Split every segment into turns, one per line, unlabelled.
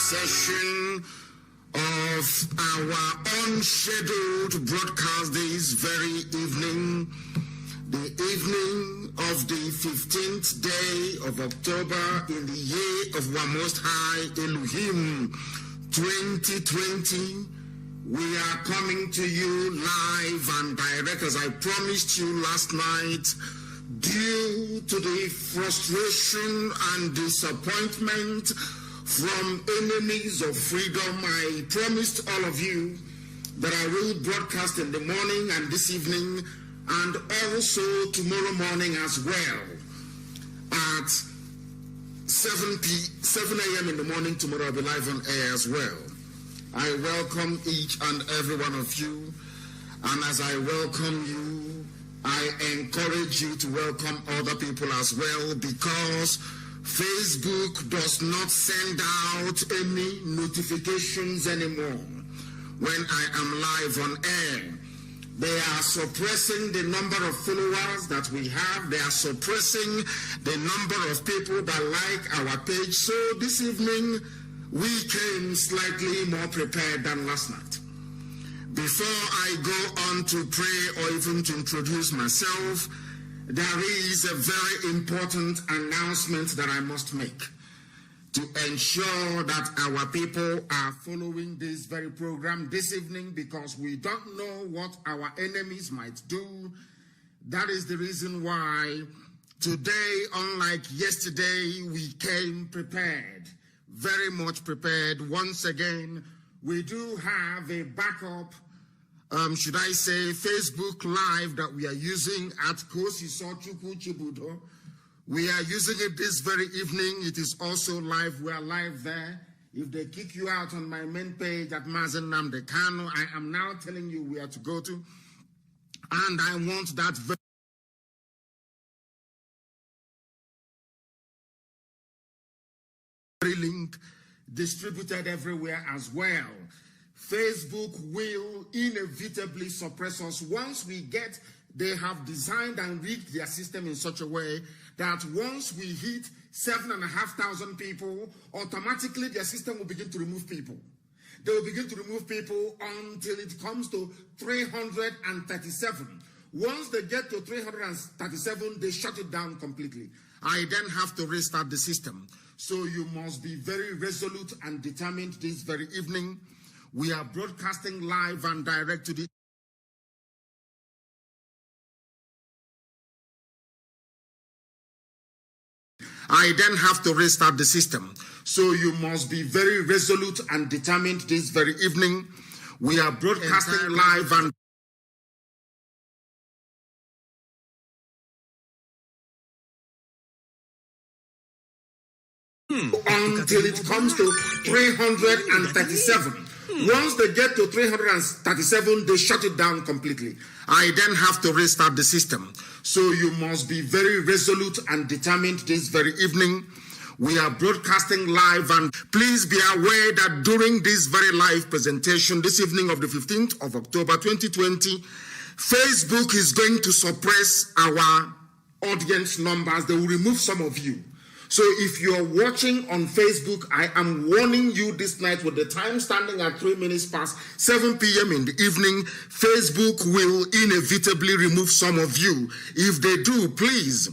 session of our unscheduled broadcast this very evening, the evening of the 15th day of October in the year of our Most High Elohim 2020. We are coming to you live and direct as I promised you last night. Due to the frustration and disappointment from enemies of freedom, I promised all of you that I will broadcast in the morning and this evening and also tomorrow morning as well at 7 a.m. in the morning. Tomorrow I'll be live on air as well. I welcome each and every one of you, and as I welcome you, I encourage you to welcome other people as well, because Facebook does not send out any notifications anymore when I am live on air. They are suppressing the number of followers that we have. They are suppressing the number of people that like our page. So this evening, we came slightly more prepared than last night. Before I go on to pray or even to introduce myself, there is a very important announcement that I must make to ensure that our people are following this very program this evening, because we don't know what our enemies might do. That is the reason why today, unlike yesterday, we came prepared, very much prepared. Once again, we do have a backup, should I say, Facebook Live that we are using at Kosi Sochukwu Chibudo. We are using it this very evening. It is also live. We are live there. If they kick you out on my main page at NNAMDI, KANU, I am now telling you where to go to. And I want that very link distributed everywhere as well. Facebook will inevitably suppress us once we get, they have designed and rigged their system in such a way that once we hit 7,500 people, automatically their system will begin to remove people. They will begin to remove people until it comes to 337. Once they get to 337, they shut it down completely. I then have to restart the system. So you must be very resolute and determined this very evening. We are broadcasting live and direct to the I then have to restart the system. So you must be very resolute and determined this very evening. We are broadcasting live and until it comes to 337. Once they get to 337, they shut it down completely. I then have to restart the system. So you must be very resolute and determined this very evening. We are broadcasting live, and please be aware that during this very live presentation this evening of the 15th of October 2020, Facebook is going to suppress our audience numbers. They will remove some of you. So if you're watching on Facebook, I am warning you this night with the time standing at 3 minutes past 7 p.m. in the evening, Facebook will inevitably remove some of you. If they do, please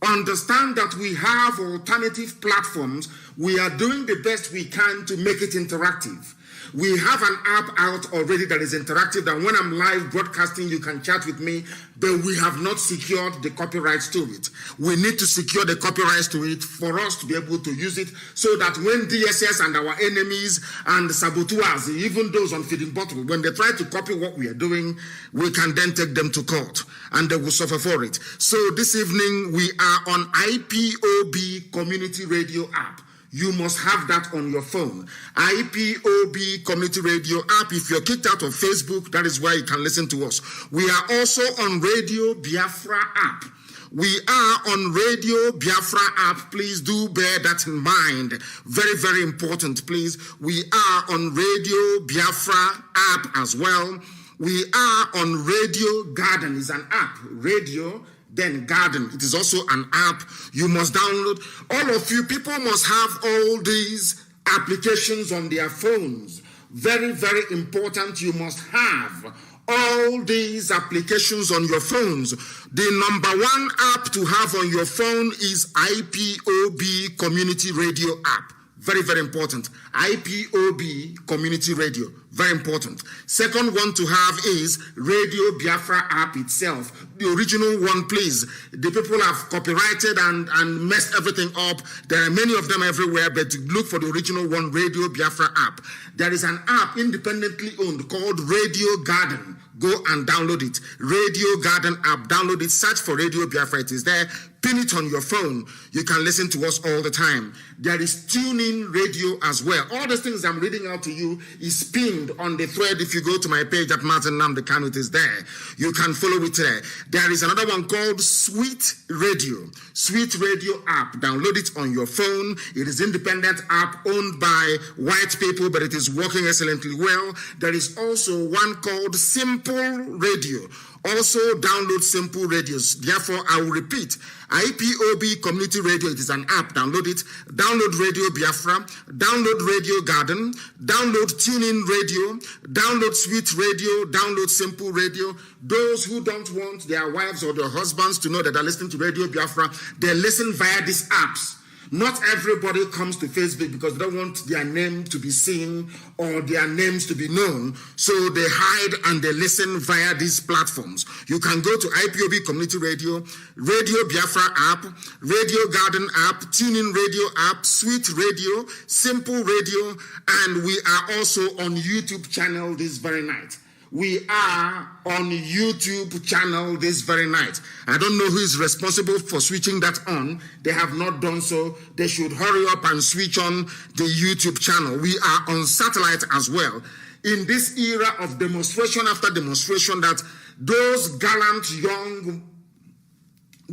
understand that we have alternative platforms. We are doing the best we can to make it interactive. We have an app out already that is interactive, that when I'm live broadcasting, you can chat with me, but we have not secured the copyrights to it. We need to secure the copyrights to it for us to be able to use it, so that when DSS and our enemies and saboteurs, even those on Feeding Bottle, when they try to copy what we are doing, we can then take them to court and they will suffer for it. So this evening, we are on IPOB Community Radio app. You must have that on your phone. IPOB Community Radio app. If you're kicked out of Facebook, that is where you can listen to us. We are also on Radio Biafra app. We are on Radio Biafra app. Please do bear that in mind. Very, very important, please. We are on Radio Biafra app as well. We are on Radio Garden. It's an app. Radio then Garden. It is also an app you must download. All of you people must have all these applications on their phones. Very, very important. You must have all these applications on your phones. The number one app to have on your phone is IPOB Community Radio app. Very, very important. IPOB Community Radio. Very important. Second one to have is Radio Biafra app itself. The original one, please. The people have copyrighted and messed everything up. There are many of them everywhere, but look for the original one, Radio Biafra app. There is an app independently owned called Radio Garden. Go and download it. Radio Garden app. Download it. Search for Radio Biafra. It is there. Pin it on your phone. You can listen to us all the time. There is TuneIn Radio as well. All the things I'm reading out to you is pinned on the thread. If you go to my page at NNAMDI, it is there. You can follow it there. There is another one called Sweet Radio. Sweet Radio app. Download it on your phone. It is independent app owned by white people, but it is working excellently well. There is also one called Simple Radio. Also download Simple Radios. Therefore, I will repeat, IPOB Community Radio, it is an app. Download it. Download Radio Biafra. Download Radio Garden. Download TuneIn Radio. Download Sweet Radio. Download Simple Radio. Those who don't want their wives or their husbands to know that they're listening to Radio Biafra, they listen via these apps. Not everybody comes to Facebook because they don't want their name to be seen or their names to be known. So they hide and they listen via these platforms. You can go to IPOB Community Radio, Radio Biafra app, Radio Garden app, TuneIn Radio app, Sweet Radio, Simple Radio, and we are also on YouTube channel this very night. We are on YouTube channel this very night. I don't know who is responsible for switching that on. They have not done so. They should hurry up and switch on the YouTube channel. We are on satellite as well. In this era of demonstration after demonstration, that those gallant young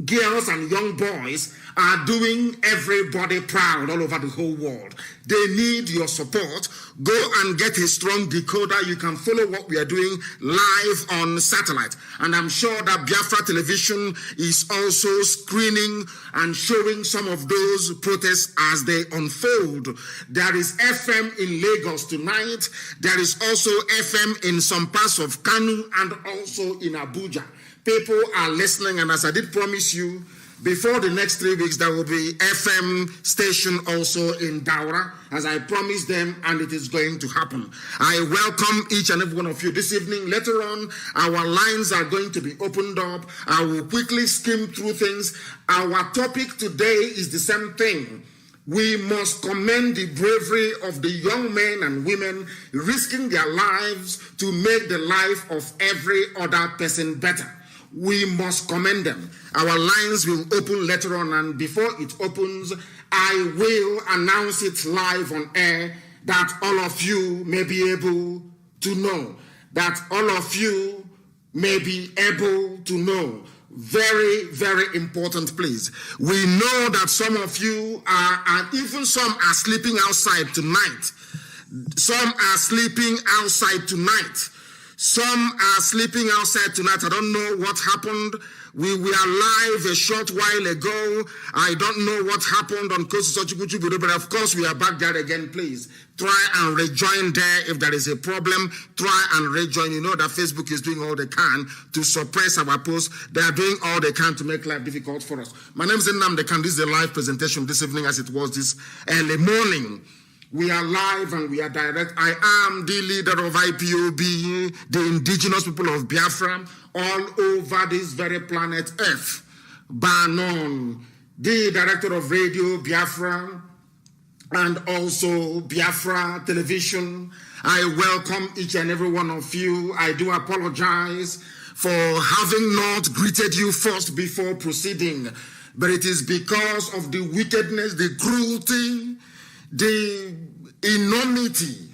girls and young boys are doing everybody proud all over the whole world. They need your support. Go and get a strong decoder. You can follow what we are doing live on satellite. And I'm sure that Biafra Television is also screening and showing some of those protests as they unfold. There is FM in Lagos tonight. There is also FM in some parts of KANU and also in Abuja. People are listening, and as I did promise you, before the next 3 weeks, there will be FM station also in Daura, as I promised them, and it is going to happen. I welcome each and every one of you this evening. Later on, our lines are going to be opened up. I will quickly skim through things. Our topic today is the same thing. We must commend the bravery of the young men and women risking their lives to make the life of every other person better. We must commend them. Our lines will open later on, and before it opens, I will announce it live on air that all of you may be able to know. That all of you may be able to know. Very, very important, please. We know that some of you are, and even some are sleeping outside tonight. Some are sleeping outside tonight. Some are sleeping outside tonight. I don't know what happened. We were live a short while ago. I don't know what happened on Kosi Sochikuchu, but of course we are back there again. Please try and rejoin there if there is a problem. Try and rejoin. You know that Facebook is doing all they can to suppress our posts. They are doing all they can to make life difficult for us. My name is NNAMDI. This is a live presentation this evening as it was this early morning. We are live and we are direct. I am the leader of IPOB, the indigenous people of Biafra, all over this very planet Earth. Banon, the director of Radio Biafra, and also Biafra Television. I welcome each and every one of you. I do apologize for having not greeted you first before proceeding, but it is because of the wickedness, the cruelty, the enormity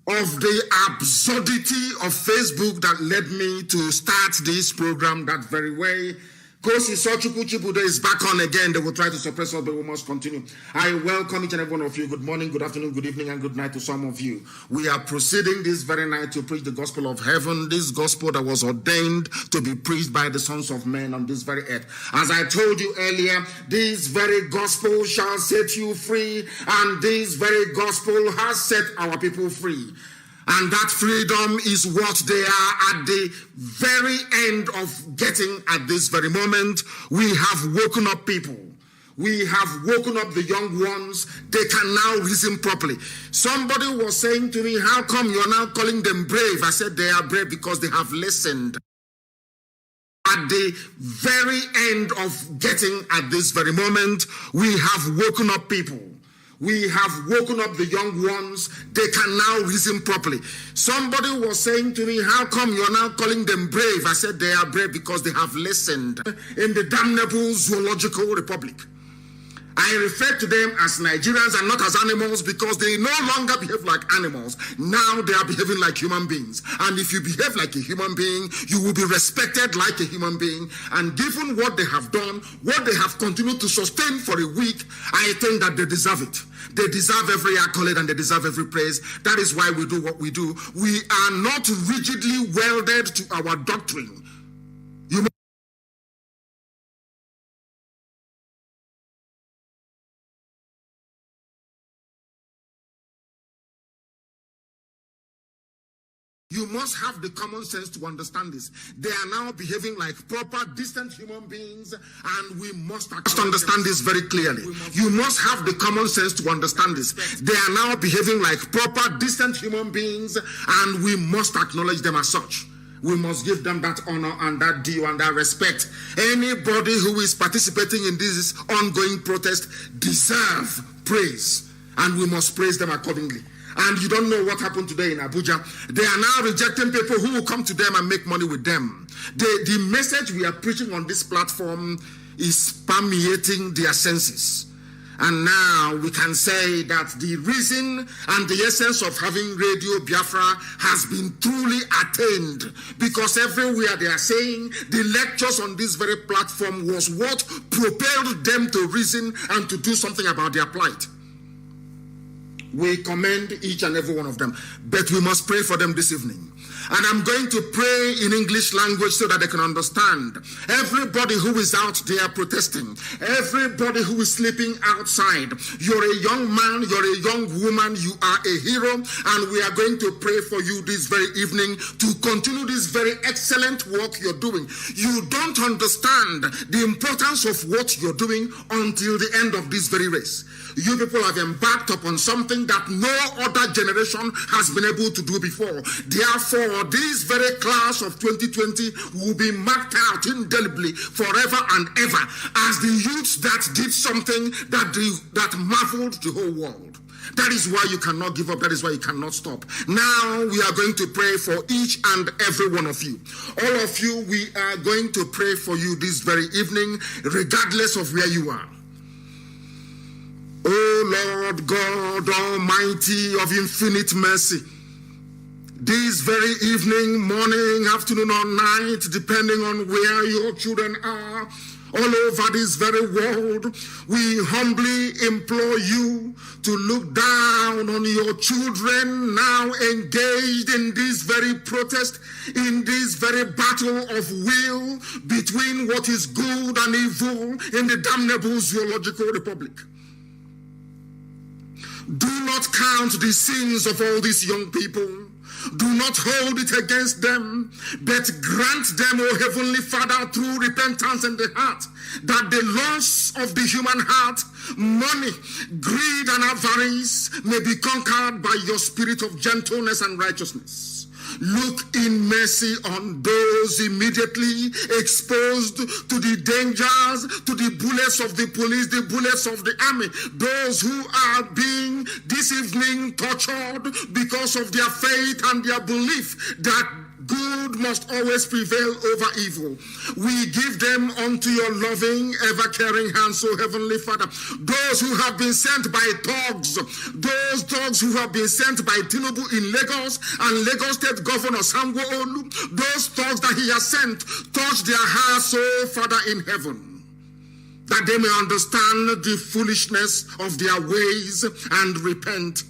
of the absurdity of Facebook that led me to start this program that very way. Kosi Sochukuchibude is back on again. They will try to suppress us, but we must continue. I welcome each and every one of you. Good morning, good afternoon, good evening, and good night to some of you. We are proceeding this very night to preach the gospel of heaven, this gospel that was ordained to be preached by the sons of men on this very earth. As I told you earlier, this very gospel shall set you free, and this very gospel has set our people free. And that freedom is what they are at the very end of getting at this very moment. We have woken up people. We have woken up the young ones. They can now reason properly. Somebody was saying to me, how come you're now calling them brave? I said they are brave because they have listened. At the very end of getting at this very moment, we have woken up people. We have woken up the young ones. They can now reason properly. Somebody was saying to me, how come you're now calling them brave? I said they are brave because they have listened. In the damnable zoological republic, I refer to them as Nigerians and not as animals because they no longer behave like animals. Now they are behaving like human beings. And if you behave like a human being, you will be respected like a human being. And given what they have done, what they have continued to sustain for a week, I think that they deserve it. They deserve every accolade and they deserve every praise. That is why we do what we do. We are not rigidly welded to our doctrine. You must have the common sense to understand this. They are now behaving like proper, decent human beings, and we must understand this very clearly. You must have the common sense to understand this. They are now behaving like proper, decent human beings, and we must acknowledge them as such. We must give them that honor and that due and that respect. Anybody who is participating in this ongoing protest deserves praise, and we must praise them accordingly. And you don't know what happened today in Abuja. They are now rejecting people who will come to them and make money with them. The message we are preaching on this platform is permeating their senses. And now we can say that the reason and the essence of having Radio Biafra has been truly attained. Because everywhere they are saying the lectures on this very platform was what propelled them to reason and to do something about their plight. We commend each and every one of them, but we must pray for them this evening. And I'm going to pray in English language so that they can understand. Everybody who is out there protesting, everybody who is sleeping outside, you're a young man, you're a young woman, you are a hero, and we are going to pray for you this very evening to continue this very excellent work you're doing. You don't understand the importance of what you're doing until the end of this very race. You people have embarked upon something that no other generation has been able to do before. Therefore, this very class of 2020 will be marked out indelibly forever and ever as the youths that did something that marveled the whole world. That is why you cannot give up. That is why you cannot stop. Now we are going to pray for each and every one of you. All of you, we are going to pray for you this very evening, regardless of where you are. O Lord God Almighty of infinite mercy, this very evening, morning, afternoon, or night, depending on where your children are, all over this very world, we humbly implore you to look down on your children now engaged in this very protest, in this very battle of will between what is good and evil in the damnable zoological republic. Do not count the sins of all these young people. Do not hold it against them, but grant them, O Heavenly Father, through repentance in the heart, that the loss of the human heart, money, greed, and avarice may be conquered by your spirit of gentleness and righteousness. Look in mercy on those immediately exposed to the dangers, to the bullets of the police, the bullets of the army, those who are being this evening tortured because of their faith and their belief that good must always prevail over evil. We give them unto your loving, ever-caring hand, so Heavenly Father, those who have been sent by thugs, those thugs who have been sent by Tinubu in Lagos and Lagos State Governor Sanwo-Olu, those thugs that he has sent, touch their hearts, so Father in heaven, that they may understand the foolishness of their ways and repent.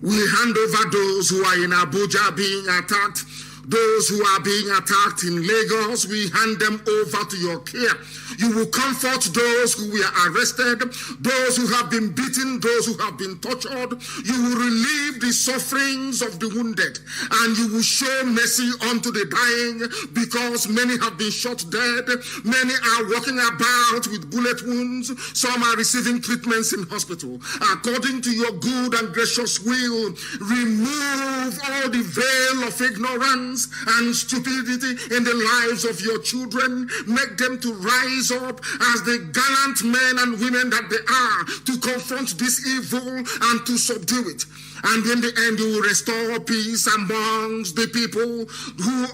We hand over those who are in Abuja being attacked, those who are being attacked in Lagos, we hand them over to your care. You will comfort those who were arrested, those who have been beaten, those who have been tortured. You will relieve the sufferings of the wounded, and you will show mercy unto the dying, because many have been shot dead, many are walking about with bullet wounds, some are receiving treatments in hospital. According to your good and gracious will, remove all the veil of ignorance and stupidity in the lives of your children. Make them to rise up as the gallant men and women that they are, to confront this evil and to subdue it. And in the end, you will restore peace amongst the people who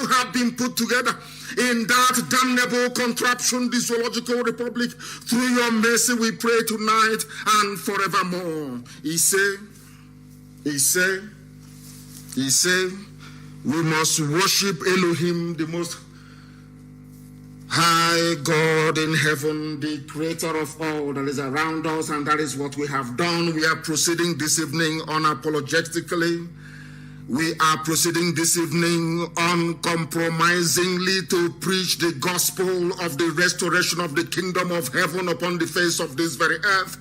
have been put together in that damnable contraption, the zoological republic. Through your mercy we pray tonight and forevermore. He said, we must worship Elohim, the most high God in heaven, the creator of all that is around us, and that is what we have done. We are proceeding this evening unapologetically. We are proceeding this evening uncompromisingly to preach the gospel of the restoration of the kingdom of heaven upon the face of this very earth.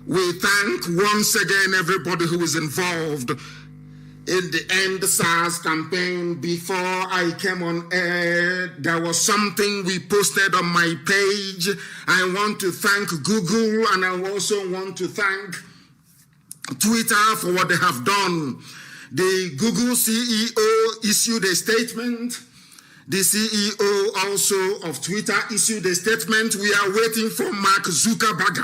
We thank once again everybody who is involved in the End SARS campaign. Before I came on air, there was something we posted on my page. I want to thank Google, and I also want to thank Twitter for what they have done. The Google CEO issued a statement. The CEO also of Twitter issued a statement. We are waiting for Mark Zuckerberg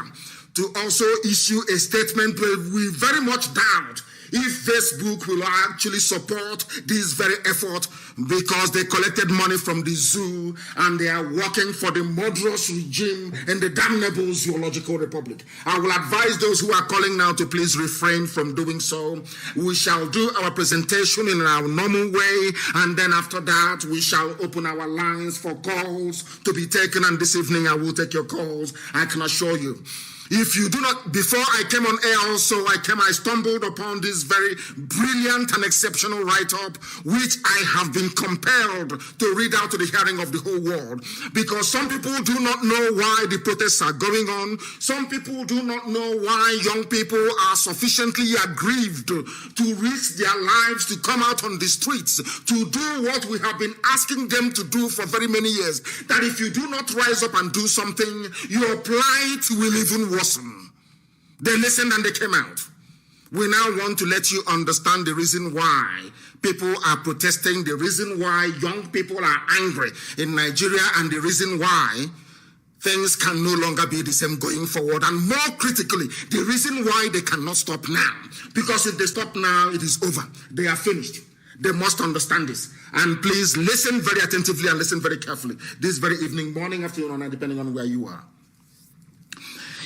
to also issue a statement, but we very much doubt if Facebook will actually support this very effort, because they collected money from the zoo and they are working for the murderous regime in the damnable zoological republic. I will advise those who are calling now to please refrain from doing so. We shall do our presentation in our normal way, and then after that we shall open our lines for calls to be taken, and this evening I will take your calls, I can assure you. If you do not, before I came on air also, I stumbled upon this very brilliant and exceptional write-up, which I have been compelled to read out to the hearing of the whole world. Because some people do not know why the protests are going on. Some people do not know why young people are sufficiently aggrieved to risk their lives to come out on the streets, to do what we have been asking them to do for very many years. That if you do not rise up and do something, your plight will even worsen. They listened and they came out. We now want to let you understand the reason why people are protesting, the reason why young people are angry in Nigeria, and the reason why things can no longer be the same going forward. And more critically, the reason why they cannot stop now. Because if they stop now, it is over. They are finished. They must understand this. And please listen very attentively and listen very carefully this very evening, morning, afternoon, or night, depending on where you are.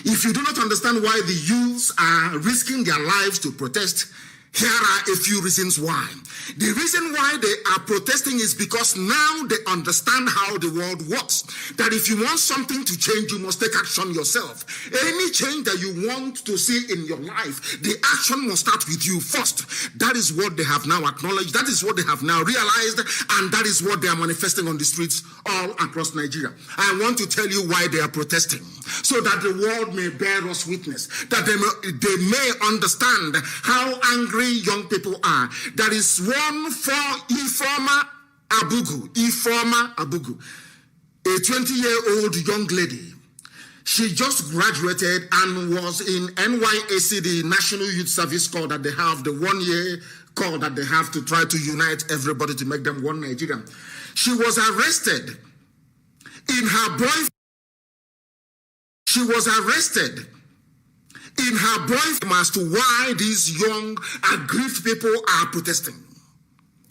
If you do not understand why the youths are risking their lives to protest, here are a few reasons why. The reason why they are protesting is because now they understand how the world works. That if you want something to change, you must take action yourself. Any change that you want to see in your life, the action must start with you first. That is what they have now acknowledged. That is what they have now realized. And that is what they are manifesting on the streets all across Nigeria. I want to tell you why they are protesting, so that the world may bear us witness, that they may understand how angry young people are. That is one for Ifeoma Abugu, a 20-year-old young lady. She just graduated and was in NYSC, the National Youth Service Corps that they have, the 1-year corps that they have to try to unite everybody to make them one Nigerian. She was arrested in her boyfriend. She was arrested in her boyfriend as to why these young, aggrieved people are protesting.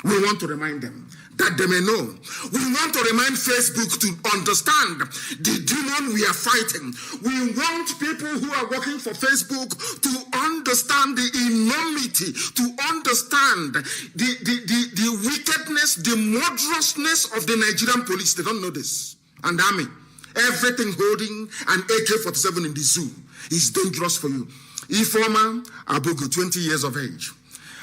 We want to remind them that they may know. We want to remind Facebook to understand the demon we are fighting. We want people who are working for Facebook to understand the enormity, to understand the wickedness, the murderousness of the Nigerian police. They don't know this. And army. Everything holding an AK-47 in the zoo is dangerous for you. Ifeoma Abugu, 20 years of age,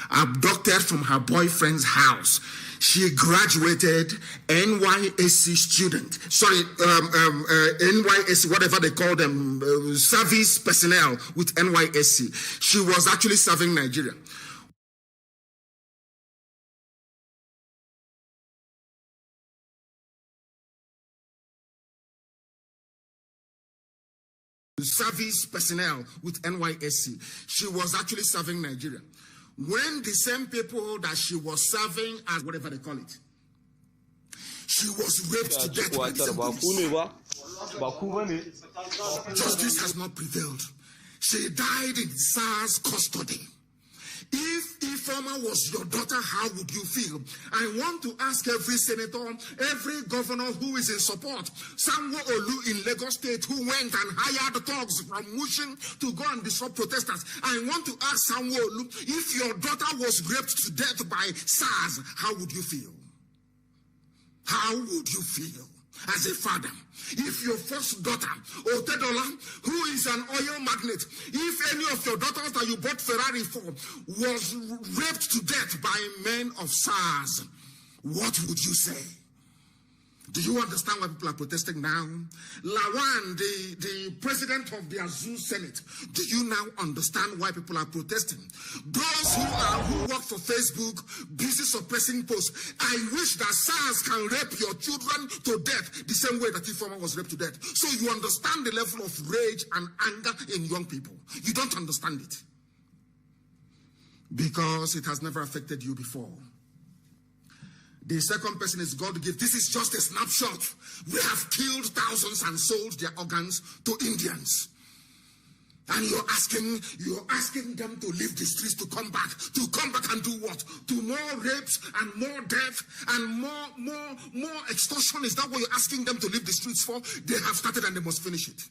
abducted from her boyfriend's house. She graduated NYSC student. Sorry, NYSC, whatever they call them, service personnel with NYSC. She was actually serving Nigeria. Service personnel with NYSC. She was actually serving Nigeria. When the same people that she was serving as whatever they call it, she was raped to death by the same police. Justice has not prevailed. She died in SARS custody. If Ifeoma was your daughter, how would you feel? I want to ask every senator, every governor who is in support, Sanwo-Olu in Lagos State who went and hired thugs from Mushin to go and disrupt protesters. I want to ask Sanwo-Olu, if your daughter was raped to death by SARS, how would you feel? How would you feel as a father? If your first daughter, Otedola, who is an oil magnate, if any of your daughters that you bought Ferrari for was raped to death by men of SARS, what would you say? Do you understand why people are protesting now? Lawan, the president of the Azul Senate, do you now understand why people are protesting? Those who work for Facebook, busy suppressing posts, I wish that SARS can rape your children to death the same way that Ifeoma was raped to death. So you understand the level of rage and anger in young people. You don't understand it. Because it has never affected you before. The second person is God gift. This is just a snapshot. We have killed thousands and sold their organs to Indians. And you're asking them to leave the streets to come back and do what? To more rapes and more death and more extortion. Is that what you're asking them to leave the streets for? They have started and they must finish it.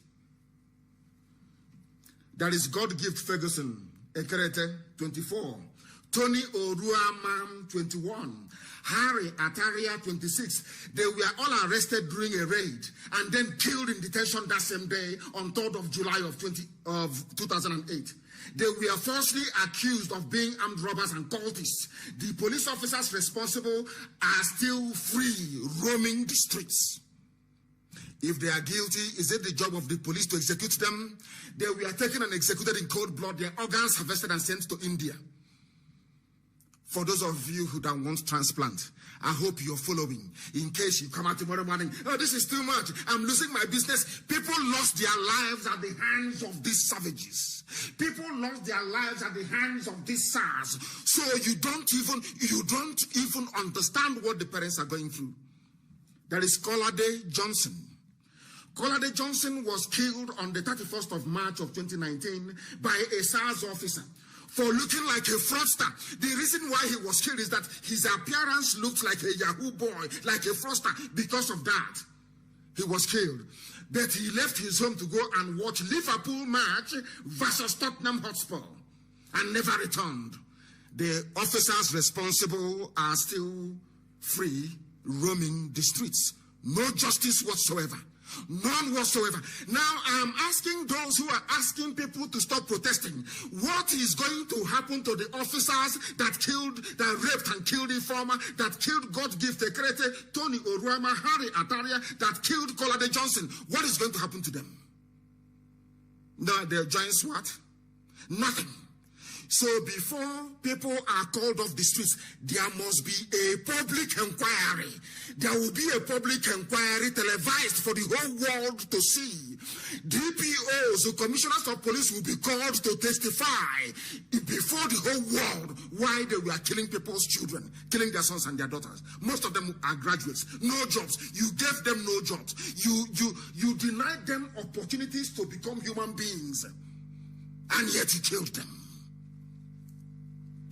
That is God gift Ferguson, Ekerete, 24. Tony Oruama, 21. Harry Ataria, 26. They were all arrested during a raid and then killed in detention that same day on 3rd of July of 2008. They were falsely accused of being armed robbers and cultists. The police officers responsible are still free, roaming the streets. If they are guilty, is it the job of the police to execute them? They were taken and executed in cold blood, their organs harvested and sent to India. For those of you who don't want transplant, I hope you're following. In case you come out tomorrow morning, oh, this is too much, I'm losing my business. People lost their lives at the hands of these savages. People lost their lives at the hands of these SARS. So you don't even understand what the parents are going through. There is Kolade Johnson. Kolade Johnson was killed on the 31st of March of 2019 by a SARS officer for looking like a fraudster. The reason why he was killed is that his appearance looked like a Yahoo boy, like a fraudster. Because of that, he was killed. But he left his home to go and watch Liverpool match versus Tottenham Hotspur and never returned. The officers responsible are still free, roaming the streets. No justice whatsoever. None whatsoever. Now I'm asking those who are asking people to stop protesting, what is going to happen to the officers that raped and killed Ifeoma, that killed God gift Ekerete, Tony Oruama, Harry Ataria, that killed Kolade Johnson? What is going to happen to them? No, they're join SWAT? Nothing. So before people are called off the streets, there must be a public inquiry. There will be a public inquiry televised for the whole world to see. DPOs, the commissioners of police, will be called to testify before the whole world why they were killing people's children, killing their sons and their daughters. Most of them are graduates, no jobs. You gave them no jobs. You denied them opportunities to become human beings. And yet you killed them.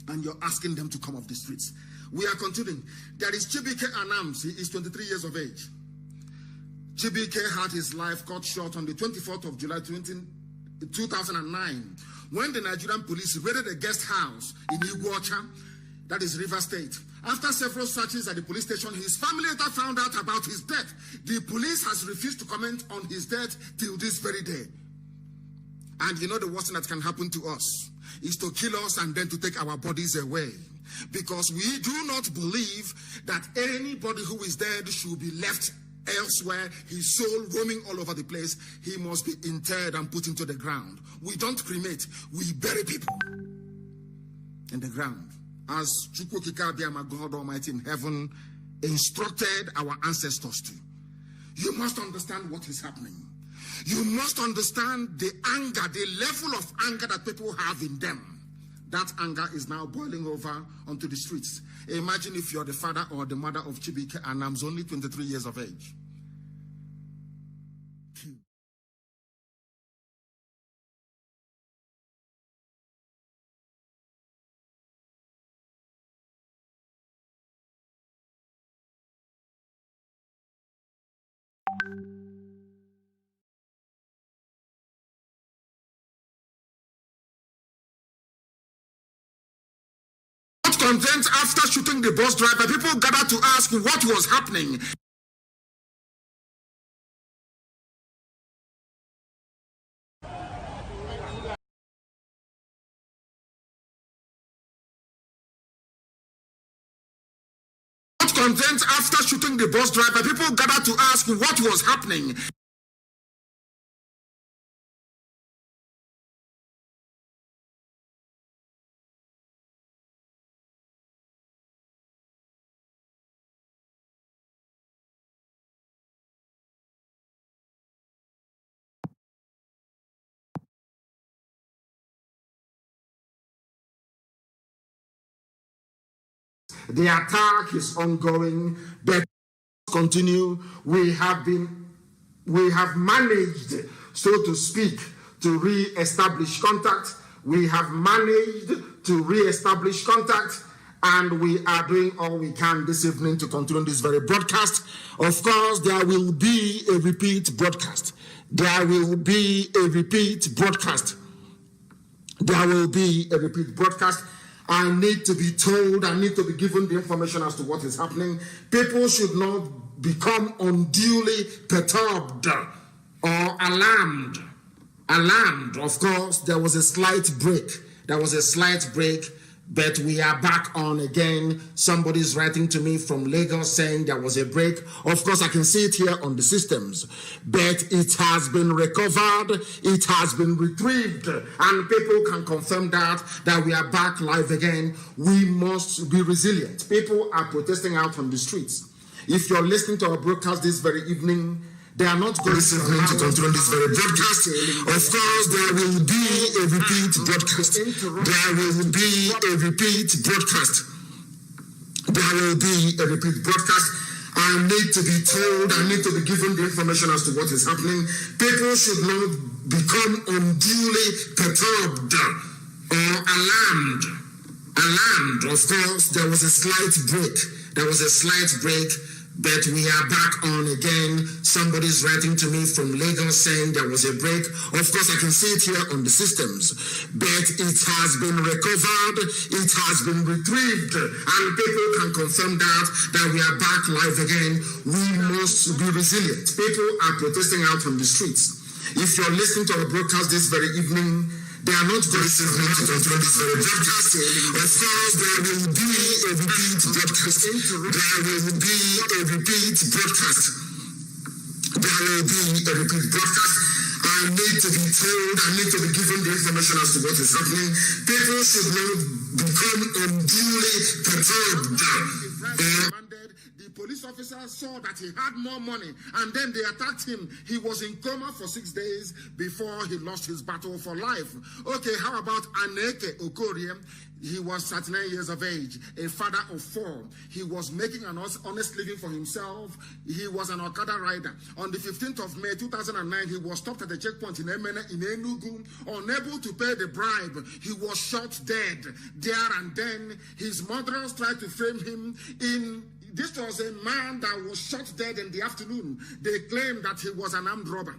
And you're asking them to come off the streets. We are continuing. There is Chibike Anams. He is 23 years of age. Chibike had his life cut short on the 24th of July 2009 when the Nigerian police raided a guest house in Iguacha, that is River State. After several searches at the police station, his family later found out about his death. The police has refused to comment on his death till this very day. And you know the worst thing that can happen to us is to kill us and then to take our bodies away. Because we do not believe that anybody who is dead should be left elsewhere, his soul roaming all over the place. He must be interred and put into the ground. We don't cremate, we bury people in the ground. As Chukwukika, God Almighty in heaven, instructed our ancestors to. You must understand what is happening. You must understand the anger, the level of anger that people have in them. That anger is now boiling over onto the streets. Imagine if you're the father or the mother of Chibike Anams, only 23 years of age. Content after shooting the bus driver, people gathered to ask what was happening. Content after shooting the bus driver, people gathered to ask what was happening. The attack is ongoing, but continue. We have managed, so to speak, to re-establish contact. We have managed to re-establish contact, and we are doing all we can this evening to continue this very broadcast. Of course, there will be a repeat broadcast. There will be a repeat broadcast. There will be a repeat broadcast. I need to be told, I need to be given the information as to what is happening. People should not become unduly perturbed or alarmed. Alarmed, of course, there was a slight break. But we are back on again. Somebody's writing to me from Lagos saying there was a break. Of course, I can see it here on the systems, but it has been recovered, it has been retrieved, and people can confirm that we are back live again. We must be resilient. People are protesting out on the streets. If you're listening to our broadcast this very evening, they are not going to control this very broadcast. Of course, there will be a repeat broadcast. There will be a repeat broadcast. There will be a repeat broadcast. I need to be told, I need to be given the information as to what is happening. People should not become unduly perturbed or alarmed. Alarmed, of course, there was a slight break. But we are back on again. Somebody's writing to me from Lagos saying there was a break. Of course, I can see it here on the systems. But it has been recovered. It has been retrieved. And people can confirm that we are back live again. We must be resilient. People are protesting out on the streets. If you're listening to our broadcast this very evening, they are not going to control this very broadcast. Of course, there will be a repeat broadcast. There will be a repeat broadcast. There will be a repeat broadcast. I need to be told, I need to be given the information as to what is happening. People should not become unduly perturbed. police officer saw that he had more money, and then they attacked him. He was in coma for 6 days before he lost his battle for life. Okay, how about Aneke Okorie? He was 39 years of age, a father of 4. He was making an honest living for himself. He was an Okada rider. On the 15th of May 2009, he was stopped at a checkpoint in Enugu, unable to pay the bribe. He was shot dead there and then. His murderers tried to frame him in. This was a man that was shot dead in the afternoon. They claimed that he was an armed robber.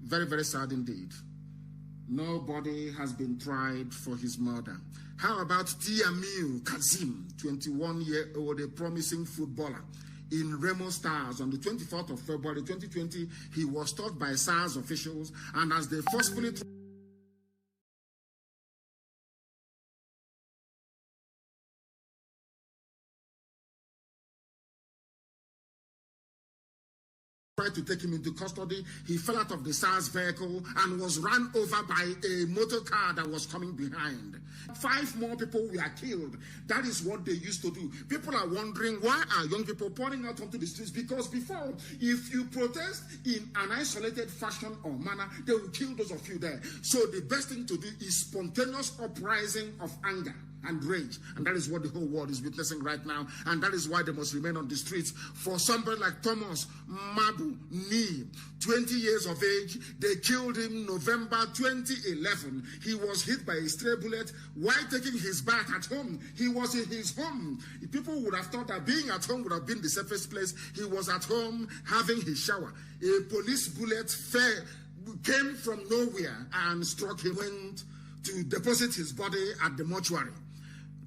Very, very sad indeed. Nobody has been tried for his murder. How about Tiamiu Kazim, 21-year-old, a promising footballer in Remo Stars? On the 24th of February 2020, he was stopped by SARS officials, and as they forcefully tried to take him into custody, he fell out of the SARS vehicle and was run over by a motor car that was coming behind. 5 more people were killed. That is what they used to do. People are wondering, why are young people pouring out onto the streets? Because before, if you protest in an isolated fashion or manner, they will kill those of you there. So the best thing to do is spontaneous uprising of anger and rage, and that is what the whole world is witnessing right now, and that is why they must remain on the streets. For somebody like Thomas Mabu Ni, 20 years of age, they killed him November 2011. He was hit by a stray bullet while taking his bath at home. He was in his home. People would have thought that being at home would have been the safest place. He was at home having his shower. A police bullet came from nowhere and struck him. Went to deposit his body at the mortuary.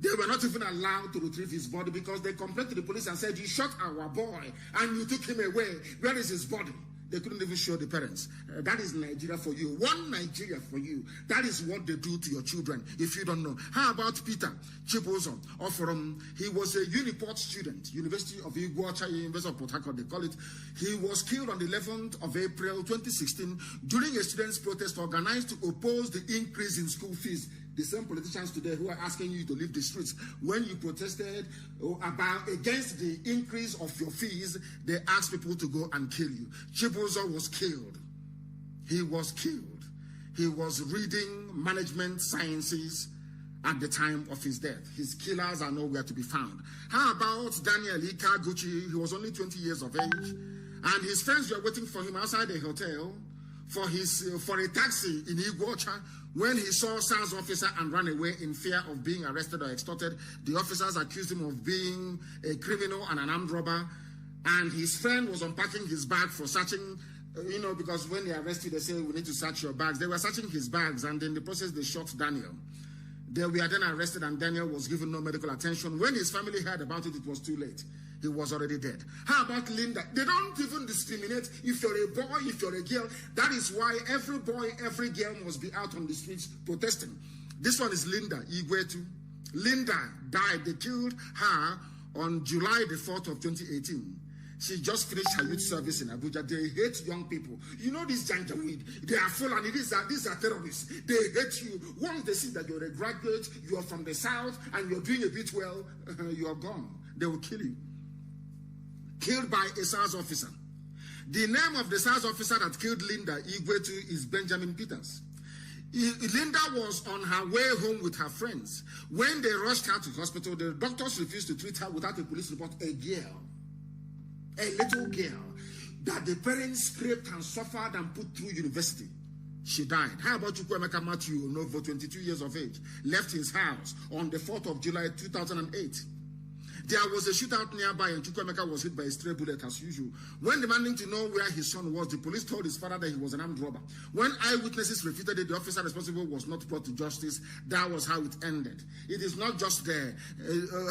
They were not even allowed to retrieve his body because they complained to the police and said, you shot our boy and you took him away. Where is his body? They couldn't even show the parents. That is Nigeria for you. One Nigeria for you. That is what they do to your children, if you don't know. How about Peter Chibozo? He was a Uniport student, University of Iguacha, University of Port Harcourt, they call it. He was killed on the 11th of April 2016 during a students' protest organized to oppose the increase in school fees. The same politicians today who are asking you to leave the streets. When you protested against the increase of your fees, they asked people to go and kill you. Chibozo was killed. He was killed. He was reading management sciences at the time of his death. His killers are nowhere to be found. How about Daniel Ikaguchi? He was only 20 years of age, and his friends were waiting for him outside a hotel for a taxi in Iguacha when he saw SARS officer and ran away in fear of being arrested or extorted. The officers accused him of being a criminal and an armed robber, and his friend was unpacking his bag for searching, because when they arrest you, they say, we need to search your bags. They were searching his bags, and in the process, they shot Daniel. They were then arrested, and Daniel was given no medical attention. When his family heard about it, it was too late. He was already dead. How about Linda? They don't even discriminate if you're a boy, if you're a girl. That is why every boy, every girl must be out on the streets protesting. This one is Linda Igwetu. Linda died. They killed her on July the 4th of 2018. She just finished her youth service in Abuja. They hate young people. You know this Janjaweed. They are full, and these are terrorists. They hate you. Once they see that you're a graduate, you are from the south, and you're doing a bit well, you are gone. They will kill you. Killed by a SARS officer. The name of the SARS officer that killed Linda Igwetu is Benjamin Peters. Linda was on her way home with her friends. When they rushed her to the hospital, the doctors refused to treat her without a police report. A girl, a little girl, that the parents scraped and suffered and put through university. She died. How about Chukwuemeka Matthew Onovo, 22 years of age, left his house on the 4th of July 2008. There was a shootout nearby, and Chukwuemeka was hit by a stray bullet as usual. When demanding to know where his son was, the police told his father that he was an armed robber. When eyewitnesses refuted it, the officer responsible was not brought to justice. That was how it ended. It is not just there.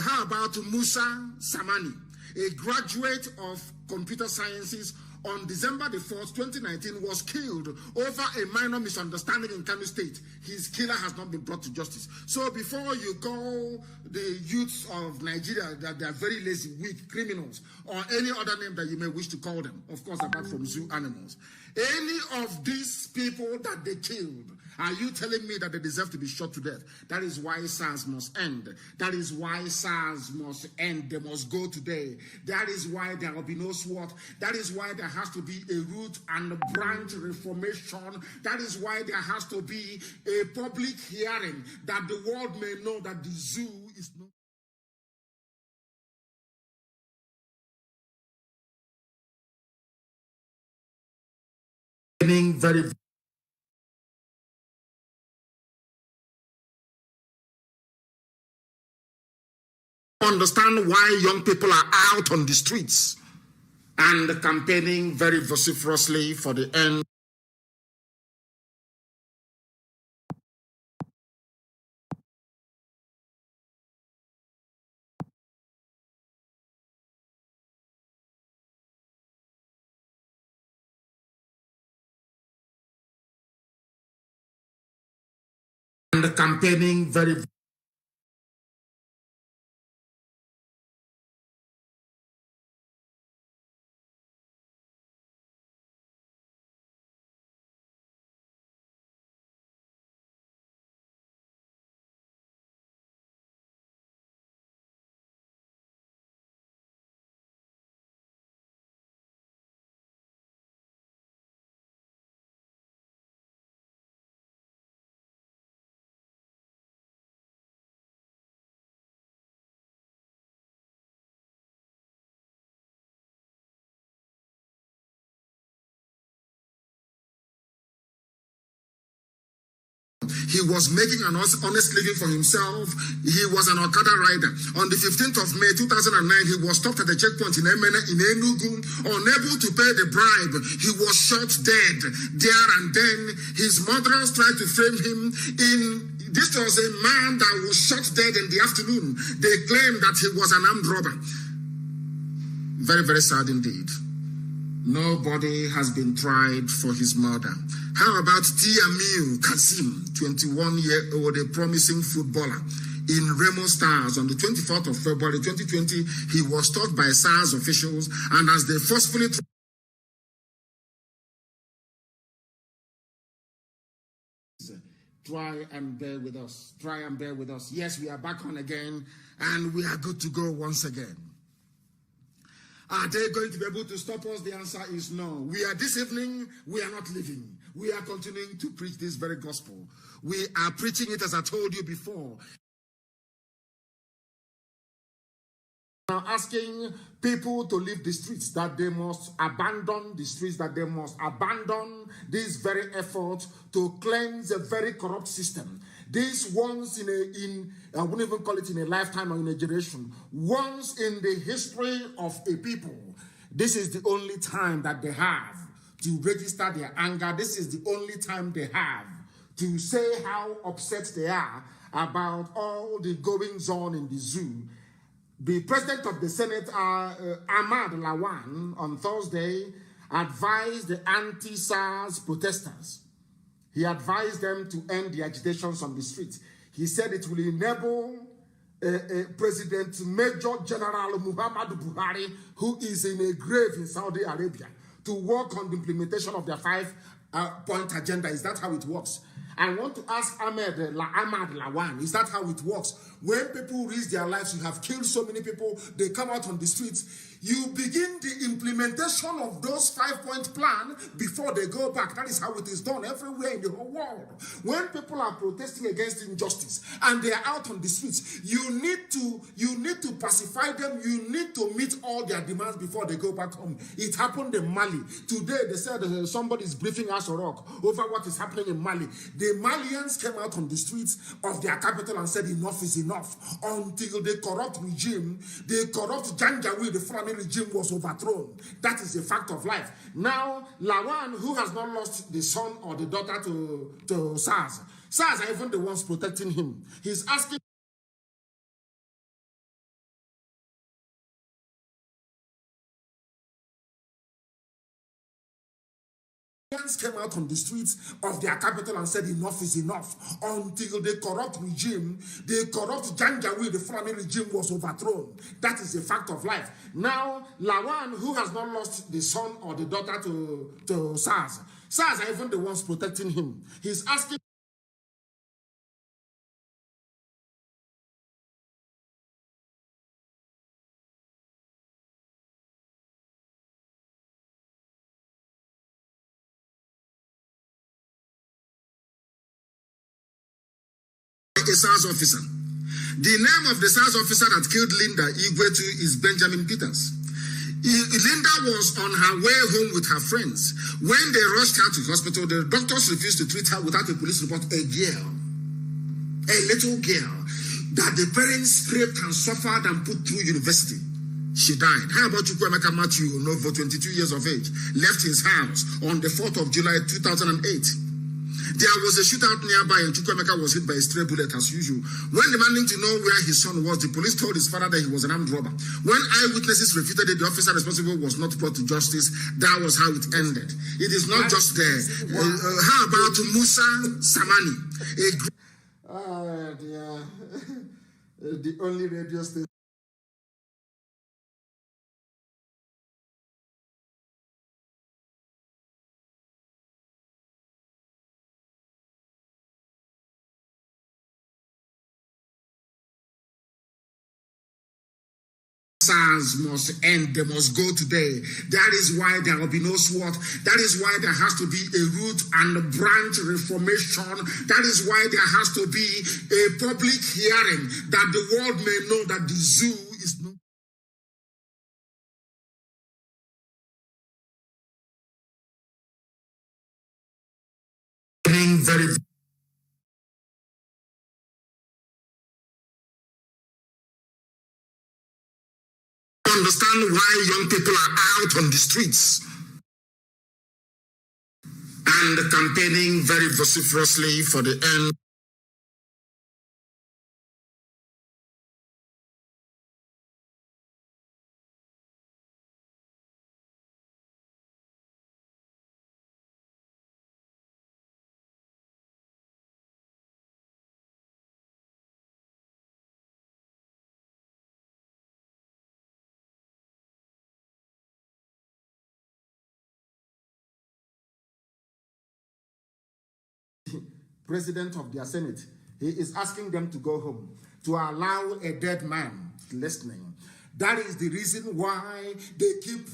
How about Musa Samani, a graduate of computer sciences on December the 4th, 2019, was killed over a minor misunderstanding in KANU State. His killer has not been brought to justice. So before you call the youths of Nigeria that they are very lazy, weak, criminals, or any other name that you may wish to call them, of course, apart from zoo animals, any of these people that they killed, are you telling me that they deserve to be shot to death? That is why SARS must end. That is why SARS must end. They must go today. That is why there will be no SWAT. That is why there has to be a root and a branch reformation. That is why there has to be a public hearing that the world may know that the zoo is not. Very understand why young people are out on the streets and campaigning very vociferously for the end. And campaigning very he was making an honest living for himself. He was an Okada rider. On the 15th of May 2009, he was stopped at a checkpoint in Enugu, unable to pay the bribe. He was shot dead there and then. His murderers tried to frame him in. This was a man that was shot dead in the afternoon. They claimed that he was an armed robber. Very, very sad indeed. Nobody has been tried for his murder. How about Tiamiu Kazim, 21-year-old, a promising footballer in Remo Stars? On the 24th of February 2020, he was stopped by SARS officials, and as they forcefully try and bear with us. Try and bear with us. Yes, we are back on again, and we are good to go once again. Are they going to be able to stop us? The answer is no. This evening, we are not leaving. We are continuing to preach this very gospel. We are preaching it as I told you before. Now asking people to leave the streets, that they must abandon the streets, that they must abandon this very effort to cleanse a very corrupt system. This once I wouldn't even call it in a lifetime or in a generation, once in the history of a people, this is the only time that they have to register their anger. This is the only time they have to say how upset they are about all the goings on in the zoo. The president of the Senate, Ahmad Lawan, on Thursday, advised the anti-SARS protesters. He advised them to end the agitations on the streets. He said it will enable President Major General Muhammadu Buhari, who is in a grave in Saudi Arabia, to work on the implementation of their five-point agenda. Is that how it works? I want to ask Ahmad Lawan, is that how it works? When people risk their lives, you have killed so many people, they come out on the streets, you begin the implementation of those 5-point plan before they go back. That is how it is done everywhere in the whole world. When people are protesting against injustice and they are out on the streets, you need to pacify them. You need to meet all their demands before they go back home. It happened in Mali. Today they said somebody is briefing Asorok over what is happening in Mali. The Malians came out on the streets of their capital and said enough is enough, until the corrupt regime, the corrupt Janjaweed, the Fulani regime was overthrown. That is a fact of life. Now, Lawan, who has not lost the son or the daughter to SARS are even the ones protecting him. He's asking Came out on the streets of their capital and said enough is enough until the corrupt regime, the corrupt Janjaweed, the Fulani regime was overthrown. That is a fact of life. Now, Lawan, who has not lost the son or the daughter to SARS are even the ones protecting him. He's asking a SARS officer. The name of the SARS officer that killed Linda Igwetu is Benjamin Peters. Linda was on her way home with her friends. When they rushed her to the hospital, the doctors refused to treat her without a police report. A little girl that the parents scraped and suffered and put through university. She died. How about Chukwuemeka Matthew Novo, 22 years of age, left his house on the 4th of July 2008. There was a shootout nearby and Chukwuemeka was hit by a stray bullet as usual. When demanding to know where his son was, the police told his father that he was an armed robber. When eyewitnesses refuted it, the officer responsible was not brought to justice. That was how it ended. It is not just there. How about Musa Samani? The only radio station. SARS must end. They must go today. That is why there will be no SWAT. That is why there has to be a root and a branch reformation. That is why there has to be a public hearing that the world may know that the zoo is not. Very understand why young people are out on the streets and campaigning very vociferously for the end. President of their Senate, he is asking them to go home, to allow a dead man listening. That is the reason why they keep...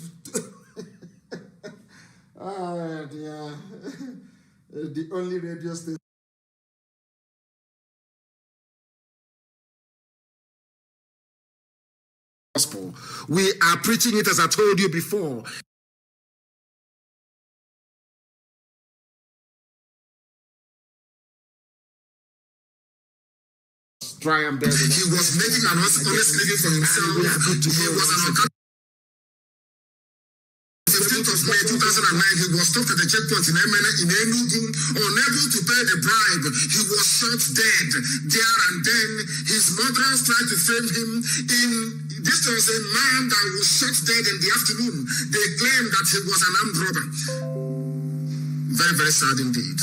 the only radio station. Gospel. We are preaching it as I told you before. Try and bear with us. He was making an honest living for himself. He was an 15th of May 2009, he was stopped at the checkpoint in Enugu, unable to pay the bribe. He was shot dead there and then. His mothers tried to frame him in. This was a man that was shot dead in the afternoon. They claimed that he was an armed robber. Very, very sad indeed.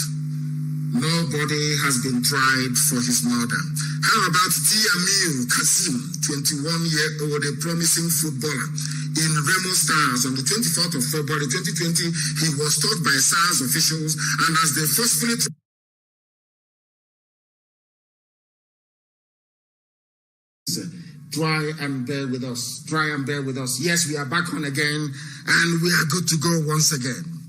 Nobody has been tried for his murder. How about Tiamiu Kasim, 21-year-old, a promising footballer in Remo Stars? On the 24th of February 2020, he was stopped by SARS officials, and as they forcefully try and bear with us. Try and bear with us. Yes, we are back on again, and we are good to go once again.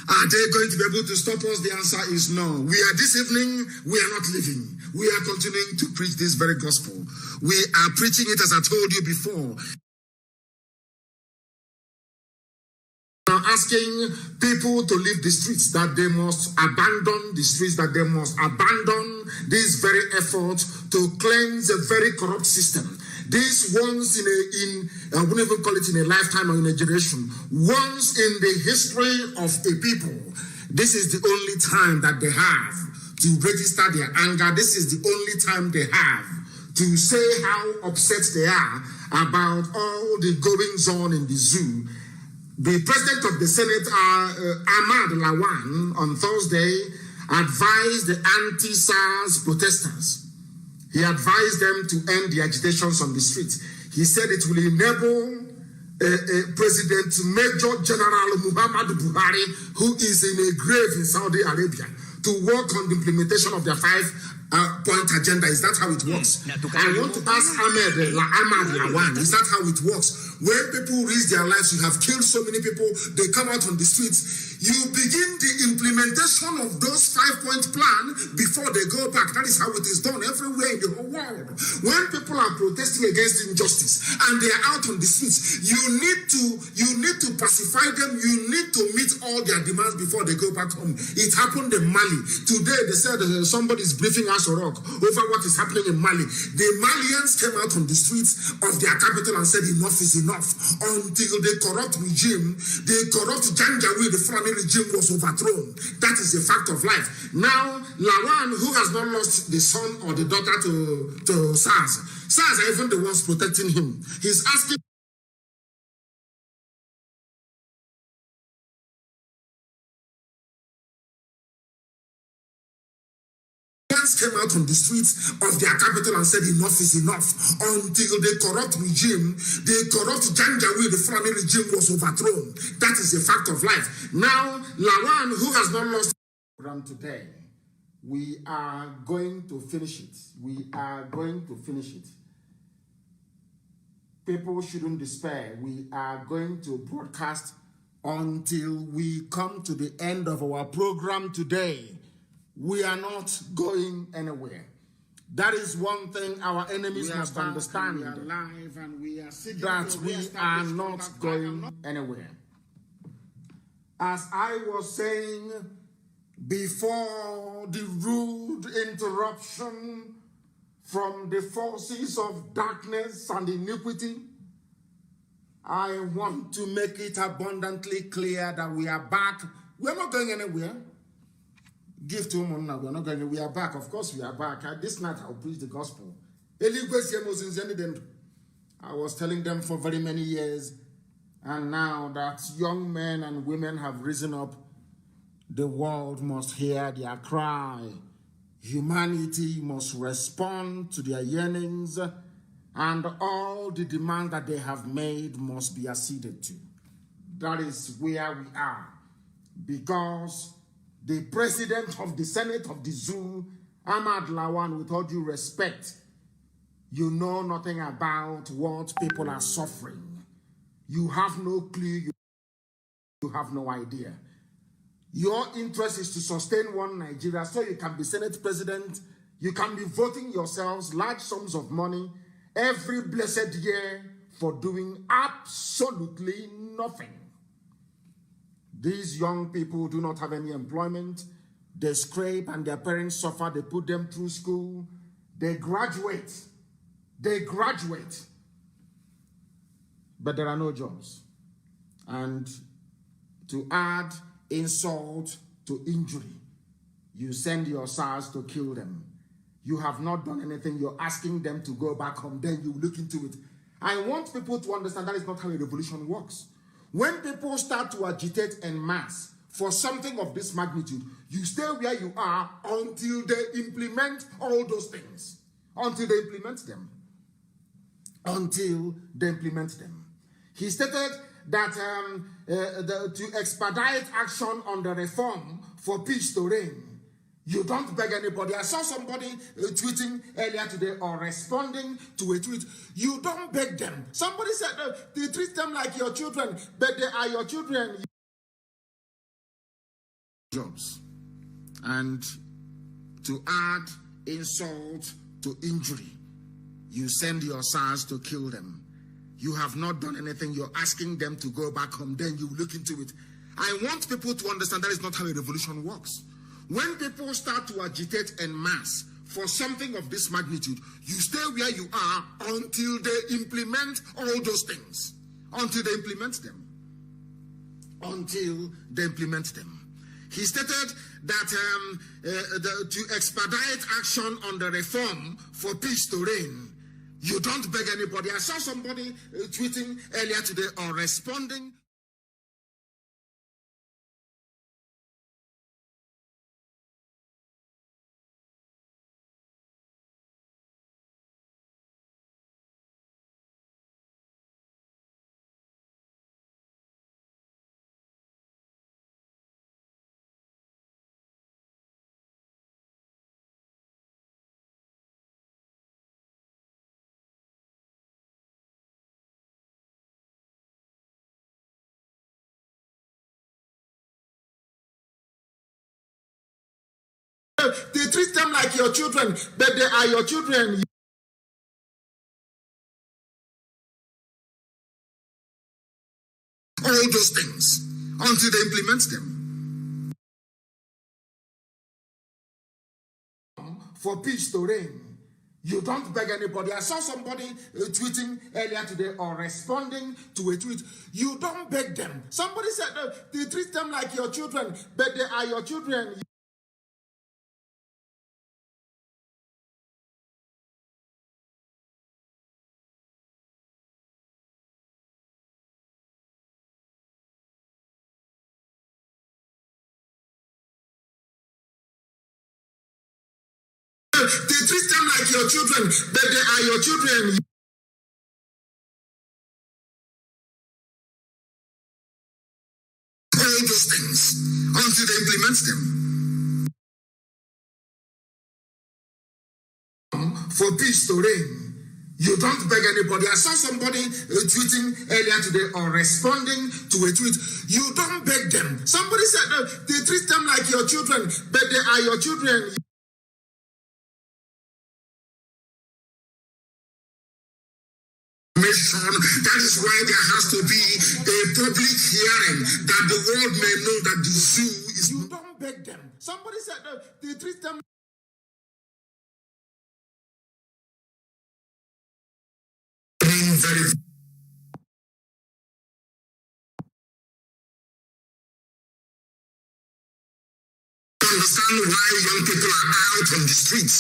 Are they going to be able to stop us? The answer is no. This evening, we are not leaving. We are continuing to preach this very gospel. We are preaching it as I told you before. Asking people to leave the streets, that they must abandon the streets, that they must abandon this very effort to cleanse a very corrupt system. This once I wouldn't even call it in a lifetime or in a generation, once in the history of a people, this is the only time that they have to register their anger. This is the only time they have to say how upset they are about all the goings on in the zoo. The president of the Senate, Ahmad Lawan, on Thursday, advised the anti-SARS protesters. He advised them to end the agitations on the streets. He said it will enable President Major General Muhammadu Buhari, who is in a grave in Saudi Arabia, to work on the implementation of their five-point agenda. Is that how it works? I want to ask Ahmad Lawan, is that how it works? When people risk their lives, you have killed so many people, they come out on the streets, you begin the implementation of those five-point plan before they go back. That is how it is done everywhere in the whole world. When people are protesting against injustice and they are out on the streets, you need to pacify them. You need to meet all their demands before they go back home. It happened in Mali. Today they said somebody is briefing us over what is happening in Mali. The Malians came out on the streets of their capital and said enough is enough, until the corrupt regime, the corrupt Janjaweed, the Fulani regime was overthrown. That is a fact of life. Now, Lawan, who has not lost the son or the daughter to SARS are even the ones protecting him. He's asking came out on the streets of their capital and said enough is enough, until the corrupt regime, the corrupt Janjaweed, the Fulani regime was overthrown. That is a fact of life. Now, Lawan, who has not lost the program today, we are going to finish it. We are going to finish it. People shouldn't despair. We are going to broadcast until we come to the end of our program today. We are not going anywhere. That is one thing our enemies must understand. We are live and we are that we are not going anywhere. As I was saying before the rude interruption from the forces of darkness and iniquity, I want to make it abundantly clear that we are back. We're not going anywhere. Give to him now. We're not going. We are back. Of course, we are back. This night I'll preach the gospel. I was telling them for very many years, and now that young men and women have risen up, the world must hear their cry. Humanity must respond to their yearnings, and all the demands that they have made must be acceded to. That is where we are, because the president of the Senate of the Zoo, Ahmad Lawan, with all due respect, you know nothing about what people are suffering. You have no clue. You have no idea. Your interest is to sustain one Nigeria so you can be Senate president. You can be voting yourselves large sums of money every blessed year for doing absolutely nothing. These young people do not have any employment. They scrape and their parents suffer. They put them through school. They graduate. But there are no jobs. And to add insult to injury, you send your SARS to kill them. You have not done anything. You're asking them to go back home. Then you look into it. I want people to understand that is not how a revolution works. When people start to agitate en masse for something of this magnitude, you stay where you are until they implement all those things. Until they implement them. He stated that to expedite action on the reform for peace to reign, you don't beg anybody. I saw somebody tweeting earlier today or responding to a tweet. You don't beg them. Somebody said they treat them like your children, but they are your children. Jobs. And to add insult to injury, you send your SARS to kill them. You have not done anything. You're asking them to go back home. Then you look into it. I want people to understand that is not how a revolution works. When people start to agitate en masse for something of this magnitude, you stay where you are until they implement all those things. Until they implement them. He stated that to expedite action on the reform for peace to reign, you don't beg anybody. I saw somebody tweeting earlier today or responding They treat them like your children, but they are your children. All those things until they implement them. For peace to reign, you don't beg anybody. I saw somebody tweeting earlier today or responding to a tweet. You don't beg them. Somebody said they treat them like your children, but they are your children. They treat them like your children, but they are your children. All those things until they implement them. For peace to reign, you don't beg anybody. I saw somebody tweeting earlier today or responding to a tweet. You don't beg them. Somebody said they treat them like your children, but they are your children. That is why there has to be a public hearing that the world may know that the zoo is. You don't beg them. Somebody said they treat them. Very. Understand why young people are out on the streets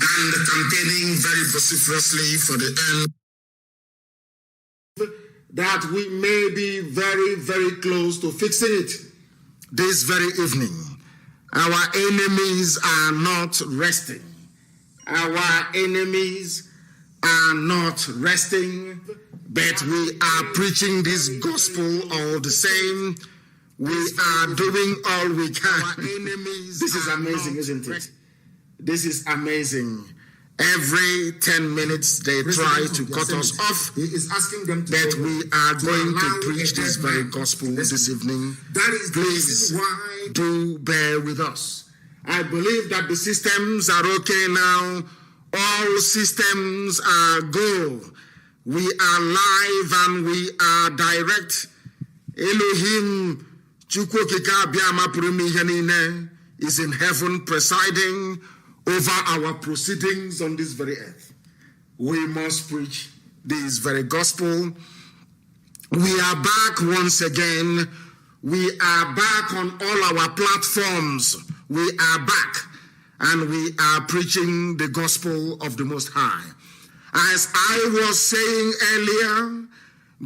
and campaigning very vociferously for the end, that we may be very, very close to fixing it this very evening. Our enemies are not resting. Our enemies are not resting, but we are preaching this gospel all the same. We are doing all we can. This is amazing, isn't it? This is amazing. Every 10 minutes they try to cut us off. He is asking them to, but we are going to preach this very gospel this evening. Please do bear with us. I believe that the systems are okay now. All systems are go. We are live and we are direct. Elohim is in heaven presiding over our proceedings on this very earth. We must preach this very gospel. We are back once again. We are back on all our platforms. We are back and we are preaching the gospel of the Most High. As I was saying earlier,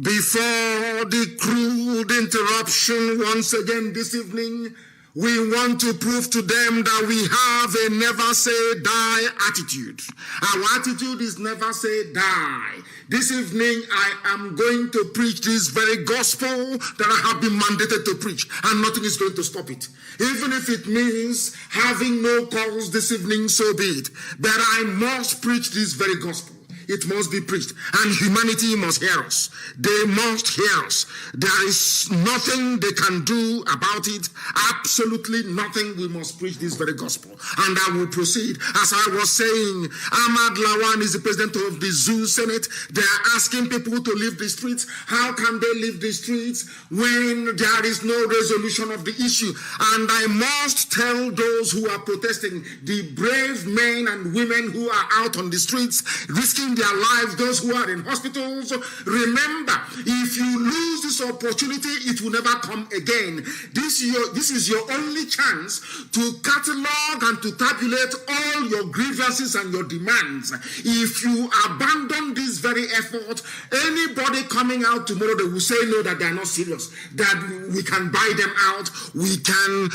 before the crude interruption once again this evening, we want to prove to them that we have a never say die attitude. Our attitude is never say die. This evening I am going to preach this very gospel that I have been mandated to preach, and nothing is going to stop it. Even if it means having no calls this evening, so be it. But I must preach this very gospel. It must be preached, and humanity must hear us. They must hear us. There is nothing they can do about it. Absolutely nothing. We must preach this very gospel, and I will proceed. As I was saying, Ahmad Lawan is the president of the Zoo Senate. They are asking people to leave the streets. How can they leave the streets when there is no resolution of the issue? And I must tell those who are protesting, the brave men and women who are out on the streets risking their lives, those who are in hospitals, remember, if you lose this opportunity, it will never come again. This is your only chance to catalog and to tabulate all your grievances and your demands. If you abandon this very effort, anybody coming out tomorrow, they will say no, that they are not serious, that we can buy them out, we can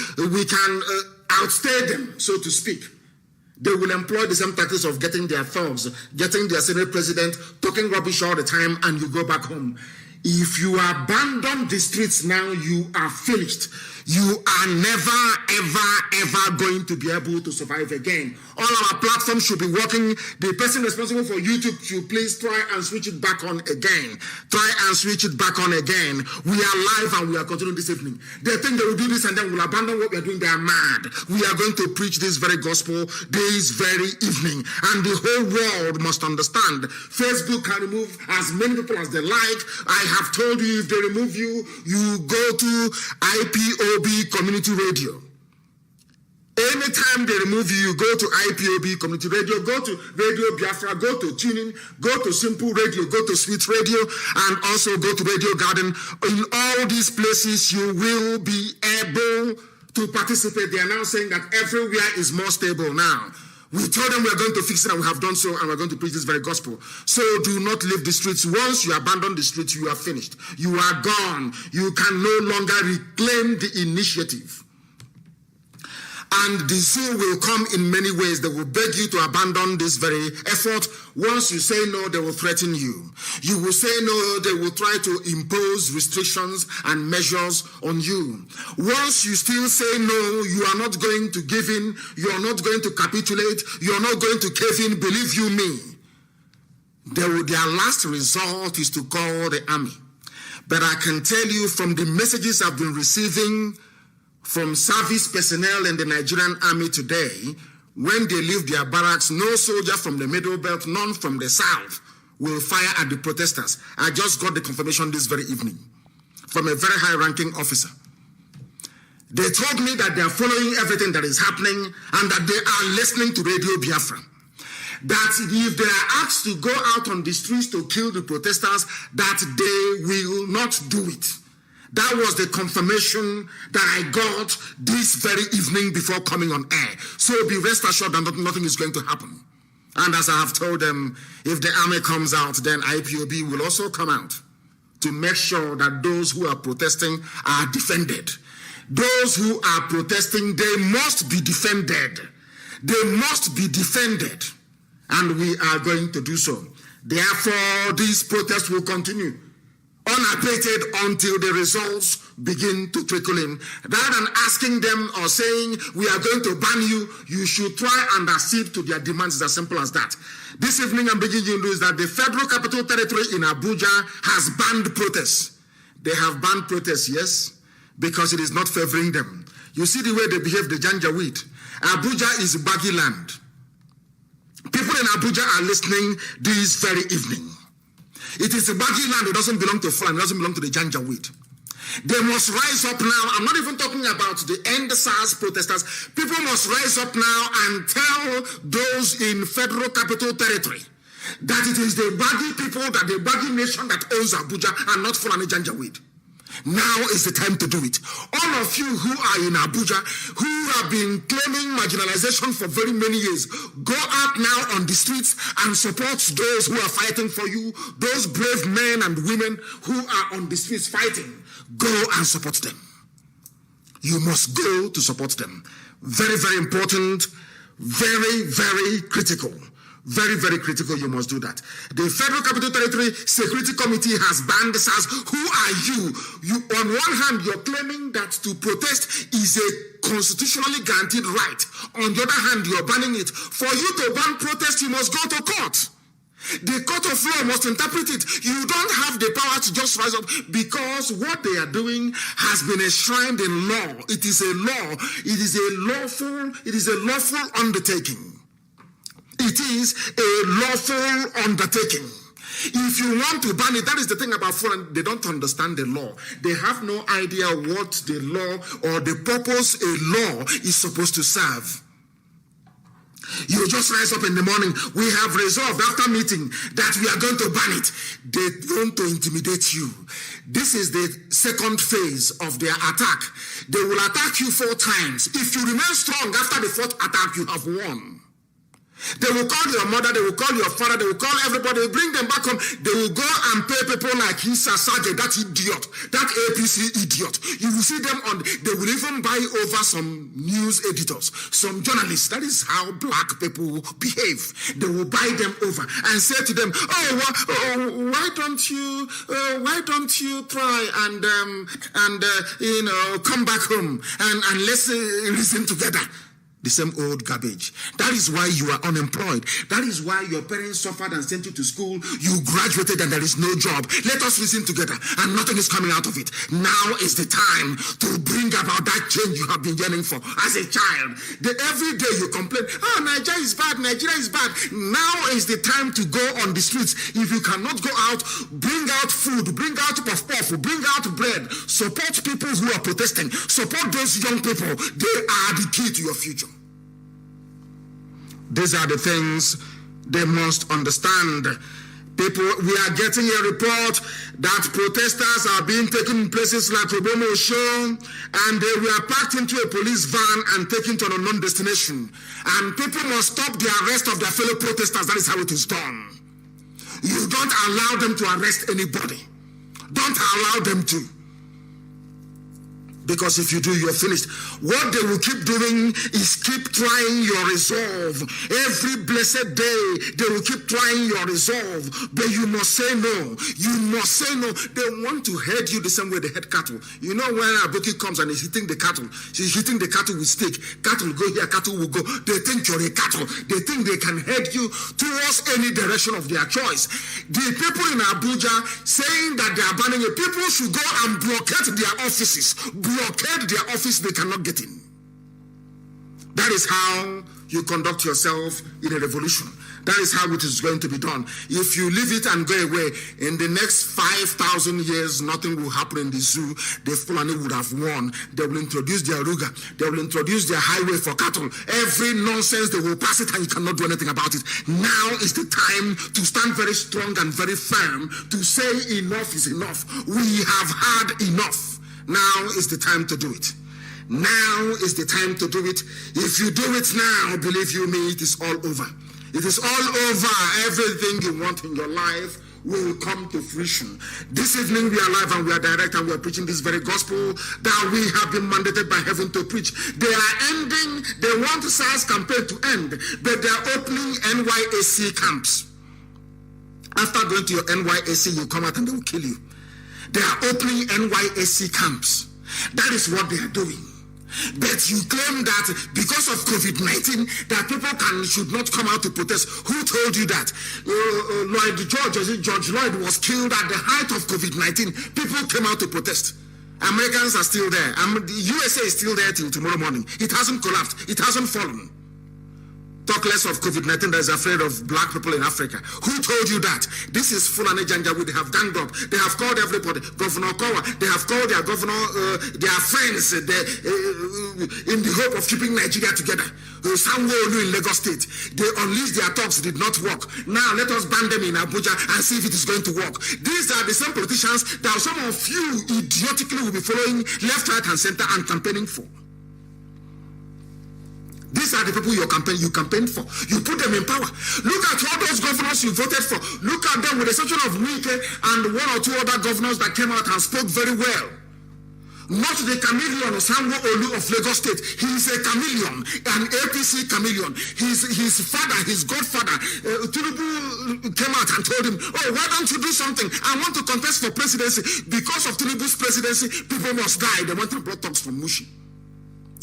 outstay them, so to speak. They will employ the same tactics of getting their thugs, getting their Senate president, talking rubbish all the time, and you go back home. If you abandon the streets now, you are finished. You are never, ever going to be able to survive again. All our platforms should be working. The person responsible for YouTube should please try and switch it back on again. Try and switch it back on again. We are live and we are continuing this evening. They think they will do this and then we'll abandon what we are doing. They are mad. We are going to preach this very gospel this very evening. And the whole world must understand. Facebook can remove as many people as they like. I have told you, if they remove you, you go to IPOB Community Radio. Anytime they remove you, you go to IPOB Community Radio, go to Radio Biafra, go to Tuning, go to Simple Radio, go to Sweet Radio, and also go to Radio Garden. In all these places, you will be able to participate. They are now saying that everywhere is more stable now. We told them we are going to fix it, and we have done so, and we're going to preach this very gospel. So do not leave the streets. Once you abandon the streets, you are finished. You are gone. You can no longer reclaim the initiative. And the zoo will come in many ways. They will beg you to abandon this very effort. Once you say no, they will threaten you. You will say no, they will try to impose restrictions and measures on you. Once you still say no, you are not going to give in. You are not going to capitulate. You are not going to cave in. Believe you me. Their last resort is to call the army. But I can tell you from the messages I've been receiving from service personnel in the Nigerian army today, when they leave their barracks, no soldier from the Middle Belt, none from the South, will fire at the protesters. I just got the confirmation this very evening from a very high-ranking officer. They told me that they are following everything that is happening and that they are listening to Radio Biafra. That if they are asked to go out on the streets to kill the protesters, that they will not do it. That was the confirmation that I got this very evening before coming on air. So be rest assured that nothing is going to happen. And as I have told them, if the army comes out, then IPOB will also come out to make sure that those who are protesting are defended. Those who are protesting, they must be defended. They must be defended. And we are going to do so. Therefore, these protests will continue unabated until the results begin to trickle in. Rather than asking them or saying, we are going to ban you, you should try and accede to their demands. It's as simple as that. This evening, I'm beginning to news that the Federal Capital Territory in Abuja has banned protests. They have banned protests, yes, because it is not favoring them. You see the way they behave, the Janjaweed. Abuja is baggy land. People in Abuja are listening this very evening. It is a baggy land. It doesn't belong to Fulani. It doesn't belong to the Janjaweed. They must rise up now. I'm not even talking about the End SARS protesters. People must rise up now and tell those in Federal Capital Territory that it is the baggy people, that the baggy nation that owns Abuja and not Fulani Janjaweed. Now is the time to do it. All of you who are in Abuja, who have been claiming marginalization for very many years, go out now on the streets and support those who are fighting for you, those brave men and women who are on the streets fighting. Go and support them. You must go to support them. Very, very important, very, very critical. Very, very critical. You must do that. The Federal Capital Territory Security Committee has banned SARS. Who are you? You, on one hand, you're claiming that to protest is a constitutionally guaranteed right. On the other hand, you're banning it. For you to ban protest, you must go to court. The court of law must interpret it. You don't have the power to just rise up because what they are doing has been enshrined in law. It is a law. It is a lawful undertaking. It is a lawful undertaking. If you want to ban it, that is the thing about foreign, they don't understand the law. They have no idea what the law or the purpose a law is supposed to serve. You just rise up in the morning. We have resolved after meeting that we are going to ban it. They want to intimidate you. This is the second phase of their attack. They will attack you 4 times. If you remain strong after the 4th attack, you have won. They will call your mother, they will call your father, they will call everybody, they will bring them back home. They will go and pay people like Issa Sage, that idiot, that APC idiot. You will see them on, they will even buy over some news editors, some journalists. That is how black people behave. They will buy them over and say to them, why don't you try and come back home and let's listen together. The same old garbage. That is why you are unemployed. That is why your parents suffered and sent you to school. You graduated and there is no job. Let us listen together and nothing is coming out of it. Now is the time to bring about that change you have been yearning for as a child. Every day you complain, Nigeria is bad, Nigeria is bad. Now is the time to go on the streets. If you cannot go out, bring out food, bring out puff-puff, bring out bread. Support people who are protesting. Support those young people. They are the key to your future. These are the things they must understand. People, we are getting a report that protesters are being taken in places like Obomo Show, and they were packed into a police van and taken to an unknown destination. And people must stop the arrest of their fellow protesters. That is how it is done. You don't allow them to arrest anybody. Don't allow them to. Because if you do, you're finished. What they will keep doing is keep trying your resolve. Every blessed day, they will keep trying your resolve. But you must say no. You must say no. They want to head you the same way they head cattle. You know when a bookie comes and is hitting the cattle, she's hitting the cattle with stick. Cattle will go here, cattle will go. They think you're a cattle. They think they can head you towards any direction of their choice. The people in Abuja saying that they are banning it, people should go and blockade their offices. Blockade their office, they cannot get in. That is how you conduct yourself in a revolution. That is how it is going to be done. If you leave it and go away, in the next 5,000 years, nothing will happen in the zoo. The Fulani would have won. They will introduce their Ruga. They will introduce their highway for cattle. Every nonsense, they will pass it and you cannot do anything about it. Now is the time to stand very strong and very firm to say enough is enough. We have had enough. Now is the time to do it. Now is the time to do it. If you do it now, believe you me, it is all over. It is all over. Everything you want in your life will come to fruition. This evening we are live and we are direct and we are preaching this very gospel that we have been mandated by heaven to preach. They are ending, they want SARS campaign to end, but they are opening NYAC camps. After going to your NYAC, you come out and they will kill you. They are opening NYAC camps. That is what they are doing. But you claim that because of COVID-19 that people should not come out to protest. Who told you that? George Lloyd was killed at the height of COVID-19. People came out to protest. Americans are still there. The USA is still there till tomorrow morning. It hasn't collapsed. It hasn't fallen. Talk less of COVID-19 that is afraid of black people in Africa. Who told you that? This is Fulani Janjaweed. They have ganged up. They have called everybody. Governor Kowa. They have called their governor, their friends, in the hope of keeping Nigeria together. Sanwo-Olu in Lagos State. They unleashed their talks. It did not work. Now let us ban them in Abuja and see if it is going to work. These are the same politicians that some of you idiotically will be following left, right, and center and campaigning for. These are the people you campaign for. You put them in power. Look at all those governors you voted for. Look at them with the exception of Wike and one or two other governors that came out and spoke very well. Not the chameleon Sanwo-Olu of Lagos State. He is a chameleon, an APC chameleon. His father, his godfather, Tinubu came out and told him, why don't you do something? I want to contest for presidency. Because of Tinubu's presidency, people must die. They went and brought talks from Mushi.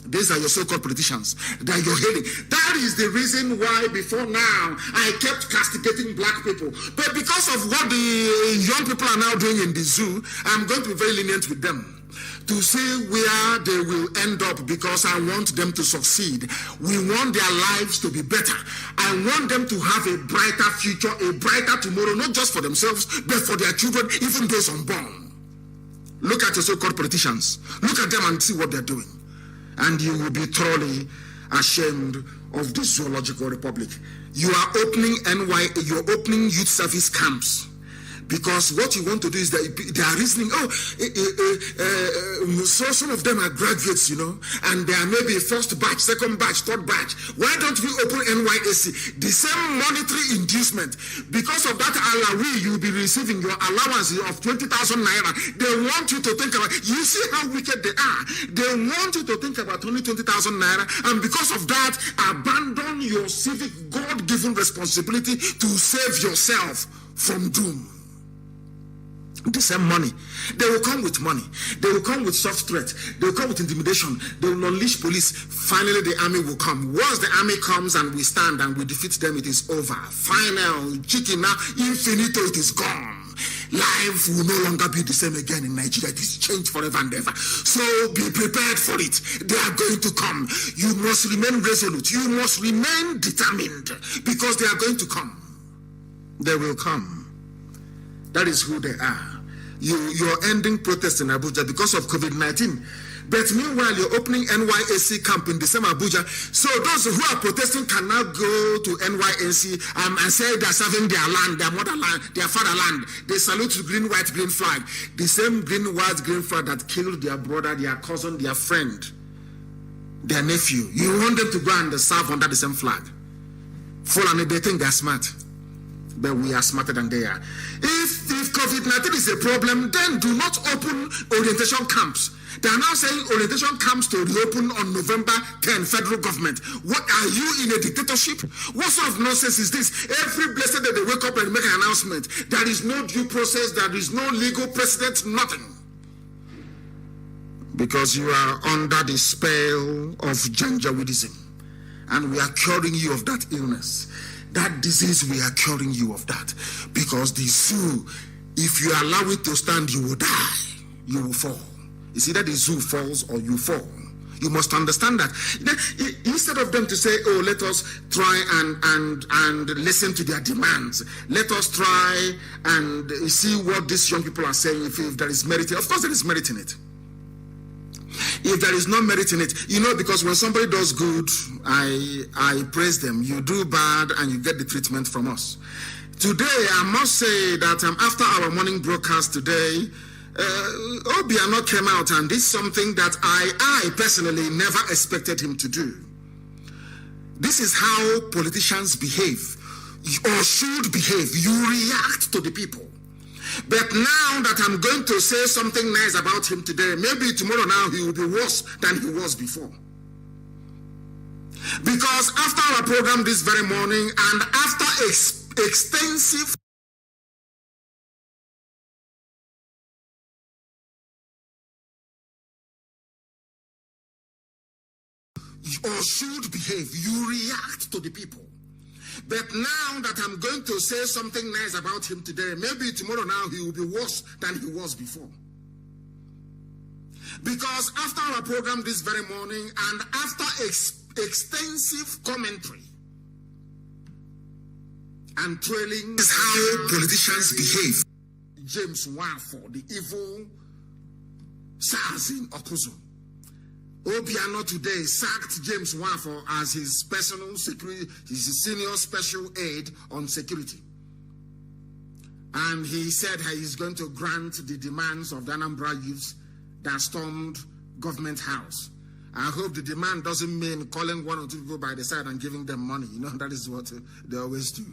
These are your so-called politicians that you're hailing. That is the reason why before now I kept castigating black people. But because of what the young people are now doing in the zoo, I'm going to be very lenient with them to see where they will end up because I want them to succeed. We want their lives to be better. I want them to have a brighter future, a brighter tomorrow, not just for themselves, but for their children, even those unborn. Look at your so-called politicians. Look at them and see what they're doing. And you will be thoroughly ashamed of the Zoological Republic. You are opening you're opening youth service camps. Because what you want to do is that they are reasoning, so some of them are graduates, and they are maybe first batch, second batch, third batch. Why don't we open NYSC? The same monetary inducement. Because of that allowance, you will be receiving your allowance of 20,000 naira. They want you to think about, you see how wicked they are. They want you to think about only 20,000 naira, and because of that, abandon your civic God-given responsibility to save yourself from doom. The same money. They will come with money. They will come with soft threats. They will come with intimidation. They will unleash police. Finally, the army will come. Once the army comes and we stand and we defeat them, it is over. Final, chicken now, infinito, it is gone. Life will no longer be the same again in Nigeria. It is changed forever and ever. So be prepared for it. They are going to come. You must remain resolute. You must remain determined, because they are going to come. They will come. That is who they are. You're ending protests in Abuja because of COVID-19. But meanwhile, you're opening NYSC camp in the same Abuja. So those who are protesting can now go to NYSC and say they're serving their land, their motherland, their fatherland. They salute the green, white, green flag. The same green, white, green flag that killed their brother, their cousin, their friend, their nephew. You want them to go and serve under the same flag. Fulani, they think they're smart. But we are smarter than they are. If COVID-19 is a problem, then do not open orientation camps. They are now saying orientation camps to reopen on November 10, federal government. What, are you in a dictatorship? What sort of nonsense is this? Every blessed day they wake up and make an announcement. There is no due process, there is no legal precedent, nothing. Because you are under the spell of Janjaweedism. And we are curing you of that illness. That disease, we are curing you of that. Because the zoo, if you allow it to stand, you will die. You will fall. It's either the zoo falls or you fall. You must understand that. Instead of them to say, oh, let us try and listen to their demands. Let us try and see what these young people are saying, if there is merit. Of course there is merit in it. If there is no merit in it, because when somebody does good, I praise them. You do bad and you get the treatment from us. Today, I must say that after our morning broadcast today, Obiano came out and did something that I personally never expected him to do. This is how politicians behave, or should behave. You react to the people. But now that I'm going to say something nice about him today, maybe tomorrow now he will be worse than he was before. Because after our program this very morning, and after extensive or should behave, you react to the people. But now that I'm going to say something nice about him today, maybe tomorrow now he will be worse than he was before. Because after our program this very morning, and after extensive commentary and trailing, is how politicians behave. James Wafo, the evil SARS in Okuzu. Obiano today sacked James Wafo as his personal security, his senior special aide on security. And he said he is going to grant the demands of the Anambra youths that stormed government house. I hope the demand doesn't mean calling one or two people by the side and giving them money. That is what they always do.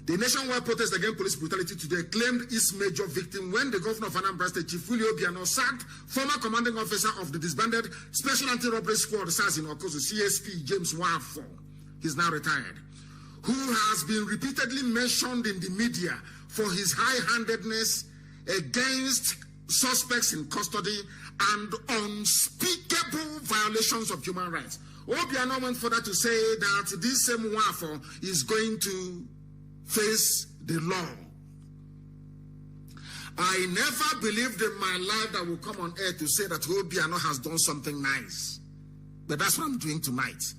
The nationwide protest against police brutality today claimed its major victim when the governor of Anambra State, Chief Willie Obiano, sacked former commanding officer of the disbanded Special Anti-Robbery Squad, SARS in Okuzu, CSP James Wafo. He's now retired. Who has been repeatedly mentioned in the media for his high-handedness against suspects in custody and unspeakable violations of human rights. Obiano went further to say that this same Wafo is going to face the law. I never believed in my life that will come on air to say that Obiano has done something nice. But that's what I'm doing tonight.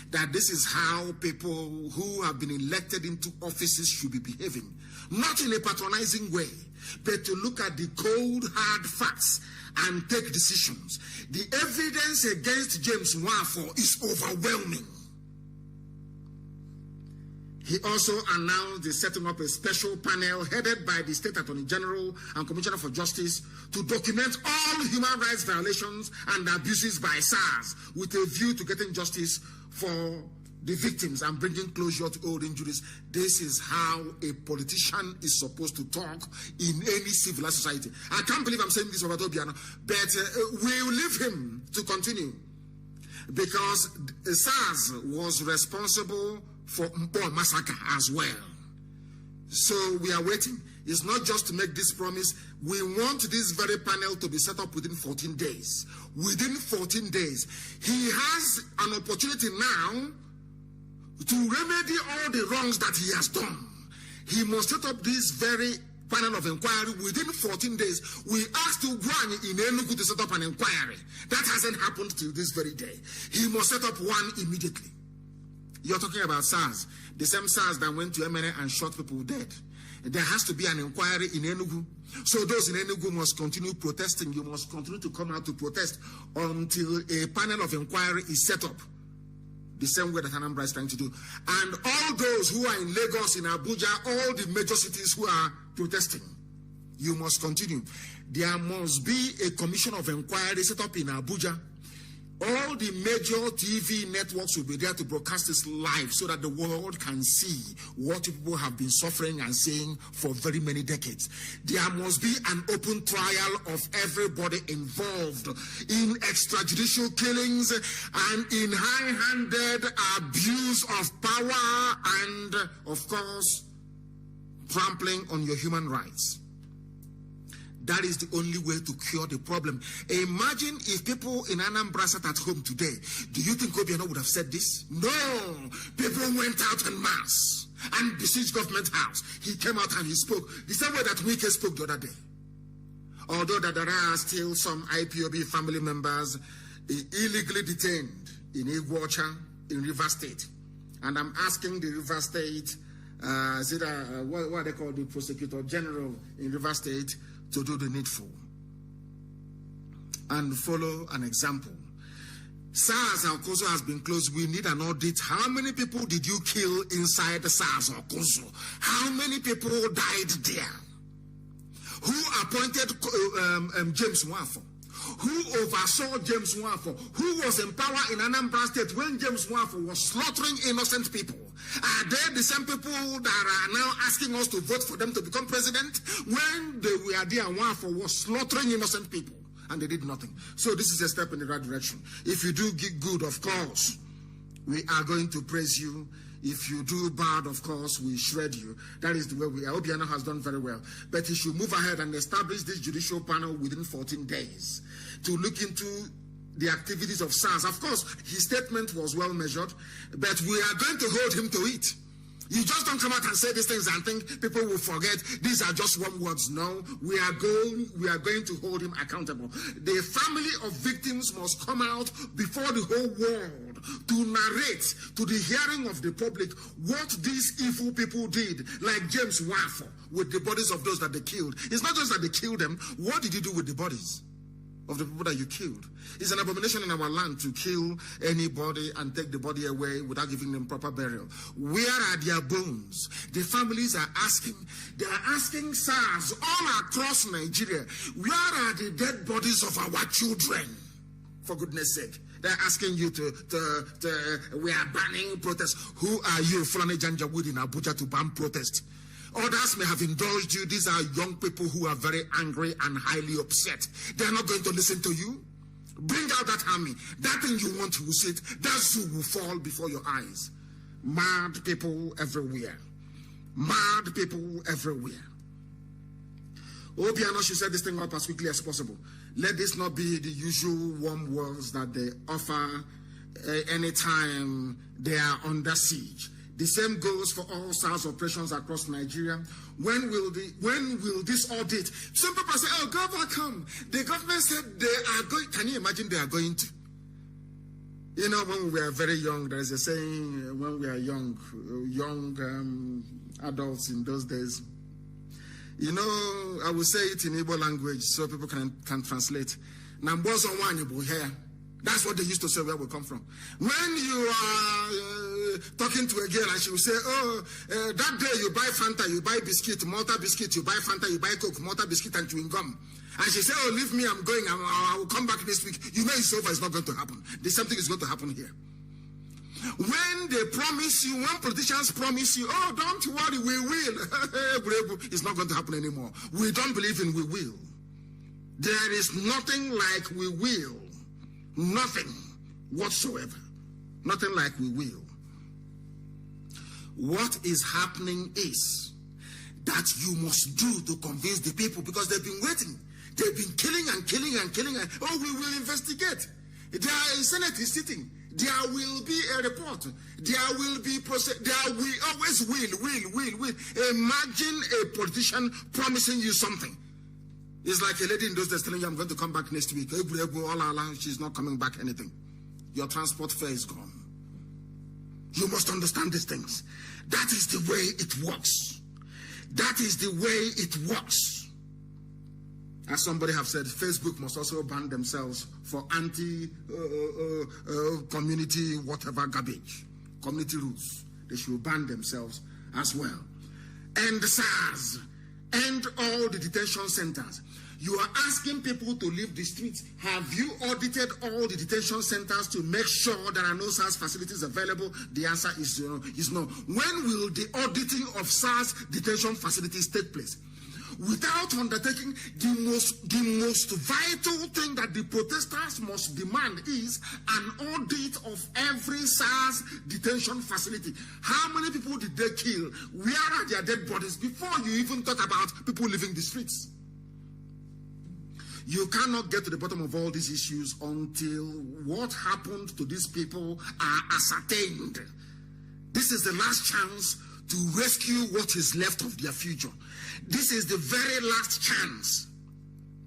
That this is how people who have been elected into offices should be behaving. Not in a patronizing way, but to look at the cold, hard facts and take decisions. The evidence against James Wafo is overwhelming. He also announced the setting up a special panel headed by the State Attorney General and Commissioner for Justice to document all human rights violations and abuses by SARS with a view to getting justice for the victims and bringing closure to old injuries. This is how a politician is supposed to talk in any civilized society. I can't believe I'm saying this about Obiano, but we'll leave him to continue, because SARS was responsible for Mpo massacre as well. So we are waiting. It's not just to make this promise. We want this very panel to be set up within 14 days. Within 14 days. He has an opportunity now to remedy all the wrongs that he has done. He must set up this very panel of inquiry within 14 days. We asked Ugwani in Enugu to set up an inquiry. That hasn't happened till this very day. He must set up one immediately. You're talking about SARS, the same SARS that went to MNA and shot people dead. There has to be an inquiry in Enugu. So those in Enugu must continue protesting. You must continue to come out to protest until a panel of inquiry is set up, the same way that Anambra is trying to do. And all those who are in Lagos, in Abuja, all the major cities who are protesting, you must continue. There must be a commission of inquiry set up in Abuja. All the major TV networks will be there to broadcast this live so that the world can see what people have been suffering and saying for very many decades. There must be an open trial of everybody involved in extrajudicial killings and in high-handed abuse of power and, of course, trampling on your human rights. That is the only way to cure the problem. Imagine if people in Anambra sat at home today. Do you think Obiano would have said this? No. People went out en masse and besieged government house. He came out and he spoke the same way that Wike spoke the other day. Although that there are still some IPOB family members illegally detained in Iguacha, in River State. And I'm asking the River State, what they call the Prosecutor General in River State, to do the needful and follow an example. SARS or KOSO has been closed. We need an audit. How many people did you kill inside the SARS or KOSO? How many people died there? Who appointed James Nwafo? Who oversaw James Nwafo? Who was in power in Anambra State when James Nwafo was slaughtering innocent people? Are they the same people that are now asking us to vote for them to become president? When they were there, Nwafo was slaughtering innocent people and they did nothing. So this is a step in the right direction. If you do good, of course, we are going to praise you. If you do bad, of course, we shred you. That is the way we are. Obiano has done very well. But he should move ahead and establish this judicial panel within 14 days to look into the activities of SARS. Of course, his statement was well measured, but we are going to hold him to it. You just don't come out and say these things and think people will forget. These are just one words. No, we are going to hold him accountable. The family of victims must come out before the whole world to narrate to the hearing of the public what these evil people did, like James Nwafo, with the bodies of those that they killed. It's not just that they killed them. What did you do with the bodies of the people that you killed? It's an abomination in our land to kill anybody and take the body away without giving them proper burial. Where are their bones? The families are asking. They are asking SARS all across Nigeria, where are the dead bodies of our children? For goodness sake. They're asking you we are banning protests. Who are you, Fulani Janjaweed in Abuja, to ban protest? Others may have indulged you. These are young people who are very angry and highly upset. They're not going to listen to you. Bring out that army. That thing you want to sit, that zoo will fall before your eyes. Mad people everywhere. Mad people everywhere. Obiano should set this thing up as quickly as possible. Let this not be the usual warm words that they offer anytime they are under siege. The same goes for all SARS operations across Nigeria. When will this audit? Some people say, oh, government come. The government said they are going. Can you imagine they are going to? You know, when we were very young, there is a saying, when we are young adults in those days, you know, I will say it in Igbo language so people can translate. Nambozo Wanyibu here. That's what they used to say where we come from. When you are talking to a girl, and she will say, oh, that day you buy Fanta, you buy biscuit, Malta biscuit, you buy Fanta, you buy Coke, Malta biscuit, and chewing gum. And she said, oh, leave me, I'm going, I will come back this week. You know it's over, it's not going to happen. The same thing is going to happen here. When they promise you, when politicians promise you, oh, don't worry, we will. It's not going to happen anymore. We don't believe in we will. There is nothing like we will. Nothing whatsoever. Nothing like we will. What is happening is that you must do to convince the people, because they've been waiting. They've been killing and killing and killing. Oh, we will investigate. The Senate is sitting. There will be a report. There will be process. There will always will. Imagine a politician promising you something. It's like a lady in those days telling you, I'm going to come back next week. She's not coming back anything. Your transport fare is gone. You must understand these things. That is the way it works. That is the way it works. As somebody have said, Facebook must also ban themselves for anti-community whatever garbage. Community rules. They should ban themselves as well. End SARS. End all the detention centers. You are asking people to leave the streets. Have you audited all the detention centers to make sure there are no SARS facilities available? The answer is no. When will the auditing of SARS detention facilities take place? Without undertaking the most vital thing that the protesters must demand is an audit of every SARS detention facility. How many people did they kill? Where are their dead bodies? Before you even talk about people leaving the streets. You cannot get to the bottom of all these issues until what happened to these people are ascertained. This is the last chance to rescue what is left of their future. This is the very last chance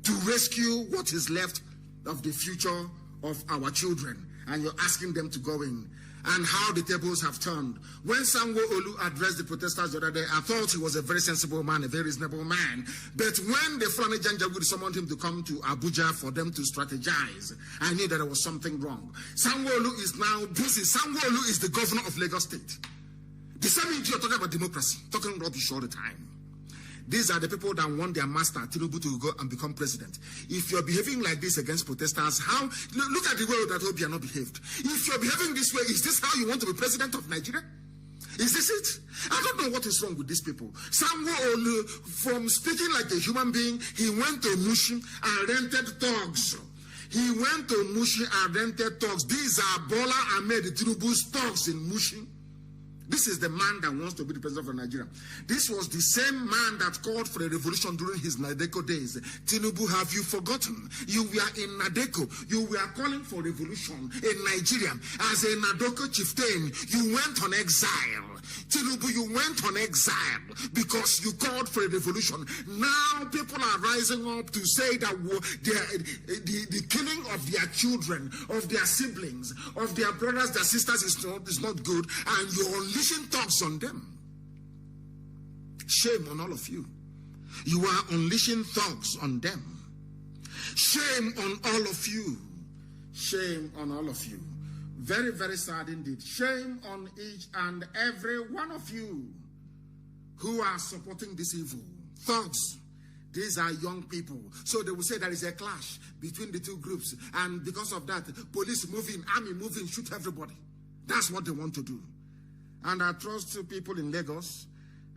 to rescue what is left of the future of our children. And you're asking them to go in. And how the tables have turned. When Sanwo-Olu addressed the protesters the other day, I thought he was a very sensible man, a very reasonable man. But when the Fulani Janjaweed summoned him to come to Abuja for them to strategize, I knew that there was something wrong. Sanwo-Olu is now busy. Sanwo-Olu is the governor of Lagos State. The same idiot talking about democracy, talking rubbish all the time. These are the people that want their master, Tinubu, to go and become president. If you're behaving like this against protesters, how? Look at the way that Obiano behaved. If you're behaving this way, is this how you want to be president of Nigeria? Is this it? I don't know what is wrong with these people. Sanwo-Olu, from speaking like a human being, he went to Mushi and rented thugs. He went to Mushi and rented thugs. These are Bola Ahmed Tinubu's thugs in Mushi. This is the man that wants to be the president of Nigeria. This was the same man that called for a revolution during his Nadeko days. Tinubu, have you forgotten? You were in Nadeko. You were calling for revolution in Nigeria. As a Nadeko chieftain, you went on exile. Tinubu, you went on exile because you called for a revolution. Now people are rising up to say that the killing of their children, of their siblings, of their brothers, their sisters is not good, and you're unleashing thugs on them. Shame on all of you. You are unleashing thugs on them. Shame on all of you. Shame on all of you. Very, very sad indeed. Shame on each and every one of you who are supporting this evil. Thugs. These are young people. So they will say there is a clash between the two groups. And because of that, police moving, army moving, shoot everybody. That's what they want to do. And I trust people in Lagos.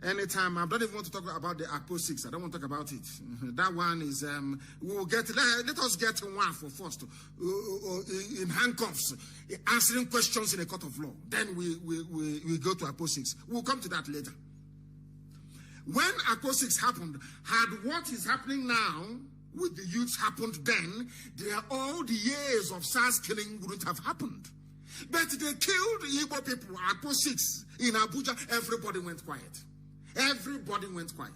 Anytime, I don't even want to talk about the Oct 6. I don't want to talk about it. That one is, we will get, let us get one for first, in handcuffs, answering questions in a court of law. Then we go to Oct 6. We'll come to that later. When Oct 6 happened, had what is happening now with the youths happened then, all the years of SARS killing wouldn't have happened. But they killed Igbo people, Oct 6, in Abuja. Everybody went quiet. Everybody went quiet.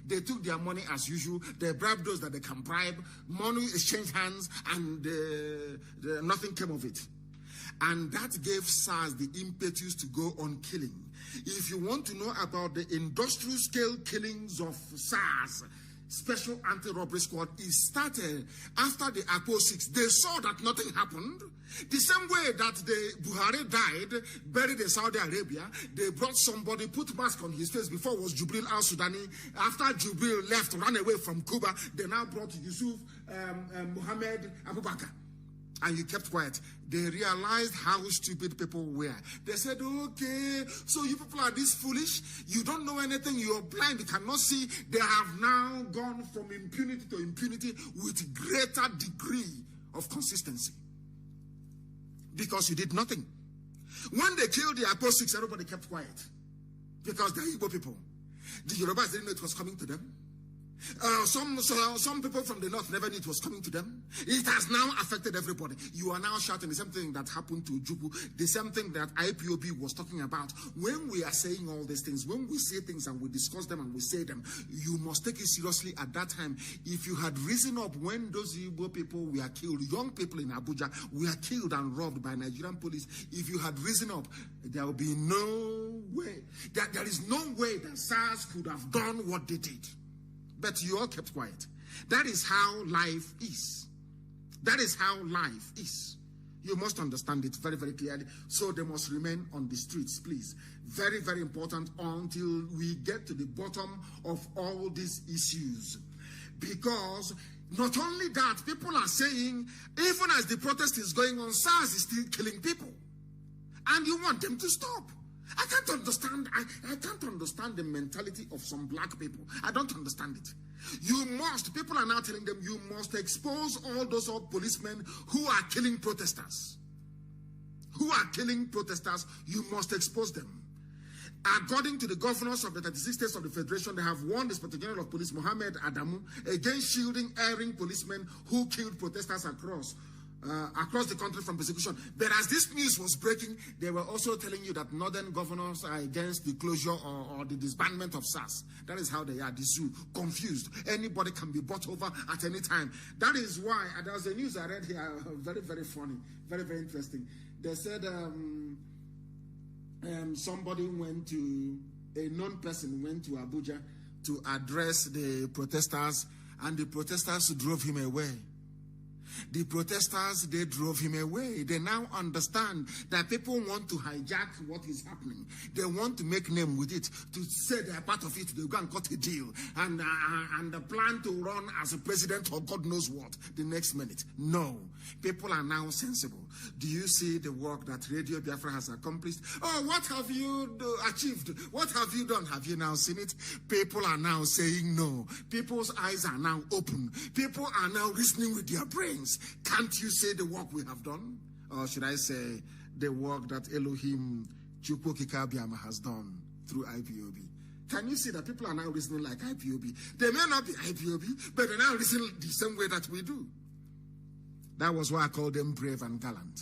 They took their money as usual. They bribed those that they can bribe. Money exchanged hands, and nothing came of it. And that gave SARS the impetus to go on killing. If you want to know about the industrial scale killings of SARS, Special Anti-Robbery Squad is started after the Akpo 6. They saw that nothing happened. The same way that the Buhari died, buried in Saudi Arabia, they brought somebody, put mask on his face. Before it was Jubril al-Sudani. After Jubril left, ran away from Cuba, they now brought Yusuf Muhammad Abu Bakr. And you kept quiet. They realized how stupid people were. They said, okay, so you people are this foolish. You don't know anything. You're blind. You cannot see. They have now gone from impunity to impunity with greater degree of consistency. Because you did nothing. When they killed the Akpo 6, everybody kept quiet. Because they're Igbo people. The Yorubas didn't know it was coming to them. Some people from the north never knew it was coming to them. It has now affected everybody. You are now shouting the same thing that happened to Jubu, the same thing that IPOB was talking about. When we are saying all these things, when we say things and we discuss them and we say them, you must take it seriously at that time. If you had risen up when those Igbo people were killed, young people in Abuja were killed and robbed by Nigerian police, if you had risen up, there will be no way, there is no way that SARS could have done what they did. But you all kept quiet. That is how life is. That is how life is. You must understand it very, very clearly. So they must remain on the streets, please. Very, very important until we get to the bottom of all these issues. Because not only that, people are saying, even as the protest is going on, SARS is still killing people. And you want them to stop. I can't understand. I can't understand the mentality of some black people. I don't understand it. You must, people are now telling them, you must expose all those old policemen who are killing protesters. Who are killing protesters, you must expose them. According to the governors of the 36 states of the Federation, they have warned the Inspector General of Police, Mohammed Adamu, against shielding erring policemen who killed protesters across the country from persecution. But as this news was breaking, they were also telling you that northern governors are against the closure or the disbandment of SARS. That is how they are, the zoo, confused. Anybody can be bought over at any time. That is why, there was a news I read here, very, very funny, very, very interesting. They said somebody went to, a known person went to Abuja to address the protesters, and the protesters drove him away. The protesters, they drove him away. They now understand that people want to hijack what is happening. They want to make name with it, to say they are part of it. They go and cut a deal and plan to run as a president or God knows what the next minute. No, people are now sensible. Do you see the work that Radio Biafra has accomplished? Oh, what have you achieved? What have you done? Have you now seen it? People are now saying no. People's eyes are now open. People are now listening with their brains. Can't you say the work we have done? Or should I say the work that Elohim Chukwokikabiama has done through IPOB? Can you see that people are now listening like IPOB? They may not be IPOB, but they're now listening the same way that we do. That was why I call them brave and gallant.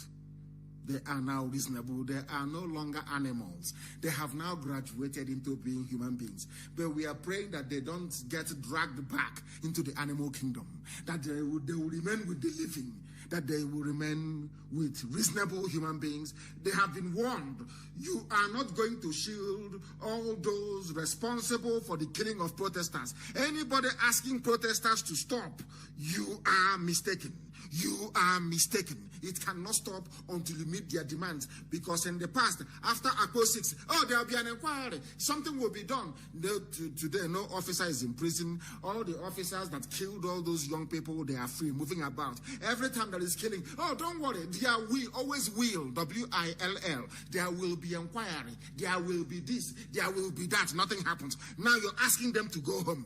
They are now reasonable. They are no longer animals. They have now graduated into being human beings. But we are praying that they don't get dragged back into the animal kingdom. That they will remain with the living. That they will remain with reasonable human beings. They have been warned. You are not going to shield all those responsible for the killing of protesters. Anybody asking protesters to stop, you are mistaken. You are mistaken. It cannot stop until you meet their demands. Because in the past, after Akpo 6, oh, there will be an inquiry. Something will be done. Today, no officer is in prison. All the officers that killed all those young people, they are free, moving about. Every time there is killing, oh, don't worry. There will, always will, W-I-L-L. There will be inquiry. There will be this. There will be that. Nothing happens. Now you're asking them to go home.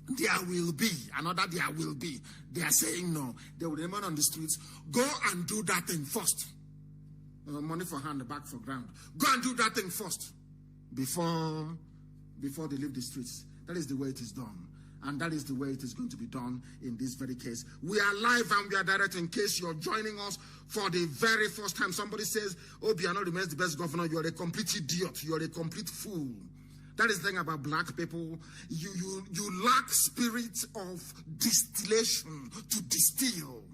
There will be, another there will be. They are saying no. They will remain on the streets. Go and do that thing first. Money for hand, back for ground. Go and do that thing first before they leave the streets. That is the way it is done. And that is the way it is going to be done in this very case. We are live and we are direct. In case you're joining us for the very first time, somebody says, Obiano remains the best governor. You're a complete idiot. You're a complete fool. That is the thing about black people. You lack spirit of distillation to distill.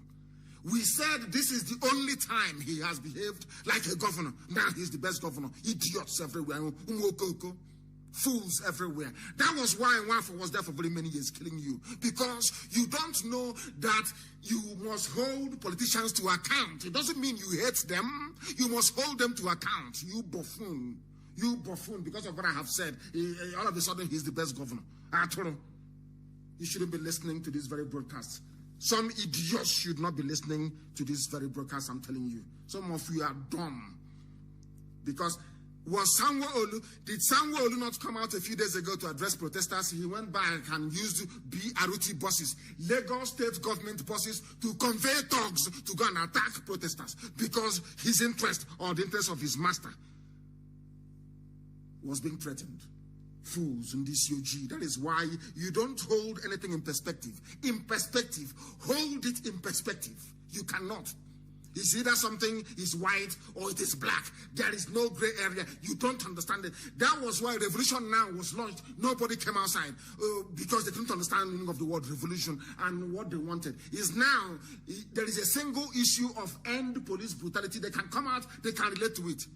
We said this is the only time he has behaved like a governor. Now he's the best governor. Idiots everywhere. Fools everywhere. That was why Nwafo was there for very many years, killing you. Because you don't know that you must hold politicians to account. It doesn't mean you hate them. You must hold them to account. You buffoon. You buffoon. Because of what I have said, all of a sudden he's the best governor. I told him, you shouldn't be listening to this very broadcast. Some idiots should not be listening to this very broadcast, I'm telling you. Some of you are dumb. Because did Sanwo-Olu not come out a few days ago to address protesters? He went back and used BRT buses, Lagos state government buses, to convey thugs to go and attack protesters because his interest or the interest of his master was being threatened. Fools in this UG. That is why you don't hold anything in perspective. In perspective, hold it in perspective. You cannot. It's either something is white or it is black. There is no gray area. You don't understand it. That was why Revolution Now was launched. Nobody came outside because they didn't understand the meaning of the word revolution and what they wanted. Is now there is a single issue of end police brutality. They can come out, they can relate to it.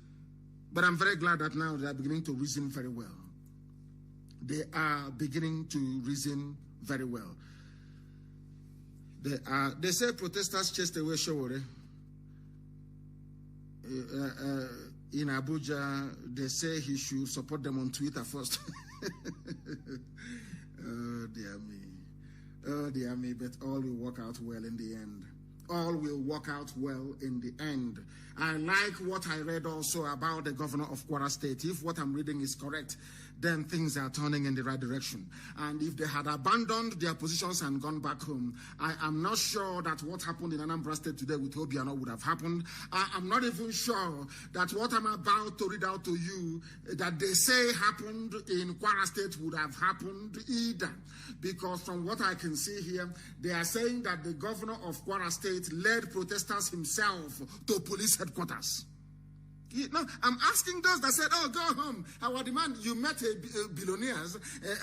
But I'm very glad that now they are beginning to reason very well. They are beginning to reason very well. They say protesters chased away Showore. In Abuja, they say he should support them on Twitter first. Oh, dear me. Oh, dear me. But all will work out well in the end. All will work out well in the end. I like what I read also about the governor of Kwara State. If what I'm reading is correct, then things are turning in the right direction. And if they had abandoned their positions and gone back home, I am not sure that what happened in Anambra State today with Obiano would have happened. I am not even sure that what I'm about to read out to you, that they say happened in Kwara State would have happened either. Because from what I can see here, they are saying that the governor of Kwara State led protesters himself to police headquarters. No, I'm asking those that said, oh, go home. Our demand, you met billionaires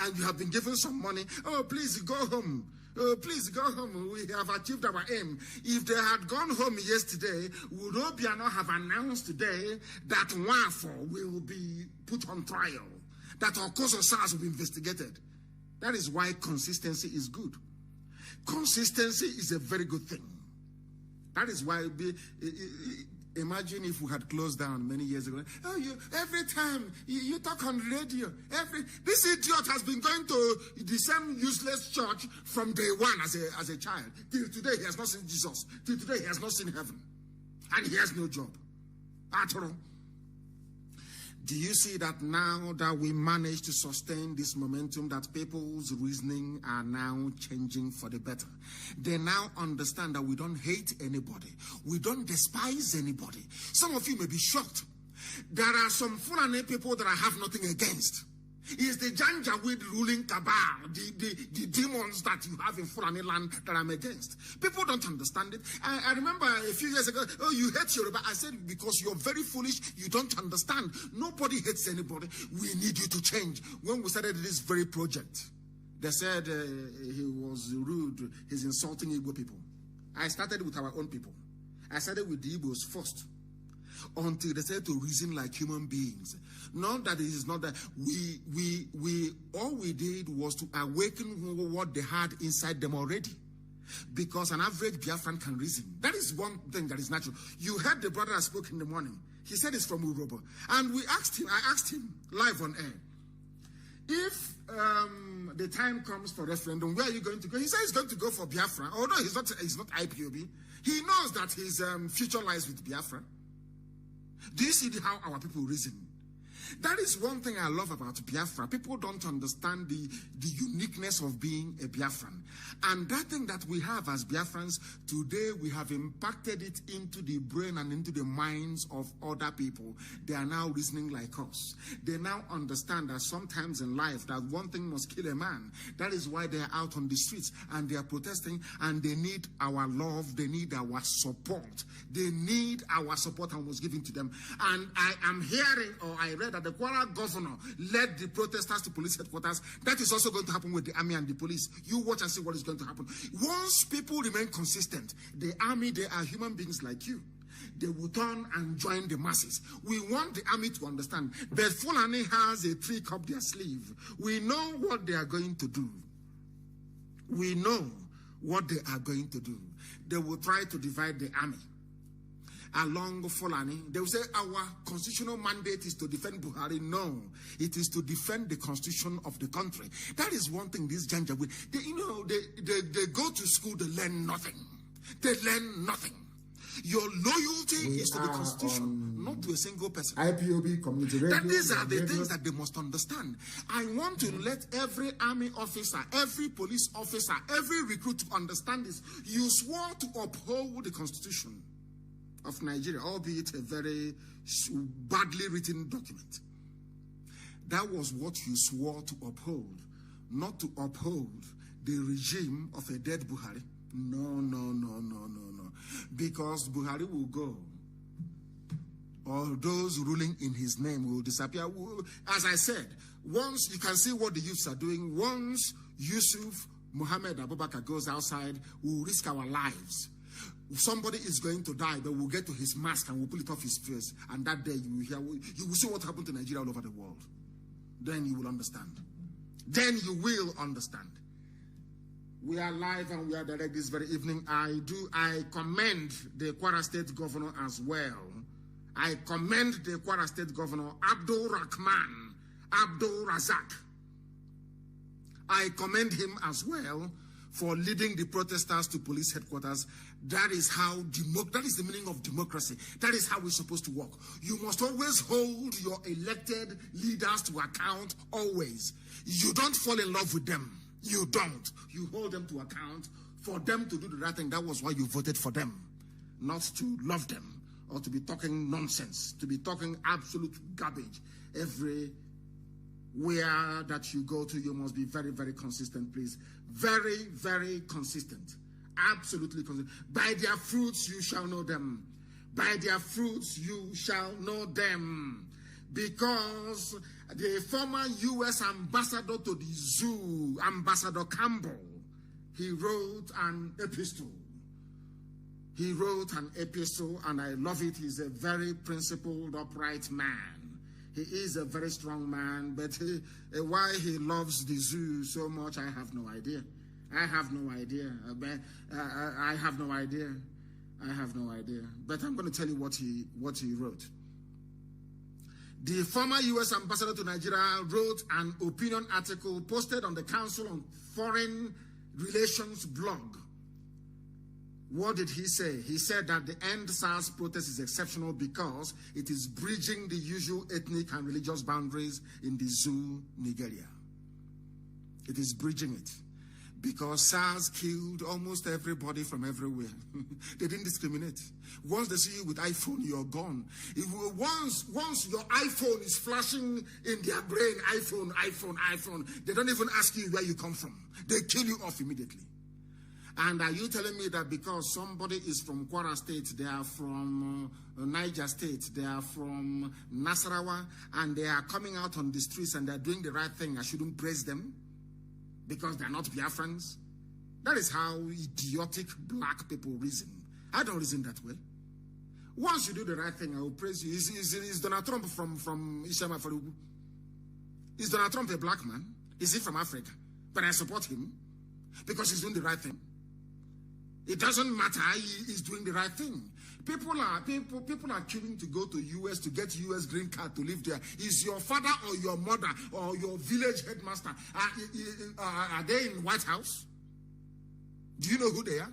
and you have been given some money. Oh, please go home. Oh, please go home. We have achieved our aim. If they had gone home yesterday, would Obiano have announced today that Nwafo will be put on trial? That Okozo SARS will be investigated? That is why consistency is good. Consistency is a very good thing. That is why imagine if we had closed down many years ago. Oh, every time you talk on radio, this idiot has been going to the same useless church from day one as a child. Till today he has not seen Jesus. Till today he has not seen heaven. And he has no job at all. Do you see that now that we manage to sustain this momentum, that people's reasoning are now changing for the better? They now understand that we don't hate anybody. We don't despise anybody. Some of you may be shocked. There are some Fulani people that I have nothing against. It's the Janjaweed ruling cabal, the demons that you have in Fulani land that I'm against. People don't understand it. I remember a few years ago, oh, you hate Yoruba. I said, because you're very foolish, you don't understand. Nobody hates anybody. We need you to change. When we started this very project, they said he was rude, he's insulting Igbo people. I started with our own people. I started with the Igbos first, until they said to reason like human beings. Not that it is not that all we did was to awaken what they had inside them already. Because an average Biafran can reason. That is one thing that is natural. You heard the brother that spoke in the morning. He said it's from Urobo. And I asked him live on air, if the time comes for referendum, where are you going to go? He said he's going to go for Biafra. Although he's not IPOB. He knows that his future lies with Biafra. Do you see how our people reason? That is one thing I love about Biafra. People don't understand the uniqueness of being a Biafran. And that thing that we have as Biafrans, today we have impacted it into the brain and into the minds of other people. They are now reasoning like us. They now understand that sometimes in life that one thing must kill a man. That is why they are out on the streets and they are protesting, and they need our love. They need our support. They need our support and was given to them. And I am hearing, or I read that the Kwara governor led the protesters to police headquarters. That is also going to happen with the army and the police. You watch and see what is going to happen. Once people remain consistent, the army, they are human beings like you. they will turn and join the masses. We want the army to understand that Fulani has a trick up their sleeve. We know what they are going to do. We know what they are going to do. They will try to divide the army along Fulani. They will say our constitutional mandate is to defend Buhari. No, it is to defend the constitution of the country. That is one thing this Janjaweed, they go to school, they learn nothing. They learn nothing. Your loyalty is to the constitution, not to a single person.
IPOB community radio.
That these are the things that they must understand. I want to let every army officer, every police officer, every recruit to understand this. You swore to uphold the constitution of Nigeria, albeit a very badly written document. That was what you swore to uphold, not to uphold the regime of a dead Buhari. No. Because Buhari will go. All those ruling in his name will disappear. As I said, once you can see what the youths are doing, once Yusuf Muhammad Abubakar goes outside, we'll risk our lives. Somebody is going to die, but we'll get to his mask and we'll pull it off his face. And that day you will see what happened to Nigeria all over the world. Then you will understand. Then you will understand. We are live and we are direct this very evening. I commend the Kwara State Governor as well. I commend the Kwara State Governor, Abdul Rahman, Abdul Razak. I commend him as well for leading the protesters to police headquarters. That is that is the meaning of democracy. That is how we're supposed to work. You must always hold your elected leaders to account, always. You don't fall in love with them. You don't. You hold them to account for them to do the right thing. That was why you voted for them, not to love them or to be talking nonsense, to be talking absolute garbage. Everywhere that you go to, you must be very, very consistent, please. Very, very consistent. Absolutely consistent. By their fruits you shall know them. By their fruits you shall know them. Because the former U.S. ambassador to the zoo, Ambassador Campbell, he wrote an epistle. He wrote an epistle, and I love it. He's a very principled, upright man. He is a very strong man, but why he loves the zoo so much, I have no idea. I have no idea. I have no idea. I have no idea. But I'm going to tell you what he wrote. The former U.S. ambassador to Nigeria wrote an opinion article posted on the Council on Foreign Relations blog. What did he say? He said that the End SARS protest is exceptional because it is bridging the usual ethnic and religious boundaries in the zoo, Nigeria. It is bridging it. Because SARS killed almost everybody from everywhere. They didn't discriminate. Once they see you with iPhone, you're gone. Once your iPhone is flashing in their brain, iPhone, they don't even ask you where you come from. They kill you off immediately. And are you telling me that because somebody is from Kwara State, they are from Niger State, they are from Nasarawa, and they are coming out on the streets and they're doing the right thing, I shouldn't praise them? Because they're not Biafrans? That is how idiotic black people reason. I don't reason that way. Once you do the right thing, I will praise you. Is Donald Trump from Ishama Farugu? Is Donald Trump a black man? Is he from Africa? But I support him because he's doing the right thing. It doesn't matter, he's doing the right thing. People are queuing to go to US to get US green card to live there. Is your father or your mother or your village headmaster, are they in White House? Do you know who they are?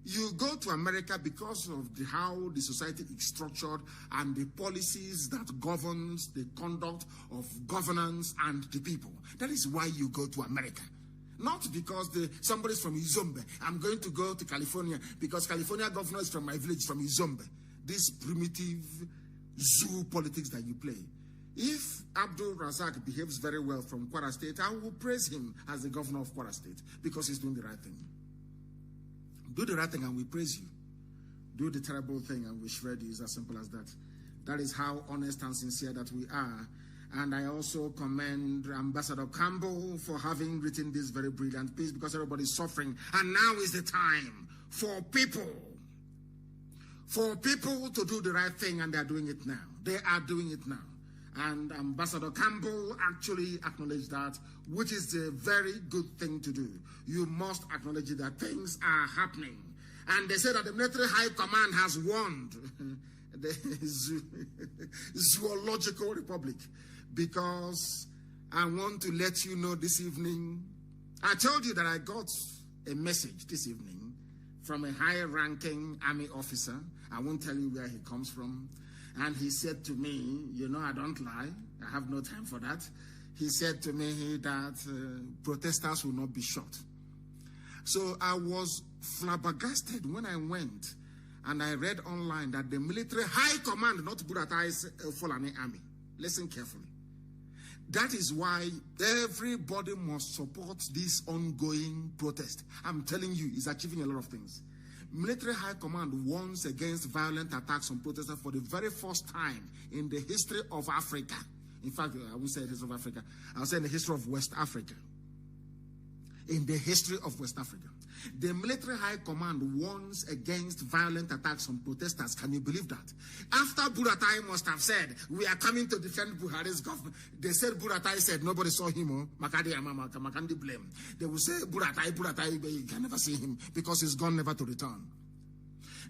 You go to America because of how the society is structured and the policies that governs the conduct of governance and the people. That is why you go to America. Not because somebody's from Izombe. I'm going to go to California because California governor is from my village, from Izombe. This primitive zoo politics that you play. If Abdul Razak behaves very well from Kwara State, I will praise him as the governor of Kwara State because he's doing the right thing. Do the right thing and we praise you. Do the terrible thing and we shred you. It's as simple as that. That is how honest and sincere that we are. And I also commend Ambassador Campbell for having written this very brilliant piece because everybody is suffering. And now is the time for people for people to do the right thing, and they are doing it now. They are doing it now. And Ambassador Campbell actually acknowledged that, which is a very good thing to do. You must acknowledge that things are happening. And they said that the military high command has warned the zoological republic, because I want to let you know this evening, I told you that I got a message this evening from a high-ranking army officer. I won't tell you where he comes from. And he said to me, you know, I don't lie. I have no time for that. He said to me that protesters will not be shot. So I was flabbergasted when I went and I read online that the military high command, not Buratai's Fulani army. Listen carefully. That is why everybody must support this ongoing protest. I'm telling you, it's achieving a lot of things. Military high command warns against violent attacks on protesters for the very first time in the history of Africa. In fact, I won't say the history of Africa. I'll say in the history of West Africa. In the history of West Africa. The military high command warns against violent attacks on protesters. Can you believe that? After Buratai must have said, we are coming to defend Buhari's government. They said Buratai said, nobody saw him. Makandi blame. They will say, Buratai, but you can never see him because he's gone never to return.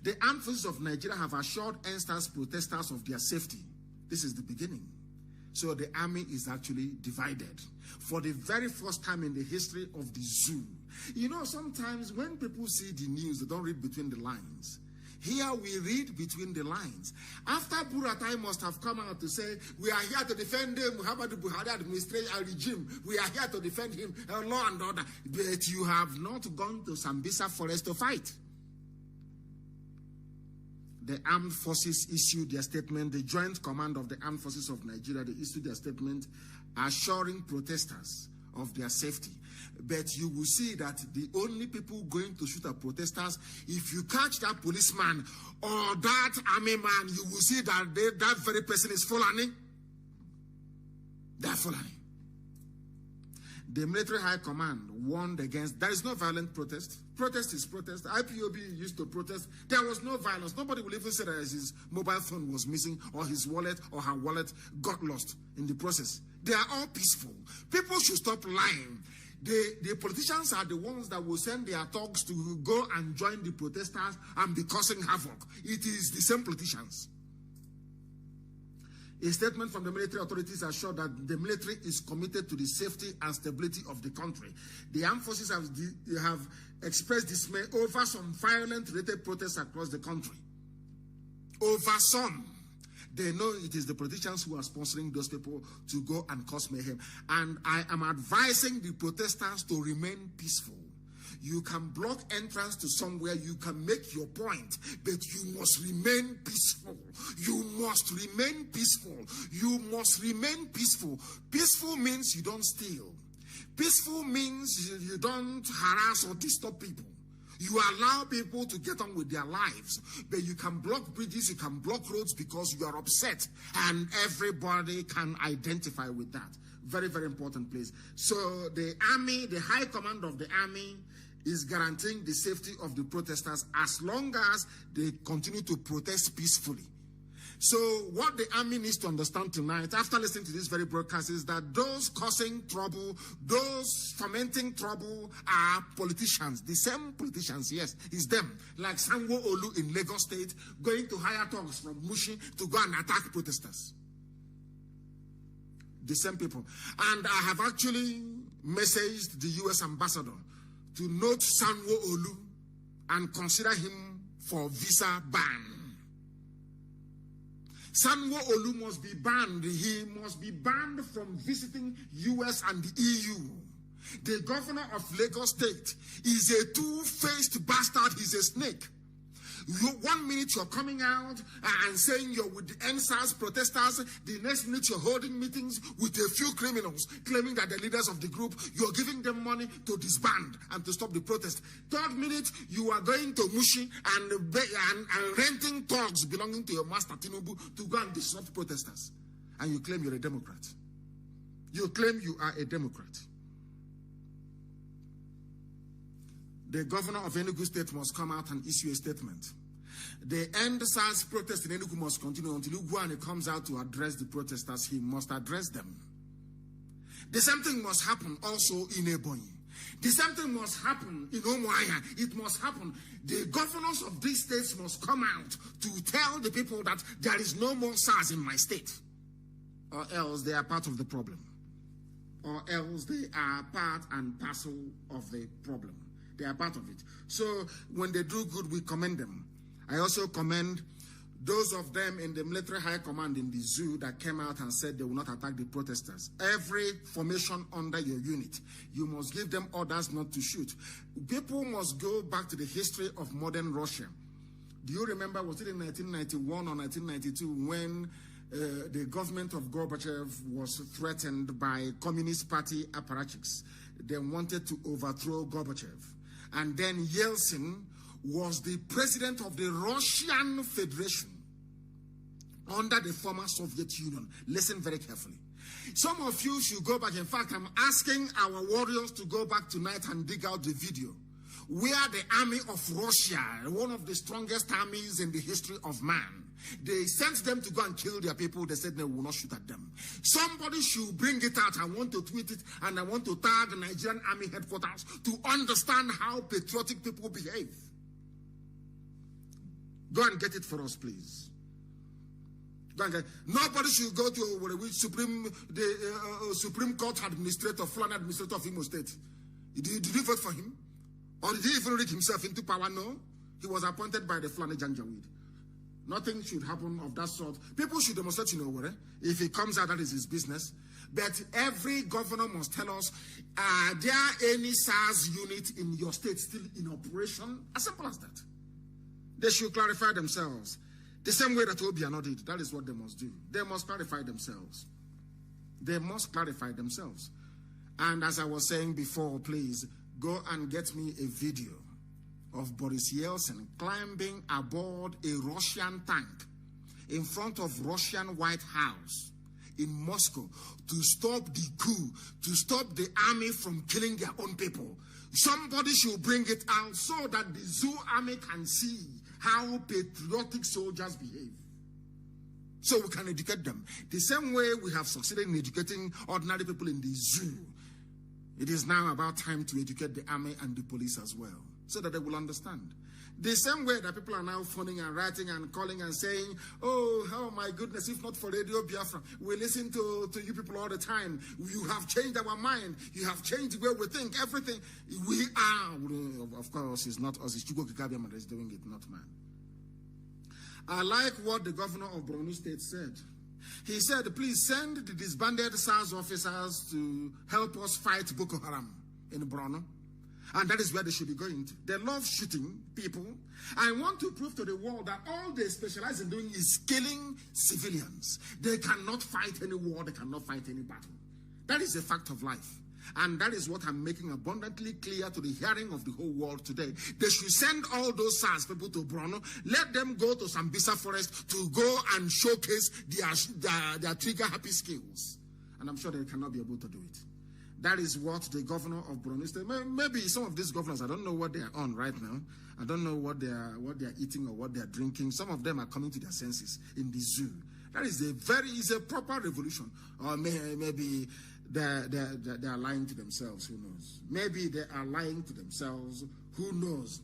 The armed forces of Nigeria have assured NSTAS protesters of their safety. This is the beginning. So the army is actually divided. For the very first time in the history of the zoo. You know, sometimes when people see the news, they don't read between the lines. Here we read between the lines. After Buratai must have come out to say, we are here to defend the Muhammadu Buhari administration regime. We are here to defend him, law and order. But you have not gone to Sambisa forest to fight. The armed forces issued their statement. The Joint Command of the Armed Forces of Nigeria, they issued their statement assuring protesters of their safety. But you will see that the only people going to shoot at protesters, if you catch that policeman or that army man, you will see that that very person is Fulani. They are Fulani. The military high command warned against, there is no violent protest. Protest is protest. IPOB used to protest. There was no violence. Nobody will even say that his mobile phone was missing or his wallet or her wallet got lost in the process. They are all peaceful. People should stop lying. The politicians are the ones that will send their thugs to go and join the protesters and be causing havoc. It is the same politicians. A statement from the military authorities assured that the military is committed to the safety and stability of the country. The armed forces have expressed dismay over some violent-related protests across the country. Over some. They know it is the politicians who are sponsoring those people to go and cause mayhem. And I am advising the protesters to remain peaceful. You can block entrance to somewhere, you can make your point, but you must remain peaceful. You must remain peaceful. You must remain peaceful. Peaceful means you don't steal. Peaceful means you don't harass or disturb people. You allow people to get on with their lives, but you can block bridges, you can block roads because you are upset, and everybody can identify with that. Very, very important place. So the army, the high command of the army, is guaranteeing the safety of the protesters as long as they continue to protest peacefully. So what the army needs to understand tonight, after listening to this very broadcast, is that those causing trouble, those fomenting trouble are politicians. The same politicians, yes, it's them. Like Sanwo-Olu in Lagos State, going to hire thugs from Mushi to go and attack protesters. The same people. And I have actually messaged the U.S. ambassador to note Sanwo-Olu and consider him for visa ban. Sanwo-Olu must be banned. He must be banned from visiting US and the EU. The governor of Lagos State is a two-faced bastard. He's a snake. 1 minute you're coming out and saying you're with the NSAS protesters. The next minute you're holding meetings with a few criminals claiming that they're leaders of the group. You're giving them money to disband and to stop the protest. Third minute you are going to Mushi and renting thugs belonging to your master Tinubu to go and disrupt protesters. And you claim you're a Democrat. You claim you are a Democrat. The governor of Enugu State must come out and issue a statement. The end SARS protest in Enugu must continue until Ugwuani comes out to address the protesters. He must address them. The same thing must happen also in Ebonyi. The same thing must happen in Umuahia. It must happen. The governors of these states must come out to tell the people that there is no more SARS in my state. Or else they are part of the problem. Or else they are part and parcel of the problem. They are part of it. So when they do good, we commend them. I also commend those of them in the military high command in the zoo that came out and said they will not attack the protesters. Every formation under your unit, you must give them orders not to shoot. People must go back to the history of modern Russia. Do you remember, was it in 1991 or 1992 when the government of Gorbachev was threatened by Communist Party apparatchiks? They wanted to overthrow Gorbachev. And then Yeltsin was the president of the Russian Federation under the former Soviet Union. Listen very carefully. Some of you should go back. In fact, I'm asking our warriors to go back tonight and dig out the video where the army of Russia, one of the strongest armies in the history of man, they sent them to go and kill their people. They said they will not shoot at them. Somebody should bring it out. I want to tweet it, and I want to tag the Nigerian Army headquarters to understand how patriotic people behave. Go and get it for us, please. Go and get it. Nobody should go to the Supreme Court administrator, Fulani administrator of Imo State. Did you vote for him? Or did he even rig himself into power? No. He was appointed by the Fulani Janjaweed. Nothing should happen of that sort. People should demonstrate, if he comes out, that is his business. But every governor must tell us, are there any SARS unit in your state still in operation? As simple as that. They should clarify themselves. The same way that Obiano did. That is what they must do. They must clarify themselves. They must clarify themselves. And as I was saying before, please, go and get me a video of Boris Yeltsin climbing aboard a Russian tank in front of Russian White House in Moscow to stop the coup, to stop the army from killing their own people. Somebody should bring it out so that the zoo army can see how patriotic soldiers behave. So we can educate them. The same way we have succeeded in educating ordinary people in the zoo, it is now about time to educate the army and the police as well, so that they will understand. The same way that people are now phoning and writing and calling and saying, oh my goodness, if not for Radio Biafra, we listen to you people all the time. You have changed our mind. You have changed the way we think, everything. We are, of course, it's not us, it's Chugo Kikabiama that is doing it, not man. I like what the governor of Borno State said. He said, please send the disbanded SARS officers to help us fight Boko Haram in Borno. And that is where they should be going to. They love shooting people. I want to prove to the world that all they specialize in doing is killing civilians. They cannot fight any war. They cannot fight any battle. That is a fact of life. And that is what I'm making abundantly clear to the hearing of the whole world today. They should send all those SARS people to Borno. Let them go to Sambisa Forest to go and showcase their trigger-happy skills. And I'm sure they cannot be able to do it. That is what the governor of Borno State, maybe some of these governors, I don't know what they are on right now. I don't know what they are eating or what they are drinking. Some of them are coming to their senses in the zoo. That is a proper revolution. Or maybe they are lying to themselves. Who knows? Maybe they are lying to themselves. Who knows?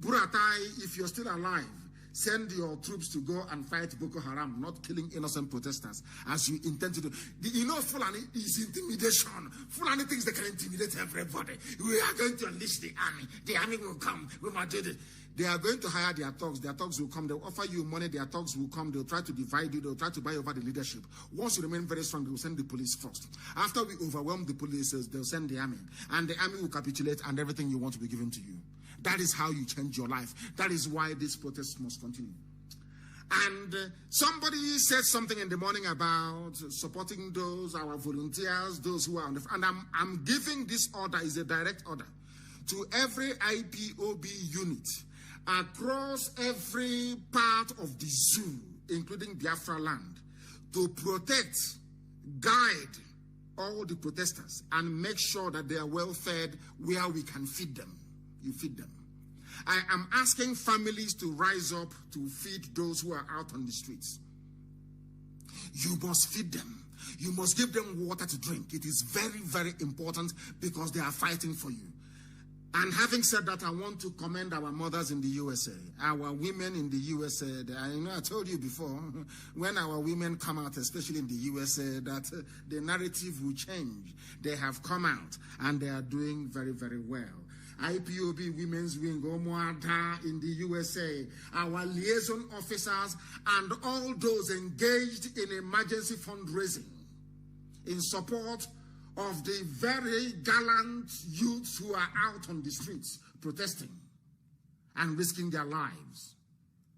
Buratai, if you're still alive, send your troops to go and fight Boko Haram, not killing innocent protesters, as you intend to do. Fulani is intimidation. Fulani thinks they can intimidate everybody. We are going to unleash the army. The army will come. We must do it. They are going to hire their thugs. Their thugs will come. They'll offer you money. Their thugs will come. They'll try to divide you. They'll try to buy over the leadership. Once you remain very strong, they will send the police first. After we overwhelm the police, they'll send the army. And the army will capitulate and everything you want will be given to you. That is how you change your life. That is why this protest must continue. And somebody said something in the morning about supporting those, our volunteers, those who are on the front. And I'm giving this order, is a direct order, to every IPOB unit across every part of the zoo, including Biafra land, to protect, guide all the protesters and make sure that they are well fed where we can feed them. You feed them. I am asking families to rise up to feed those who are out on the streets. You must feed them. You must give them water to drink. It is very, very important because they are fighting for you. And having said that, I want to commend our mothers in the USA, our women in the USA. I told you before, when our women come out, especially in the USA, that the narrative will change. They have come out and they are doing very, very well. IPOB Women's Wing, Omoada in the USA, our liaison officers, and all those engaged in emergency fundraising in support of the very gallant youths who are out on the streets protesting and risking their lives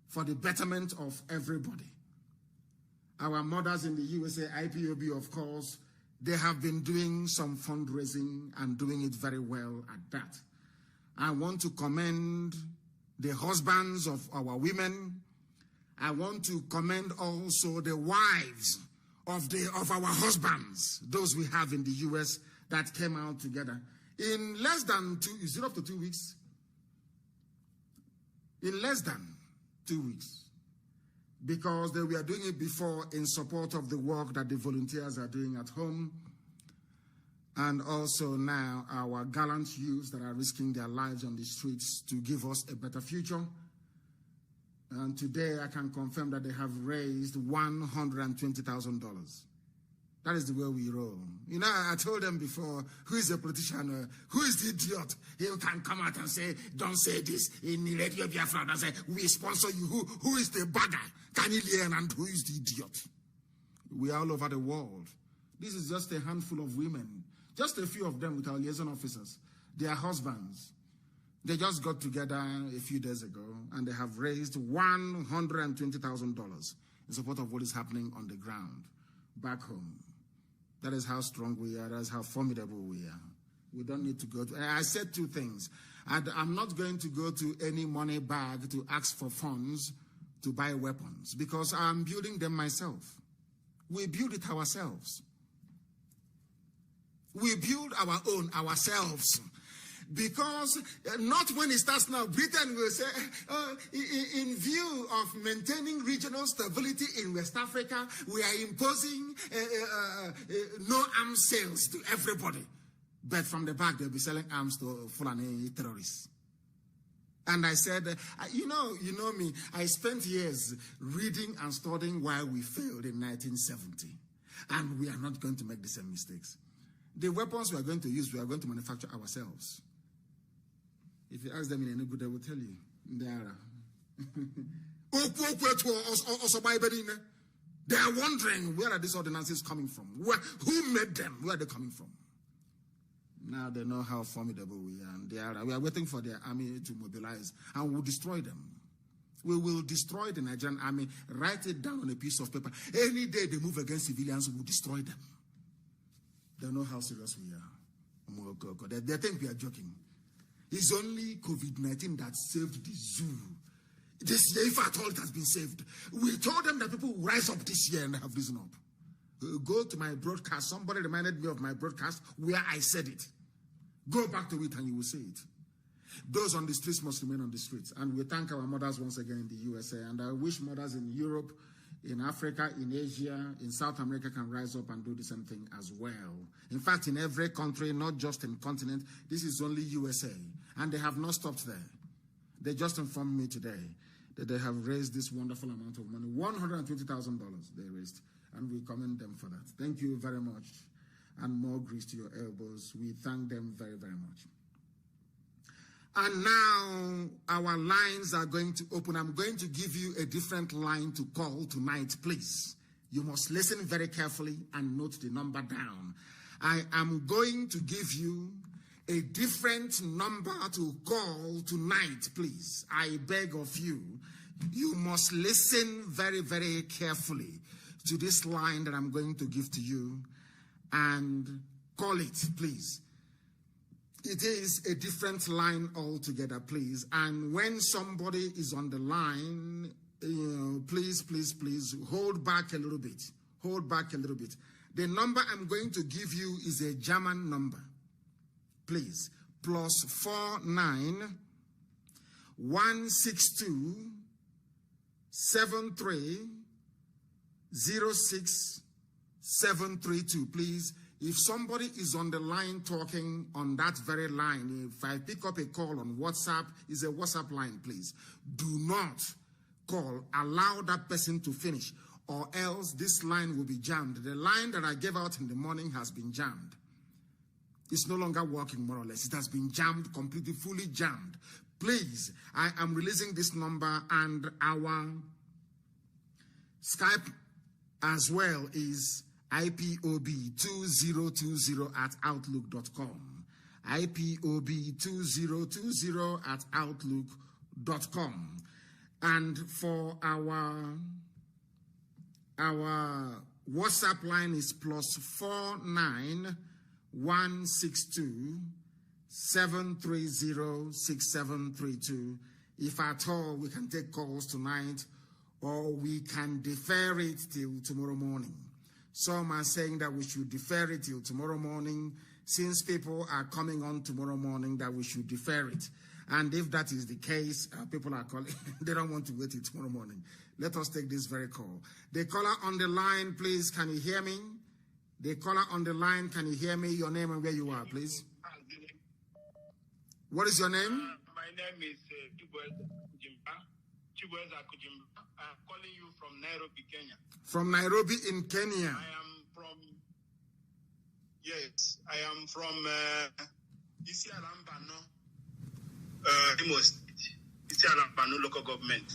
for the betterment of everybody. Our mothers in the USA, IPOB, of course, they have been doing some fundraising and doing it very well at that. I want to commend the husbands of our women. I want to commend also the wives of our husbands, those we have in the US that came out together. In less than 2 weeks? In less than 2 weeks. Because they were doing it before in support of the work that the volunteers are doing at home. And also now our gallant youths that are risking their lives on the streets to give us a better future. And today I can confirm that they have raised $120,000. That is the way we roll. You know, I told them before, who is a politician? Who is the idiot? He can come out and say, don't say this in Radio Biafra and say, we sponsor you. Who is the bagger? Canilian, and who is the idiot? We are all over the world. This is just a handful of women. Just a few of them with our liaison officers. Their husbands. They just got together a few days ago and they have raised $120,000 in support of what is happening on the ground back home. That is how strong we are. That is how formidable we are. We don't need to go to... I said two things. I'm not going to go to any money bag to ask for funds to buy weapons because I'm building them myself. We build it ourselves. We build our own ourselves. Because not when it starts now, Britain will say, in view of maintaining regional stability in West Africa, we are imposing no arms sales to everybody. But from the back, they'll be selling arms to Fulani terrorists. And I said, you know me, I spent years reading and studying why we failed in 1970. And we are not going to make the same mistakes. The weapons we are going to use, we are going to manufacture ourselves. If you ask them in Enugu, they will tell you. They are wondering, where are these ordinances coming from? Who made them? Where are they coming from? Now they know how formidable we are. And we are waiting for their army to mobilize. And we'll destroy them. We will destroy the Nigerian army. Write it down on a piece of paper. Any day they move against civilians, we'll destroy them. They know how serious we are. They think we are joking. It's only COVID-19 that saved the zoo. This year, if at all it has been saved. We told them that people will rise up this year and have risen up. Go to my broadcast. Somebody reminded me of my broadcast where I said it. Go back to it and you will see it. Those on the streets must remain on the streets. And we thank our mothers once again in the USA. And I wish mothers in Europe, in Africa, in Asia, in South America can rise up and do the same thing as well. In fact, in every country, not just in continent, this is only USA. And they have not stopped there. They just informed me today that they have raised this wonderful amount of money, $120,000 they raised. And we commend them for that. Thank you very much. And more grease to your elbows. We thank them very, very much. And now our lines are going to open. I'm going to give you a different line to call tonight, please. You must listen very carefully and note the number down. I am going to give you a different number to call tonight, please. I beg of you. You must listen very, very carefully to this line that I'm going to give to you and call it, please. It is a different line altogether, please. And when somebody is on the line, please, please, please hold back a little bit. Hold back a little bit. The number I'm going to give you is a German number. Please. +49 162 73 06 732. Please, if somebody is on the line talking on that very line, if I pick up a call on WhatsApp, it's a WhatsApp line, please. Do not call, allow that person to finish, or else this line will be jammed. The line that I gave out in the morning has been jammed. It's no longer working, more or less. It has been jammed, completely, fully jammed. Please, I am releasing this number, and our Skype as well is IPOB2020@outlook.com. IPOB2020@outlook.com. And for our WhatsApp line is +49 162 730 6732. If at all, we can take calls tonight, or we can defer it till tomorrow morning. Some are saying that we should defer it till tomorrow morning. Since people are coming on tomorrow morning, that we should defer it. And if that is the case, people are calling, they don't want to wait till tomorrow morning. Let us take this very call. The caller on the line, please, can you hear me? The caller on the line, can you hear me? Your name and where you are, please. What is your name?
My name is Chibueza Kujimba. I'm calling you from Nairobi, Kenya.
From Nairobi in Kenya.
I am from Isialambano, Imo State. Isialambano local government,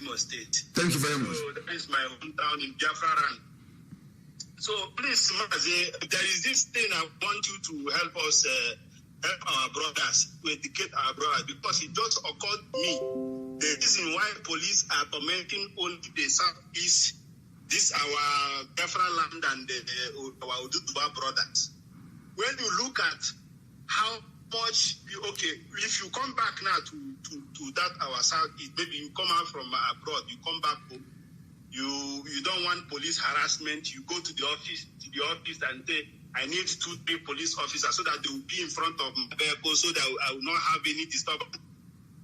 Imo State.
Thank you very much.
So that is my hometown in Biafra. So please, Mazi, there is this thing I want you to help us, help our brothers, to educate our brothers, because it just occurred to me the reason why police are tormenting only the southeast, this our Biafra land and our Udutuba brothers. When you look at how much, okay, if you come back now to that our southeast, maybe you come out from abroad, you come back home, you don't want police harassment, you go to the office and say, I need 2-3 police officers so that they will be in front of my vehicle so that I will not have any disturbance.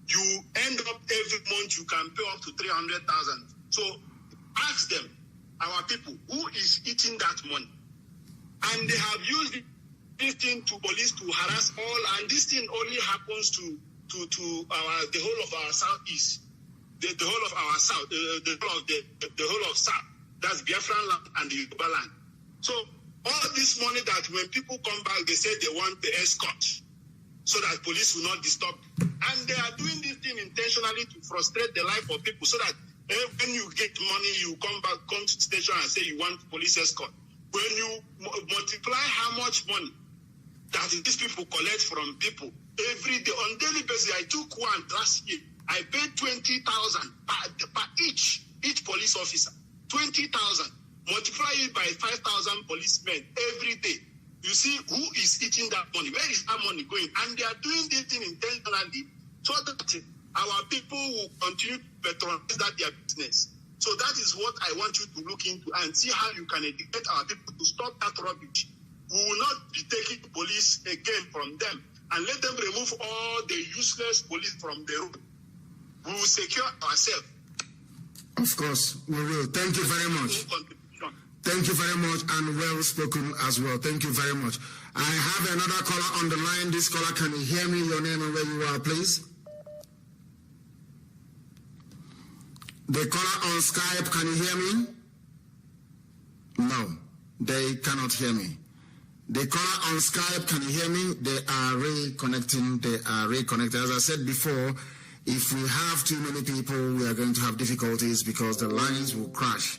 You end up every month, you can pay up to 300,000. So ask them, our people, who is eating that money? And they have used this thing to police to harass all, and this thing only happens to the whole of our southeast, the whole of our south, the whole of south. That's Biafran land and the Yoruba land. So all this money that when people come back, they say they want the escort so that police will not disturb. And they are doing this thing intentionally to frustrate the life of people so that when you get money, you come to the station and say you want police escort. When you multiply how much money that these people collect from people every day on daily basis, I took one last year. I paid 20,000 per each police officer. 20,000. Multiply it by 5,000 policemen every day. You see who is eating that money? Where is that money going? And they are doing this thing intentionally so that our people will continue to patronize their business. So that is what I want you to look into and see how you can educate our people to stop that rubbish. We will not be taking police again from them and let them remove all the useless police from the road. We will secure ourselves.
Of course, we will. Thank you very much. Thank you very much, and well spoken as well. Thank you very much. I have another caller on the line. This caller, can you hear me? Your name and where you are, please. The caller on Skype, can you hear me? No, they cannot hear me. The caller on Skype, can you hear me? They are reconnecting. As I said before, if we have too many people, we are going to have difficulties because the lines will crash.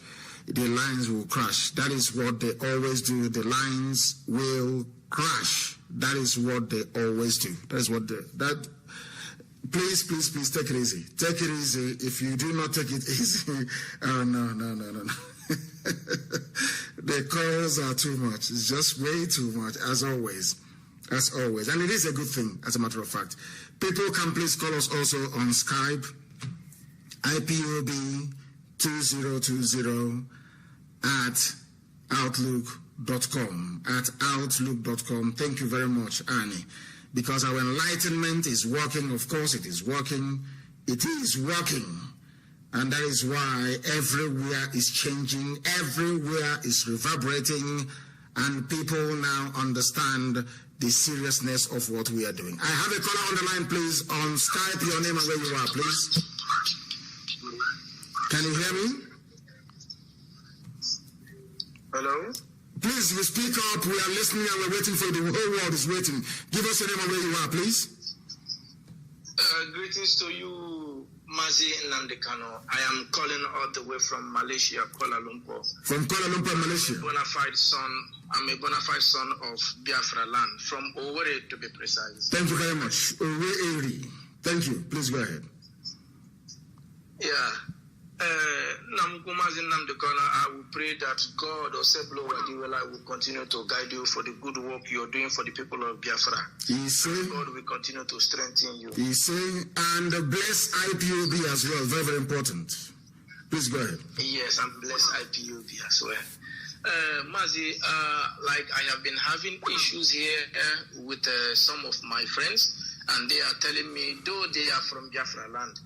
The lines will crash. That is what they always do. The lines will crash. That is what they always do. That is what Please take it easy. Take it easy. If you do not take it easy, oh no. The calls are too much. It's just way too much, as always. And it is a good thing, as a matter of fact. People can please call us also on Skype, IPOB2020@outlook.com. Thank you very much, Annie. because our enlightenment is working. Of course, it is working. It is working. And that is why everywhere is changing, everywhere is reverberating, and people now understand the seriousness of what we are doing. I have a caller on the line, please, on Skype. Your name and where you are, please. Can you hear me?
Hello?
Please, you speak up. We are listening and we're waiting for you. The whole world is waiting. Give us your name and where you are, please.
Greetings to you, Mazi NNAMDI KANU. I am calling all the way from Malaysia, Kuala Lumpur.
From Kuala Lumpur, Malaysia.
I'm a bona fide son of Biafra land, from Owerri to be precise.
Thank you very much. Owerri. Thank you. Please go ahead.
Yeah. Mazi NNAMDI KANU, I will pray that God or Seblo Wadiwela will continue to guide you for the good work you're doing for the people of Biafra. God will continue to strengthen you.
And bless IPOB as well. Very, very important. Please go ahead.
Yes, and bless IPOB as well. Mazi, like I have been having issues here with some of my friends, and they are telling me, though they are from Biafra land,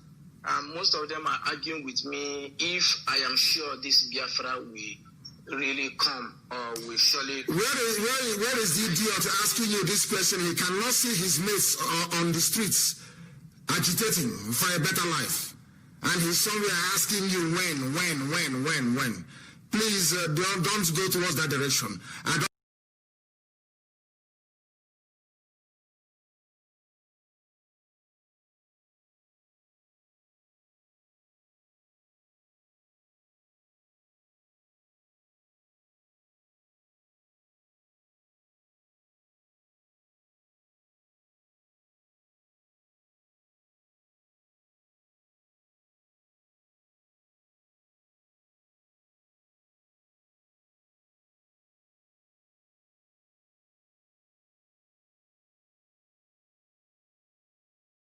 most of them are arguing with me if I am sure this Biafra will really come or will surely.
Where is the idiot asking you this question? He cannot see his mates on the streets agitating for a better life, and he's somewhere asking you when. Please don't go towards that direction. I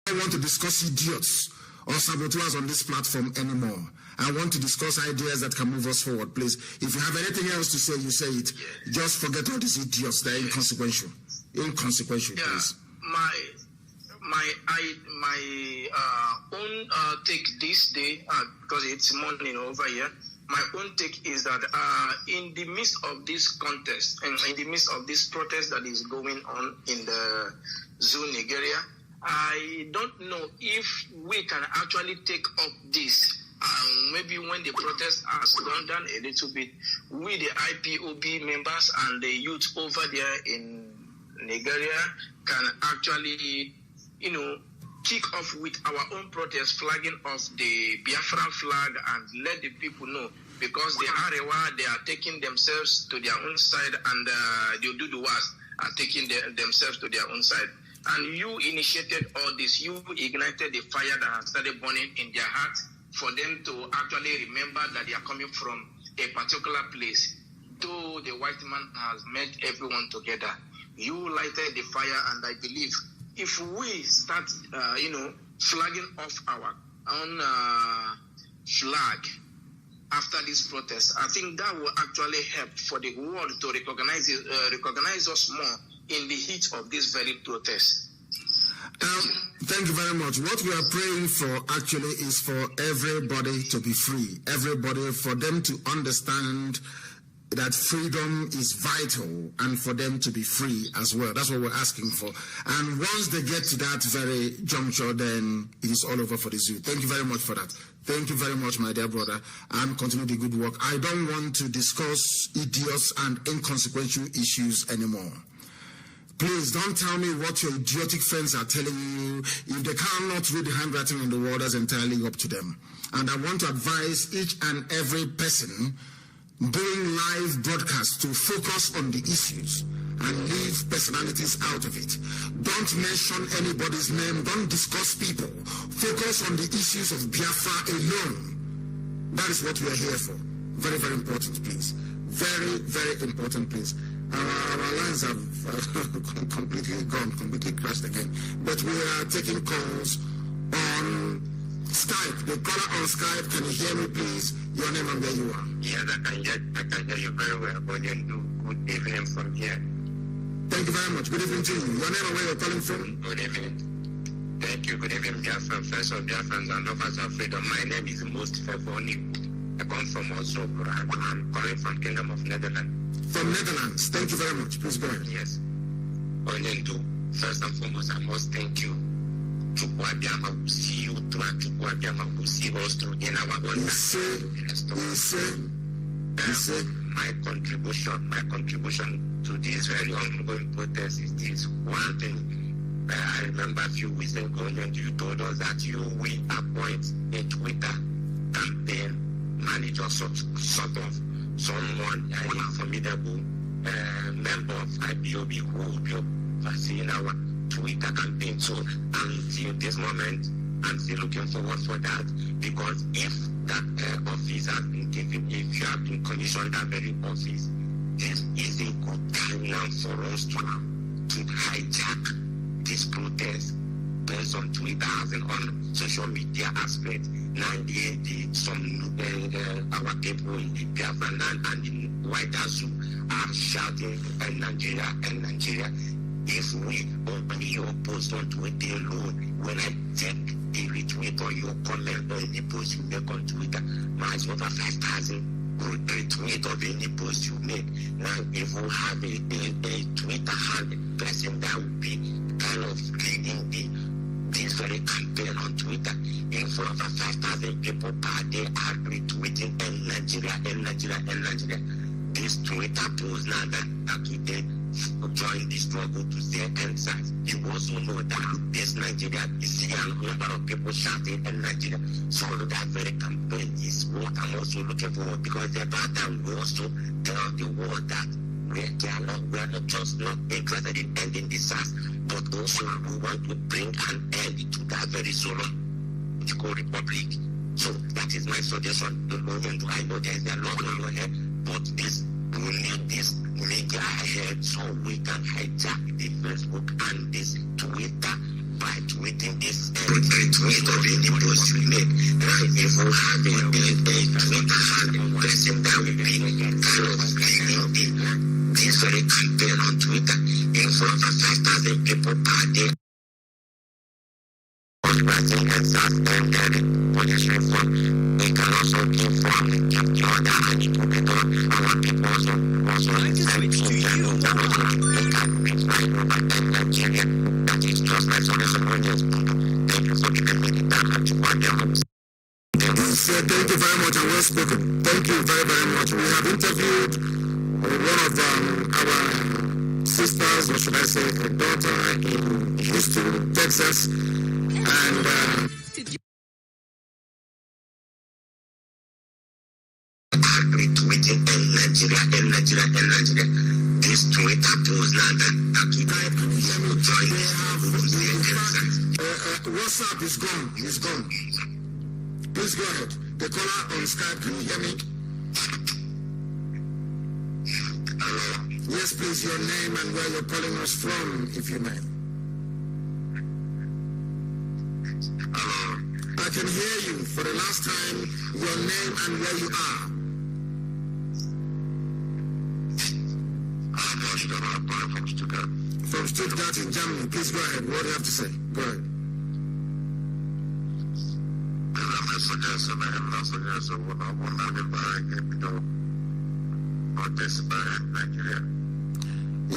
don't want to discuss idiots or saboteurs on this platform anymore. I want to discuss ideas that can move us forward, please. If you have anything else to say, you say it. Just forget all these idiots. They're inconsequential. Inconsequential, please.
My own take this day, because it's morning over here, my own take is that in the midst of this contest and in the midst of this protest that is going on in the zoo, Nigeria, I don't know if we can actually take up this. Maybe when the protest has gone down a little bit, we, the IPOB members and the youth over there in Nigeria, can actually, kick off with our own protest, flagging off the Biafran flag and let the people know, because the Arewa, they are taking themselves to their own side, and the Oduduwas are taking themselves to their own side. And you initiated all this. You ignited the fire that has started burning in their hearts for them to actually remember that they are coming from a particular place. Though the white man has met everyone together, you lighted the fire, and I believe if we start, flagging off our own flag after this protest, I think that will actually help for the world to recognize us more in the heat of this very protest.
Thank you very much. What we are praying for actually is for everybody to be free. Everybody, for them to understand that freedom is vital, and for them to be free as well. That's what we're asking for. And once they get to that very juncture, then it is all over for the zoo. Thank you very much for that. Thank you very much, my dear brother, and continue the good work. I don't want to discuss idiots and inconsequential issues anymore. Please don't tell me what your idiotic friends are telling you. If they cannot read the handwriting on the wall, that's entirely up to them. And I want to advise each and every person doing live broadcasts to focus on the issues and leave personalities out of it. Don't mention anybody's name. Don't discuss people. Focus on the issues of Biafra alone. That is what we are here for. Very, very important, please. Very, very important, please. Our lines have completely gone, completely crashed again. But we are taking calls on Skype. The caller on Skype, can you hear me, please? Your name and where you are.
Yes, I can hear you very well. Good evening from here.
Thank you very much. Good evening to you. Your name and where you're calling from?
Good evening. Thank you. Good evening, Biafra, friends of Biafrans and lovers of freedom. My name is Most Fevoni. I come from Oslo. I'm calling from Kingdom of Netherlands.
From Netherlands. Thank you very much. Please go ahead.
Yes. First and foremost, I must thank you. Chukwuabiama will see you through, and Chukwuabiama will see us through in our My contribution to this very ongoing protest is this one thing. I remember a few weeks ago when you told us that you will appoint a Twitter campaign manager, sort of someone, a formidable member of IPOB who will be overseeing our Twitter campaign. So until this moment, I'm still looking forward for that, because if that office has been given, if you have been commissioned that very office, this is a good time now for us to hijack this protest based on Twitter and on social media aspect. Now our people in the Biafra land and in White House are shouting Nigeria. If we open your post on Twitter alone, when I take a retweet or your comment on any post you make on Twitter, mine's over 5,000 retweet of any post you make. Now, if we have a Twitter hand person that will be kind of leading this very campaign on Twitter, if over 5,000 people per day are retweeting Nigeria. This Twitter post now that today join the struggle to say answers. You also know that this Nigeria is here, a number of people shouting in Nigeria. So that very campaign is what I'm also looking for, because the about time we also tell the world that we are not just not interested in ending this SARS, but also we want to bring an end to that very solo republic. So that is my suggestion. I know there's a lot on your head, but we need this media ahead so we can hijack the Facebook and this Twitter by tweeting this tweet of any post you make. If we have a Twitter hand person that will be kind of leading this very campaign on Twitter, if over 5,000 people per day police reform, we can also give the order and it will be done. Our people also send to you they can reach my over Nigeria. That is just like some. Thank you for giving me the time to work out.
Thank you very much and well spoken. Thank you very, very much. We have interviewed one of our sisters, or should I say her daughter, in Houston, Texas, and
retweeting Nigeria. This Twitter post now that we join
WhatsApp is gone. It's gone. Please go ahead. The caller on Skype, can you hear me?
Hello.
Yes, please, your name and where you're calling us from, if you may.
Hello.
I can hear you. For the last time, your name and where you are.
From Stuttgart.
From Stuttgart in Germany. Please go ahead. What do you have to say? Go ahead.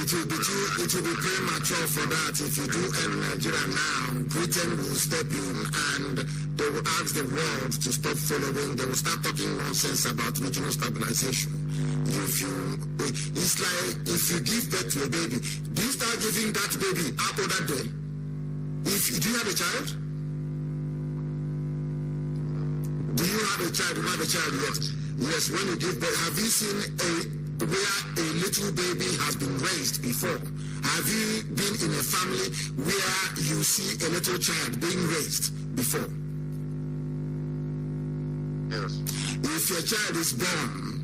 It will be premature for that. If you do end Nigeria now, Britain will step in and they will ask the world to stop following. They will start talking nonsense about regional stabilization. It's like if you give birth to a baby, do you start giving that baby after that day? Do you have a child? Do you have a child? You have a child yet? Yes, when you give birth, have you seen where a little baby has been raised before? Have you been in a family where you see a little child being raised before?
Yes.
If your child is born,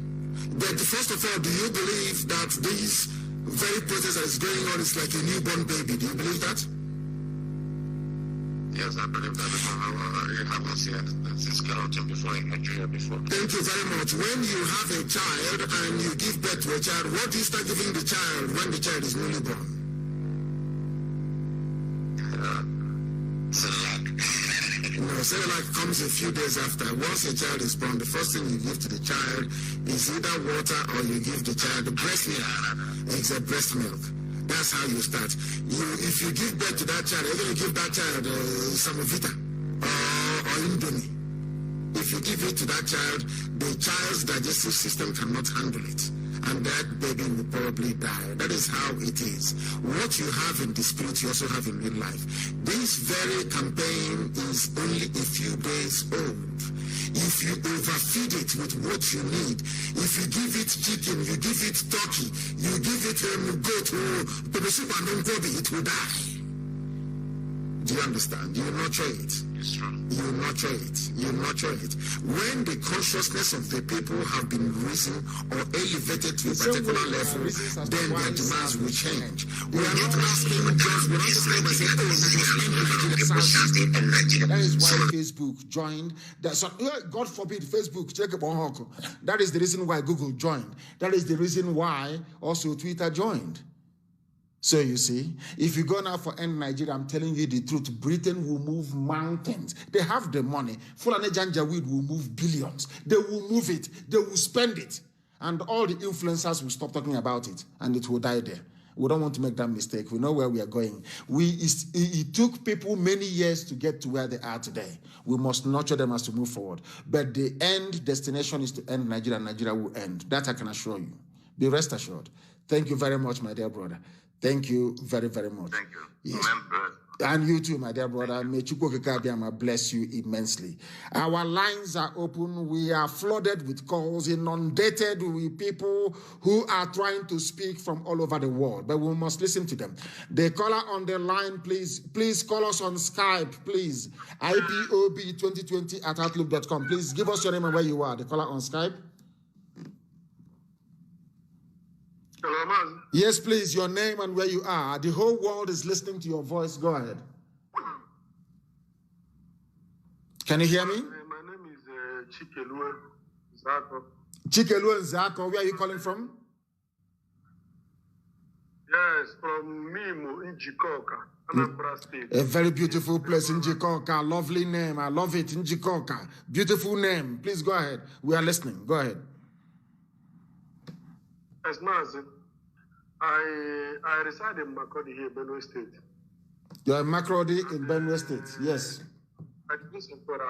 but first of all, do you believe that this very process that is going on is like a newborn baby? Do you believe that?
Yes, I believe that because I haven't seen this kind of thing before in Nigeria before.
Thank you very much. When you have a child and you give birth to a child, what do you start giving the child when the child is newly born? Cellulite comes a few days after. Once a child is born, the first thing you give to the child is either water or you give the child the breast milk. It's a breast milk. That's how you start. If you give birth to that child, you're going to give that child some Vita or Indomie. If you give it to that child, the child's digestive system cannot handle it. And that baby will probably die. That is how it is. What you have in the spirit, you also have in real life. This very campaign is only a few days old. If you overfeed it with what you need, if you give it chicken, you give it turkey, you give it goat, it will die. Do you understand? You nurture it.
It's true.
You nurture it. You nurture it. When the consciousness of the people have been risen or elevated to a particular level, then their demands will change. We are not asking just, we're not saying,
that is why Facebook joined. God forbid Facebook, check up on that is the reason why Google joined. That is the reason why also Twitter joined. So you see, if you go now for End Nigeria, I'm telling you the truth, Britain will move mountains. They have the money. Fulani Janjaweed will move billions. They will move it. They will spend it. And all the influencers will stop talking about it. And it will die there. We don't want to make that mistake. We know where we are going. It took people many years to get to where they are today. We must nurture them as to move forward. But the end destination is to end Nigeria, and Nigeria will end. That I can assure you. Be rest assured. Thank you very much, my dear brother. Thank you very, very much.
Thank you.
Yes.
Remember.
And you too, my dear brother. May Chukwukabiyama bless you immensely. Our lines are open. We are flooded with calls, inundated with people who are trying to speak from all over the world, but we must listen to them. The caller on the line, please call us on Skype, please. IPOB2020@outlook.com. Please give us your name and where you are. The caller on Skype.
Hello, man.
Yes, please, your name and where you are. The whole world is listening to your voice. Go ahead. Can you hear me?
My name is Chikelu Zako.
Chikelu Zako, where are you calling from?
Yes, from Mimo in Jikoka, Anambra State.
A very beautiful place in Jikoka. Lovely name. I love it in Jikoka. Beautiful name. Please go ahead. We are listening. Go ahead.
As Mazi, I reside in Makurdi here, Benue State.
You're in Makurdi in Benue State, yes.
By the grace of God,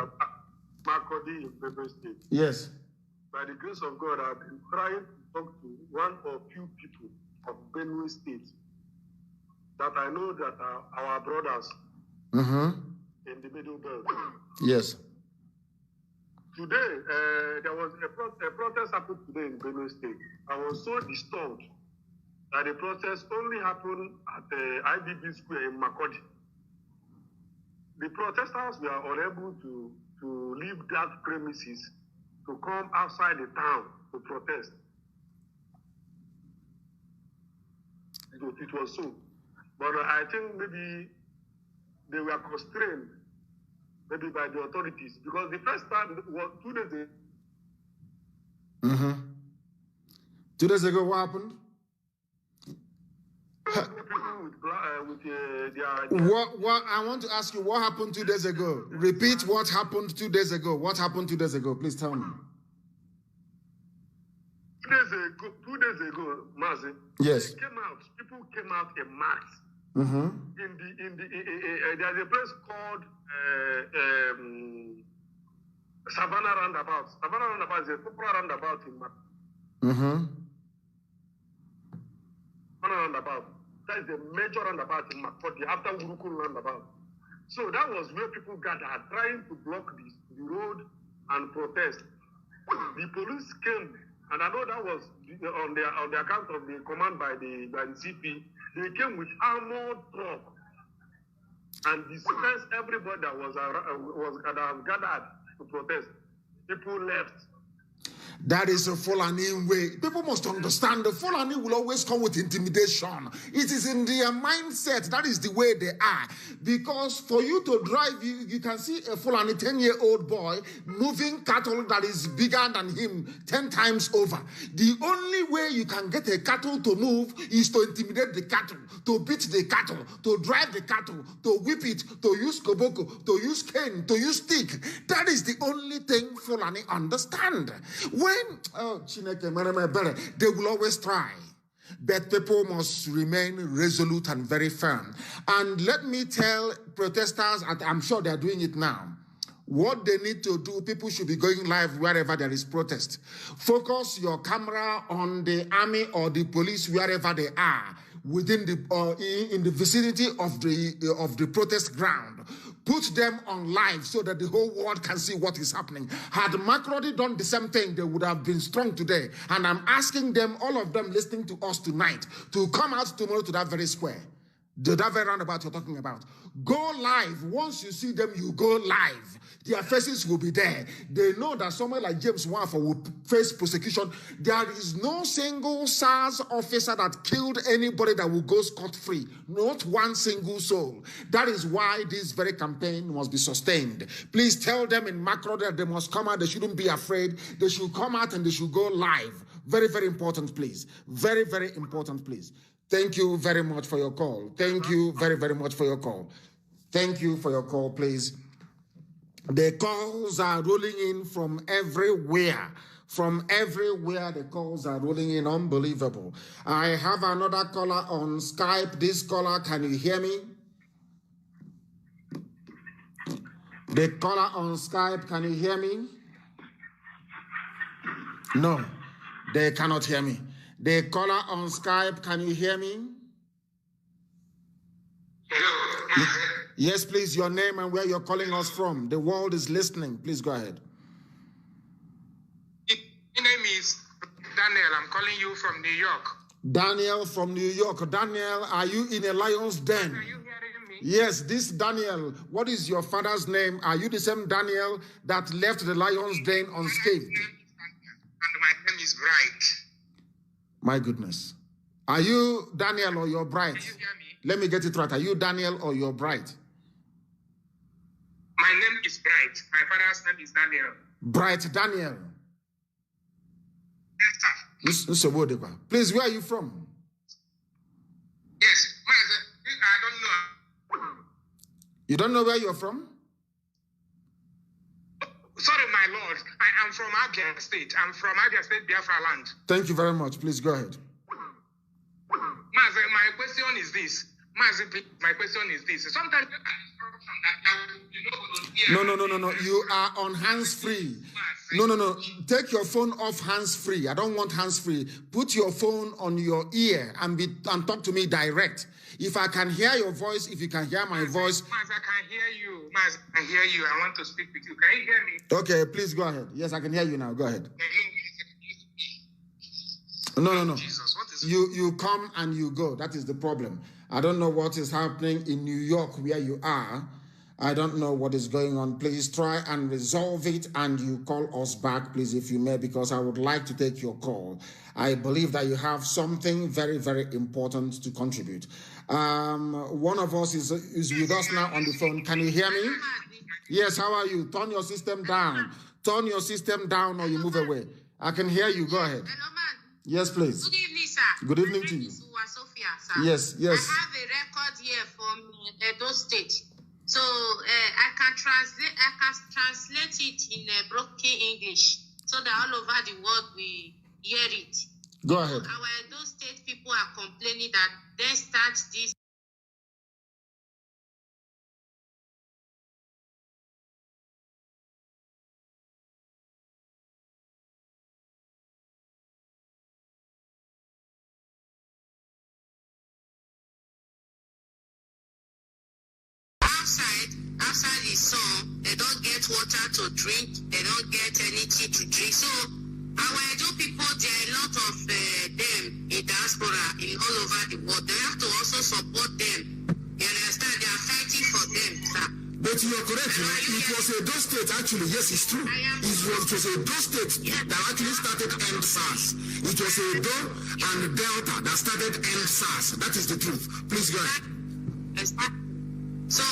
Makurdi in Benue State.
Yes.
By the grace of God, I've been trying to talk to one or few people of Benue State that I know that are our brothers in the Middle Belt.
Yes.
Today, there was a protest happened today in Benue State. I was so disturbed that the protest only happened at the IDB Square in Makurdi. The protesters were unable to leave that premises to come outside the town to protest. It was so. But I think maybe they were constrained maybe by the authorities, because the first time was 2 days ago.
2 days ago, what happened? What I want to ask you, what happened 2 days ago? Repeat what happened 2 days ago. What happened 2 days ago? Please tell me.
2 days ago, Mazi.
Yes.
People came out in mass. There's a place called Savannah Roundabout. Savannah Roundabout is a popular roundabout in Savannah Roundabout. That is the major roundabout in Makurdi after Urukun Roundabout. So that was where people gathered, trying to block the road and protest. The police came, and I know that was on the account of the command by the CP. They came with armored truck and dispersed everybody that was gathered to protest. People left.
That is a Fulani way. People must understand the Fulani will always come with intimidation. It is in their mindset. That is the way they are. Because for you to drive, you can see a Fulani 10-year-old boy moving cattle that is bigger than him 10 times over. The only way you can get a cattle to move is to intimidate the cattle, to beat the cattle, to drive the cattle, to whip it, to use koboko, to use cane, to use stick. That is the only thing Fulani understand. When they will always try, but people must remain resolute and very firm. And let me tell protesters, and I'm sure they're doing it now, what they need to do. People should be going live wherever there is protest. Focus your camera on the army or the police wherever they are within the in the vicinity of the protest ground. Put them on live so that the whole world can see what is happening. Had Makrodi done the same thing, they would have been strong today. And I'm asking them, all of them listening to us tonight, to come out tomorrow to that very square, that very roundabout you're talking about. Go live. Once you see them, you go live. Their faces will be there. They know that someone like James Waffle will face prosecution. There is no single SARS officer that killed anybody that will go scot-free. Not one single soul. That is why this very campaign must be sustained. Please tell them in Macro that they must come out. They shouldn't be afraid. They should come out and they should go live. Very, very important, please. Very, very important, please. Thank you very much for your call. Thank you very, very much for your call. Thank you for your call, please. The calls are rolling in from everywhere. From everywhere, the calls are rolling in. Unbelievable. I have another caller on Skype. This caller, can you hear me? The caller on Skype, can you hear me? No, they cannot hear me. The caller on Skype, can you hear me?
Hello.
Yes, please, your name and where you're calling us from. The world is listening. Please go ahead.
My name is Daniel. I'm calling you from New York.
Daniel from New York. Daniel, are you in a lion's den?
Are you hearing me?
Yes, this Daniel. What is your father's name? Are you the same Daniel that left the lion's den unscathed?
And my name is Bright.
My goodness. Are you Daniel or your bride?
Can you hear me?
Let me get it right. Are you Daniel or your bride?
My name is Bright. My father's name is Daniel.
Bright Daniel.
Yes, sir.
Please, where are you from?
Yes, I don't know.
You don't know where you're from?
Sorry, my lord. I am from Abia State. I'm from Abia State, Biafra land.
Thank you very much. Please go ahead.
My question is this. My question is this. Sometimes
No. You are on hands-free. No. Take your phone off hands-free. I don't want hands-free. Put your phone on your ear and talk to me direct. If I can hear your voice, if you can hear my voice.
I can hear you. I can hear you. I want to speak with you. Can you hear me?
Okay, please go ahead. Yes, I can hear you now. Go ahead. No.
Jesus, what is
You come and you go. That is the problem. I don't know what is happening in New York where you are. I don't know what is going on. Please try and resolve it and you call us back, please, if you may, because I would like to take your call. I believe that you have something very, very important to contribute. One of us is with us now on the phone. Can you hear me? Yes, how are you? Turn your system down. Turn your system down or you move away. I can hear you. Go ahead.
Hello, man.
Yes, please.
Good evening, sir.
Good evening to you.
Sophia, sir.
Yes.
I have a record here from Edo State. So I can translate it in broken English so that all over the world we hear it.
Go ahead.
Our Edo State people are complaining that they start this. Outside the sun, they don't get water to drink, they don't get anything to drink. So our Edo people, there are a lot of them in diaspora in all over the world. They have to also support them. You understand? They are fighting for them, sir.
They
But you are correct. It was Edo State, actually. Yes, it's true. It was Edo State that actually started EndSARS. It was Edo and Delta that started EndSARS. That is the truth. Please go ahead.
So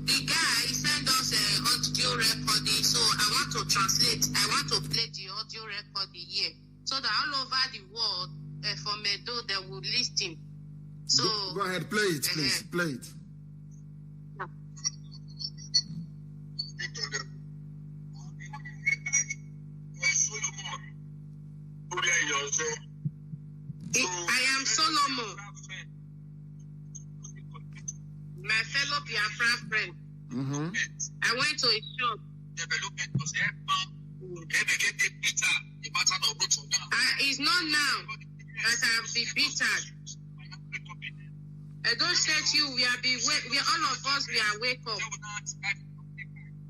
the guy sent us an audio recording. So I want to translate. I want to play the audio recording here, so that all over the world, from Edo, they will listen. So
go ahead, play it, please. Play it.
I am Solomon, my fellow Biafra friend. I went to a shop. It's not now that I have been beaten. I don't say to you, we all of us, we are wake up.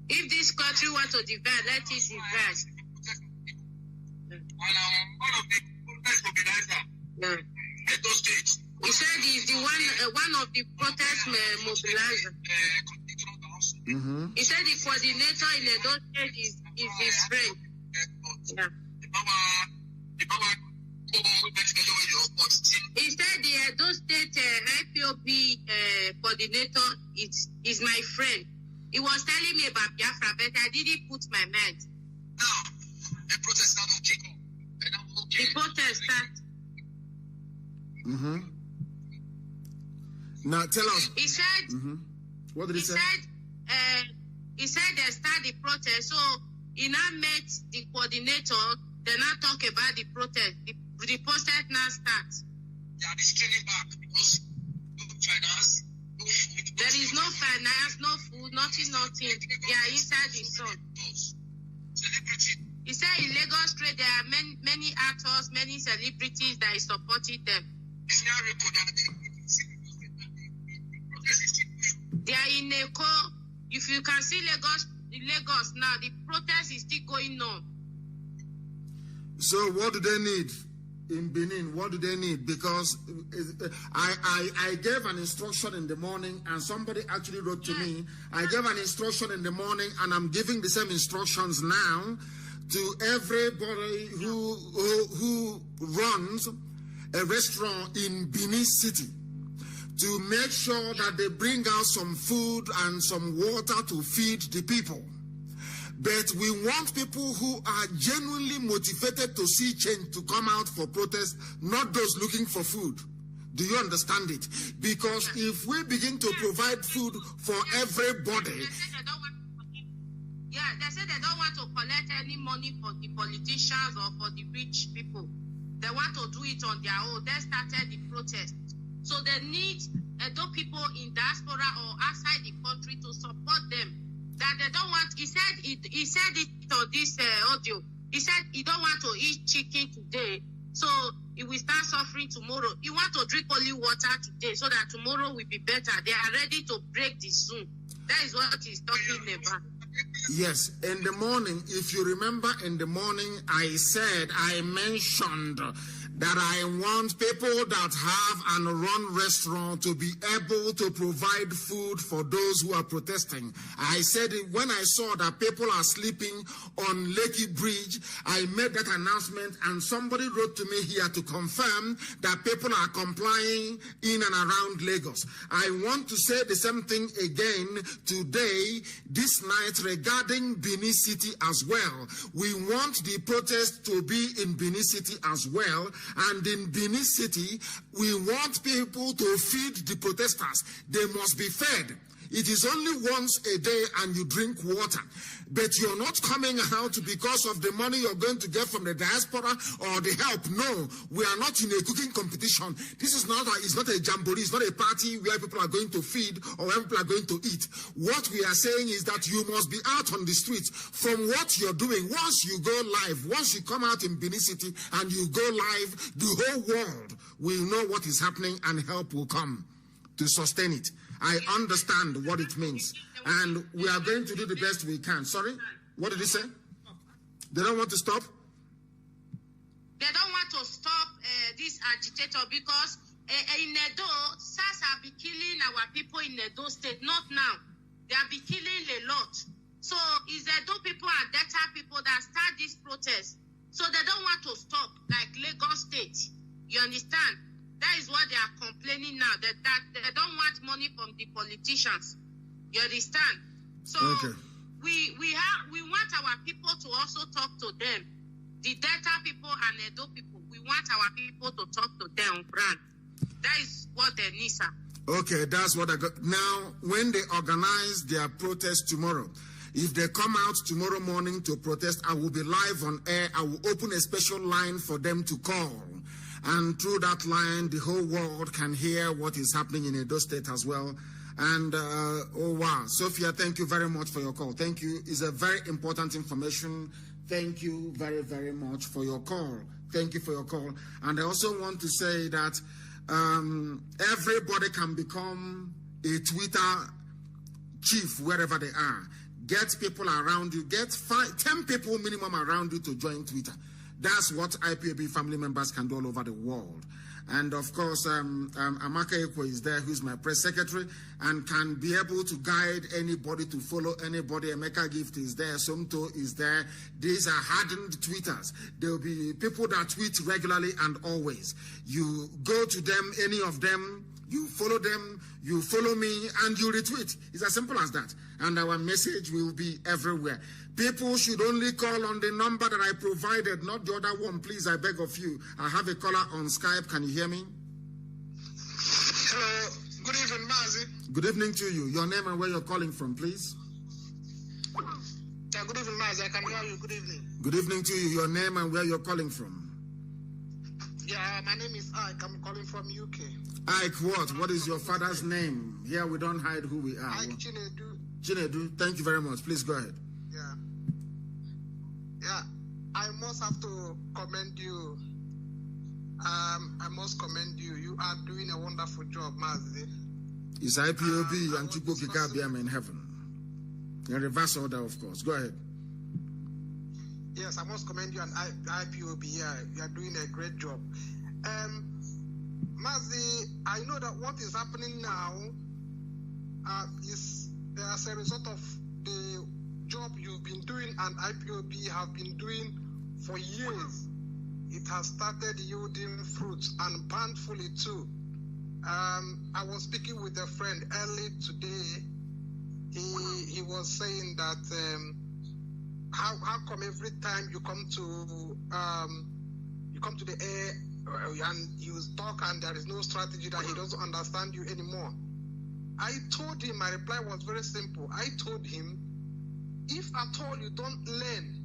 If this country wants to divide, let it divide. Yeah. He said he's the one of the protest mobilizer. He said the coordinator in Edo State is his friend. Yeah. He said the Edo State IPOB coordinator is my friend. He was telling me about Biafra, but I didn't put my mind.
Now, the protest started kicking.
The protest started.
Now tell us.
He said.
What did he say?
He said they start the protest. So he now met the coordinator. They now talk about the protest. The protest now starts.
They are scaling back because no finance, no food.
There is no finance, no food, nothing. They are inside the sun.
Celebrity.
He said in Lagos Street there are many actors, many celebrities that is supporting them. They are in Eko. If you can see Lagos now, the protest is still going on.
So what do they need in Benin? What do they need? Because I gave an instruction in the morning, and somebody actually wrote to me. I gave an instruction in the morning, and I'm giving the same instructions now to everybody who runs a restaurant in Benin City, to make sure that they bring out some food and some water to feed the people. But we want people who are genuinely motivated to see change to come out for protest, not those looking for food. Do you understand it? Because if we begin to provide food for everybody...
They say they don't want to collect any money for the politicians or for the rich people. They want to do it on their own. They started the protest. So they need Edo people in diaspora or outside the country to support them. That they don't want. He said it on this audio. He said he don't want to eat chicken today, so he will start suffering tomorrow. He want to drink only water today, so that tomorrow will be better. They are ready to break the Zoom. That is what he's talking about.
Yes, in the morning, if you remember, in the morning, I mentioned that I want people that have and run restaurant to be able to provide food for those who are protesting. I said it when I saw that people are sleeping on Lekki Bridge. I made that announcement, and somebody wrote to me here to confirm that people are complying in and around Lagos. I want to say the same thing again today, this night, regarding Benin City as well. We want the protest to be in Benin City as well. And in Benin City, we want people to feed the protesters. They must be fed. It is only once a day and you drink water. But you're not coming out because of the money you're going to get from the diaspora or the help. No, we are not in a cooking competition. This is not it's not a jamboree. It's not a party where people are going to feed or where people are going to eat. What we are saying is that you must be out on the streets from what you're doing. Once you go live, once you come out in Benin City and you go live, the whole world will know what is happening and help will come to sustain it. I understand what it means. And we are going to do the best we can. Sorry? What did he say? They don't want to stop?
They don't want to stop this agitator because in Edo, SARS have been killing our people in Edo State. Not now. They have been killing a lot. So it's the Edo people and Delta people that start this protest. So they don't want to stop, like Lagos State. You understand? That is what they are complaining now. That they don't want money from the politicians. You understand? So we want our people to also talk to them. The Delta people and Edo people. We want our people to talk to them, Brand. That is what they need, sir.
Okay, that's what I got. Now, when they organize their protest tomorrow, if they come out tomorrow morning to protest, I will be live on air. I will open a special line for them to call. And through that line, the whole world can hear what is happening in Edo State as well. And, oh, wow. Sophia, thank you very much for your call. Thank you. It's a very important information. Thank you very, very much for your call. Thank you for your call. And I also want to say that everybody can become a Twitter chief wherever they are. Get people around you. Get 10 people minimum around you to join Twitter. That's what IPOB family members can do all over the world. And of course, Amaka Ekwe is there, who's my press secretary, and can be able to guide anybody to follow anybody. Emeka Gift is there, Somto is there. These are hardened tweeters. There will be people that tweet regularly and always. You go to them, any of them, you follow them, you follow me, and you retweet. It's as simple as that. And our message will be everywhere. People should only call on the number that I provided, not the other one. Please, I beg of you. I have a caller on Skype. Can you hear me?
Hello. Good evening, Mazi.
Good evening to you. Your name and where you're calling from, please.
Yeah, good evening, Mazi. I can hear you. Good evening.
Good evening to you. Your name and where you're calling from.
Yeah, my name is Ike. I'm calling from UK.
Ike what? What is your father's name? Here we don't hide who we are.
Ike Chinedu.
Chinedu, thank you very much. Please go ahead.
Yeah, I must have to commend you. I must commend you. You are doing a wonderful job, Mazi.
It's IPOB and Chukwu in heaven. In reverse order, of course. Go ahead.
Yes, I must commend you and IPOB. Yeah, you are doing a great job. Mazi, I know that what is happening now is as a result of the job you've been doing and IPOB have been doing for years. It has started yielding fruits and bountifully too. I was speaking with a friend early today. He was saying that how come every time you come to the air and you talk and there is no strategy, that he doesn't understand you anymore. I told him, my reply was very simple. I told him, if at all you don't learn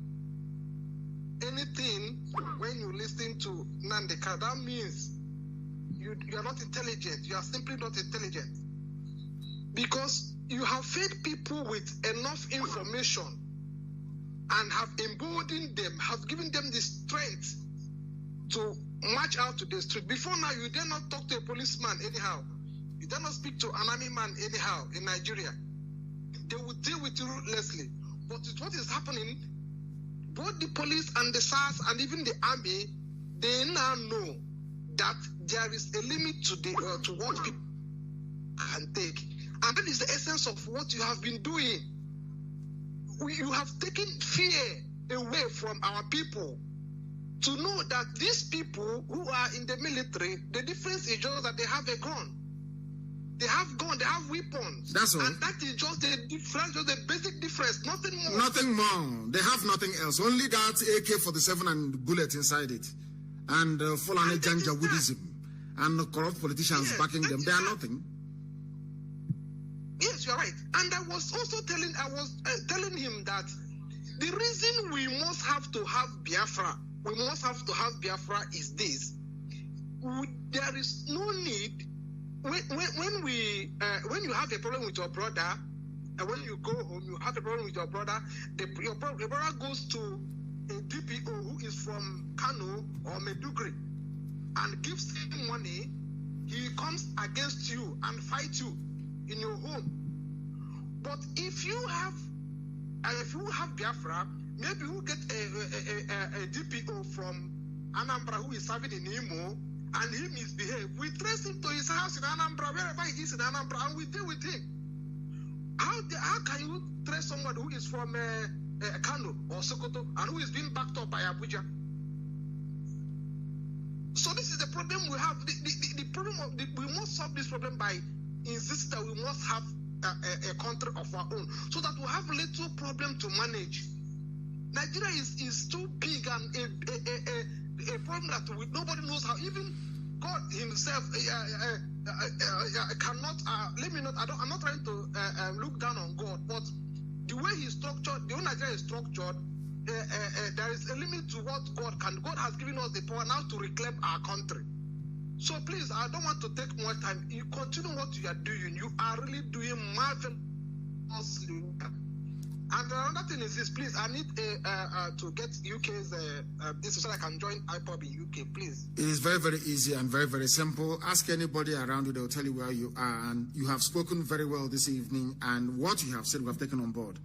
anything when you listen to Nandeka, that means you are not intelligent. You are simply not intelligent. Because you have fed people with enough information and have emboldened them, have given them the strength to march out to the street. Before now, you dare not talk to a policeman anyhow. You dare not speak to an army man anyhow in Nigeria. They will deal with you ruthlessly. But with what is happening, both the police and the SARS and even the army, they now know that there is a limit to what people can take. And that is the essence of what you have been doing. You have taken fear away from our people to know that these people who are in the military, the difference is just that they have a gun. They have gun, they have weapons.
That's all.
And that is just the difference, just the basic difference, nothing more.
Nothing more. They have nothing else. Only that AK-47 and bullet inside it. And Fulani Janjaweedism. And corrupt politicians backing them. They are nothing.
Yes, you're right. And I was also telling him that the reason we must have to have Biafra, is this. There is no need. When you have a problem with your brother, and when you go home, you have a problem with your brother, your brother goes to a DPO who is from KANU or Medugri and gives him money. He comes against you and fights you in your home. But if you have Biafra, maybe you get a DPO from Anambra who is serving in Imo, and he misbehaved. We trace him to his house in Anambra, wherever he is in Anambra, and we deal with him. How can you trace someone who is from KANU or Sokoto and who is being backed up by Abuja? So this is the problem we have. The problem we must solve this problem by insisting that we must have a country of our own, so that we have little problem to manage. Nigeria is too big and a problem that nobody knows how. Even God Himself cannot. I'm not trying to look down on God, but the way He's structured, the way Nigeria is structured, there is a limit to what God can. God has given us the power now to reclaim our country. So please, I don't want to take more time. You continue what you are doing. You are really doing marvelously. And another thing is this, please, I need to get UK's this so I can join IPOB in UK, please.
It is very, very easy and very, very simple. Ask anybody around you, they'll tell you where you are. And you have spoken very well this evening, and what you have said we have taken on board.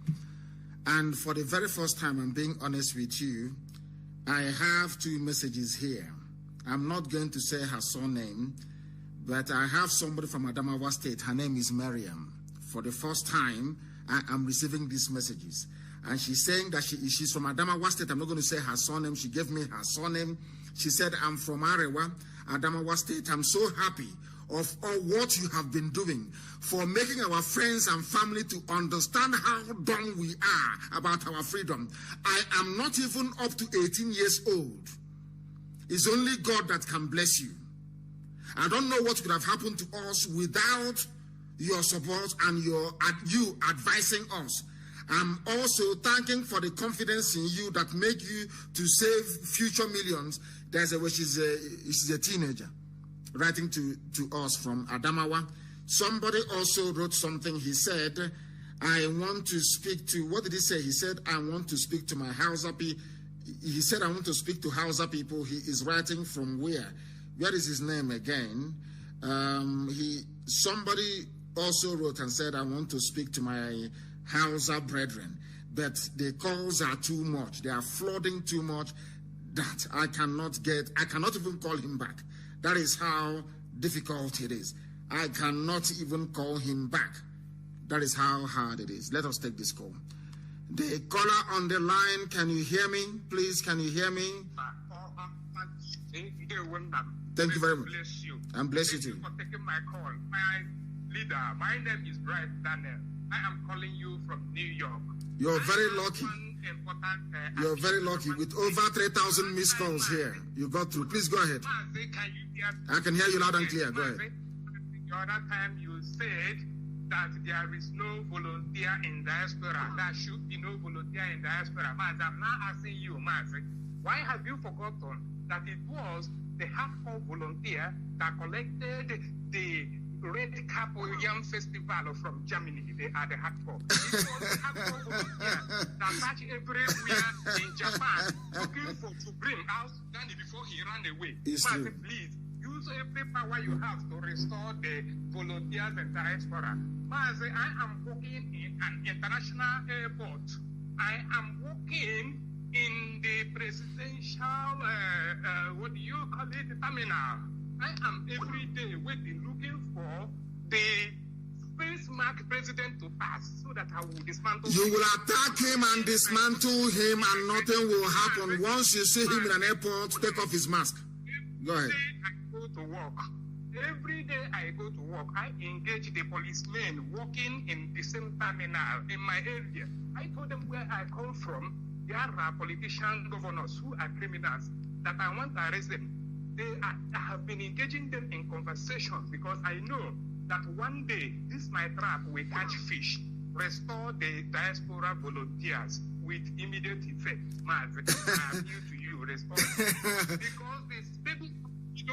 And for the very first time, I'm being honest with you, I have 2 messages here. I'm not going to say her surname, but I have somebody from Adamawa State. Her name is Miriam. For the first time, I am receiving these messages. And she's saying that she's from Adamawa State. I'm not going to say her surname. She gave me her surname. She said, I'm from Arewa, Adamawa State. I'm so happy of all what you have been doing for making our friends and family to understand how dumb we are about our freedom. I am not even up to 18 years old. It's only God that can bless you. I don't know what could have happened to us without your support and you advising us. I'm also thanking for the confidence in you that make you to save future millions. She's a teenager writing to us from Adamawa. Somebody also wrote something. He said, I want to speak to, what did he say? He said, I want to speak to my Hausa people. He said, I want to speak to Hausa people. He is writing from where? Where is his name again? Somebody also wrote and said, I want to speak to my Hausa brethren. But the calls are too much. They are flooding too much that I cannot even call him back. That is how difficult it is. I cannot even call him back. That is how hard it is. Let us take this call. The caller on the line, can you hear me? Please, can you hear me? Thank you very much.
Bless you.
And bless you too.
Thank you for taking my call. My leader, my name is Bright Daniel. I am calling you from New York.
You're very lucky. You're very lucky. With over 3,000 missed calls here, you got through. Please go ahead. I can hear you loud and clear. Go ahead.
The other time you said that there is no volunteer in diaspora. There should be no volunteer in diaspora. I'm now asking you, why have you forgotten that it was the hardcore volunteer that collected the Red Cap Yam Festival from Germany? They are the hardcore. It was the hardcore volunteer that searched everywhere in Japan looking to bring out Danny before he ran away. Please, use every power you have to restore the volunteers in diaspora. Mazi, I am working in an international airport. I am working in the presidential, what do you call it, terminal. I am every day waiting, looking for the space mark president to pass so that I will dismantle.
You will attack him and dismantle him, and nothing will happen. Once you see him in an airport, take off his mask. Go ahead.
Every day I go to work, I engage the policemen working in the same terminal in my area. I told them where I come from. There are politician governors who are criminals that I want to arrest them. I have been engaging them in conversations because I know that one day this my trap will catch fish, restore the diaspora volunteers with immediate effect. I appeal to you, restore because this baby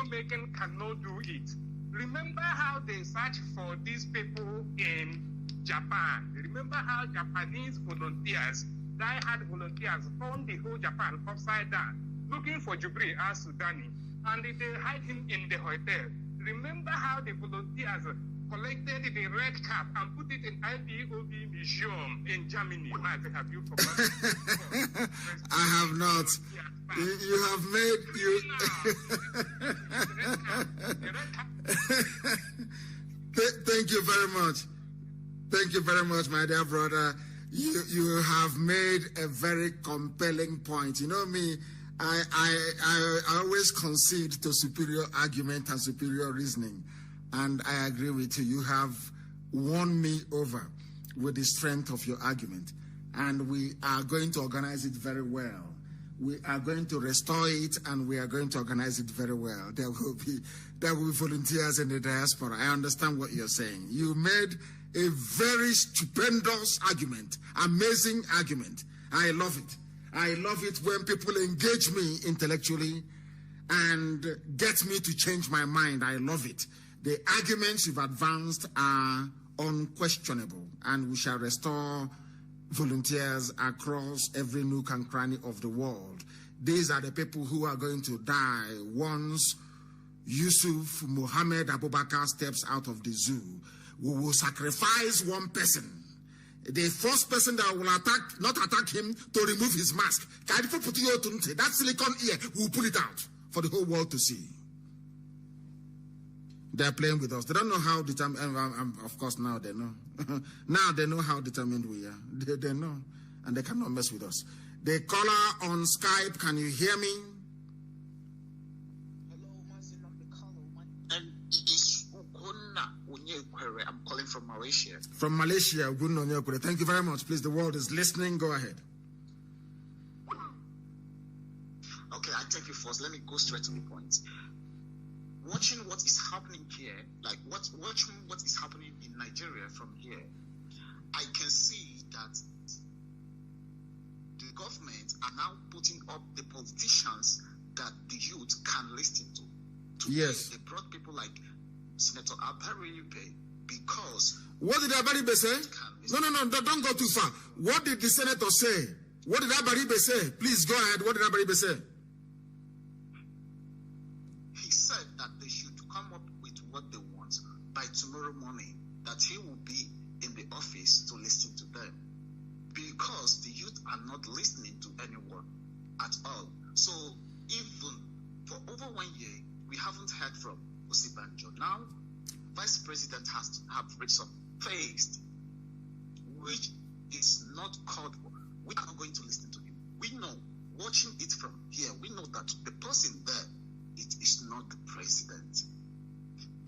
making cannot do it. Remember how they search for these people in Japan. Remember how Japanese volunteers, die-hard volunteers, turned the whole Japan upside down, looking for Jubril al-Sudani, and they hide him in the hotel. Remember how the volunteers collected the red cap and put it in IPOB museum in Germany. Have you forgotten?
I have not. You have made you. Thank you very much.
Thank you very much, my dear brother. You have made a very compelling point. You know me, I always concede to superior argument and superior reasoning. And I agree with you. You have won me over with the strength of your argument. And we are going to organize it very well. We are going to restore it, and we are going to organize it very well. There will be volunteers in the diaspora. I understand what you're saying. You made a very stupendous argument, amazing argument. I love it. I love it when people engage me intellectually and get me to change my mind. I love it. The arguments you've advanced are unquestionable, and we shall restore volunteers across every nook and cranny of the world. These are the people who are going to die once Yusuf Muhammad Abubakar steps out of the zoo. We will sacrifice one person. The first person that will not attack him, to remove his mask. That silicone ear, we'll pull it out for the whole world to see. They're playing with us. They don't know how determined, of course now they know. Now they know how determined we are. They know, and they cannot mess with us. The caller on Skype, can you hear me?
I'm calling from Malaysia.
From Malaysia, thank you very much. Please, the world is listening. Go ahead.
Okay, I take you first. Let me go straight to the point. Watching what is happening here, like watching what is happening in Nigeria from here, I can see that the government are now putting up the politicians that the youth can listen to.
Yes.
They brought people like Senator Abaribe because...
What did Abaribe say? No, don't go too far. What did the senator say? What did Abaribe say? Please go ahead. What did Abaribe say?
He said that they should come up with what they want by tomorrow morning, that he will be in the office to listen to them. Because the youth are not listening to anyone at all. So even for over 1 year, we haven't heard from Osibanjo. Now, Vice President has to have reached some phase, which is not called for. We are not going to listen to him. We know, watching it from here, we know that the person there, it is not the president.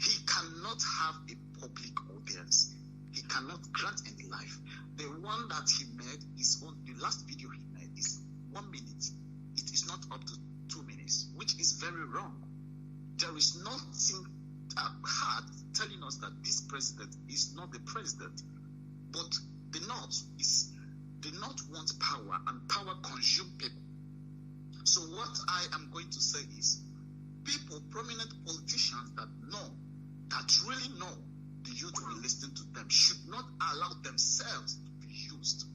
He cannot have a public audience. He cannot grant any life. The one that he made is on the last video he made is 1 minute. It is not up to 2 minutes, which is very wrong. There is nothing hard telling us that this president is not the president, but the North wants power, and power consumes people. So what I am going to say is, people, prominent politicians that really know the youth will listen to them, should not allow themselves to be used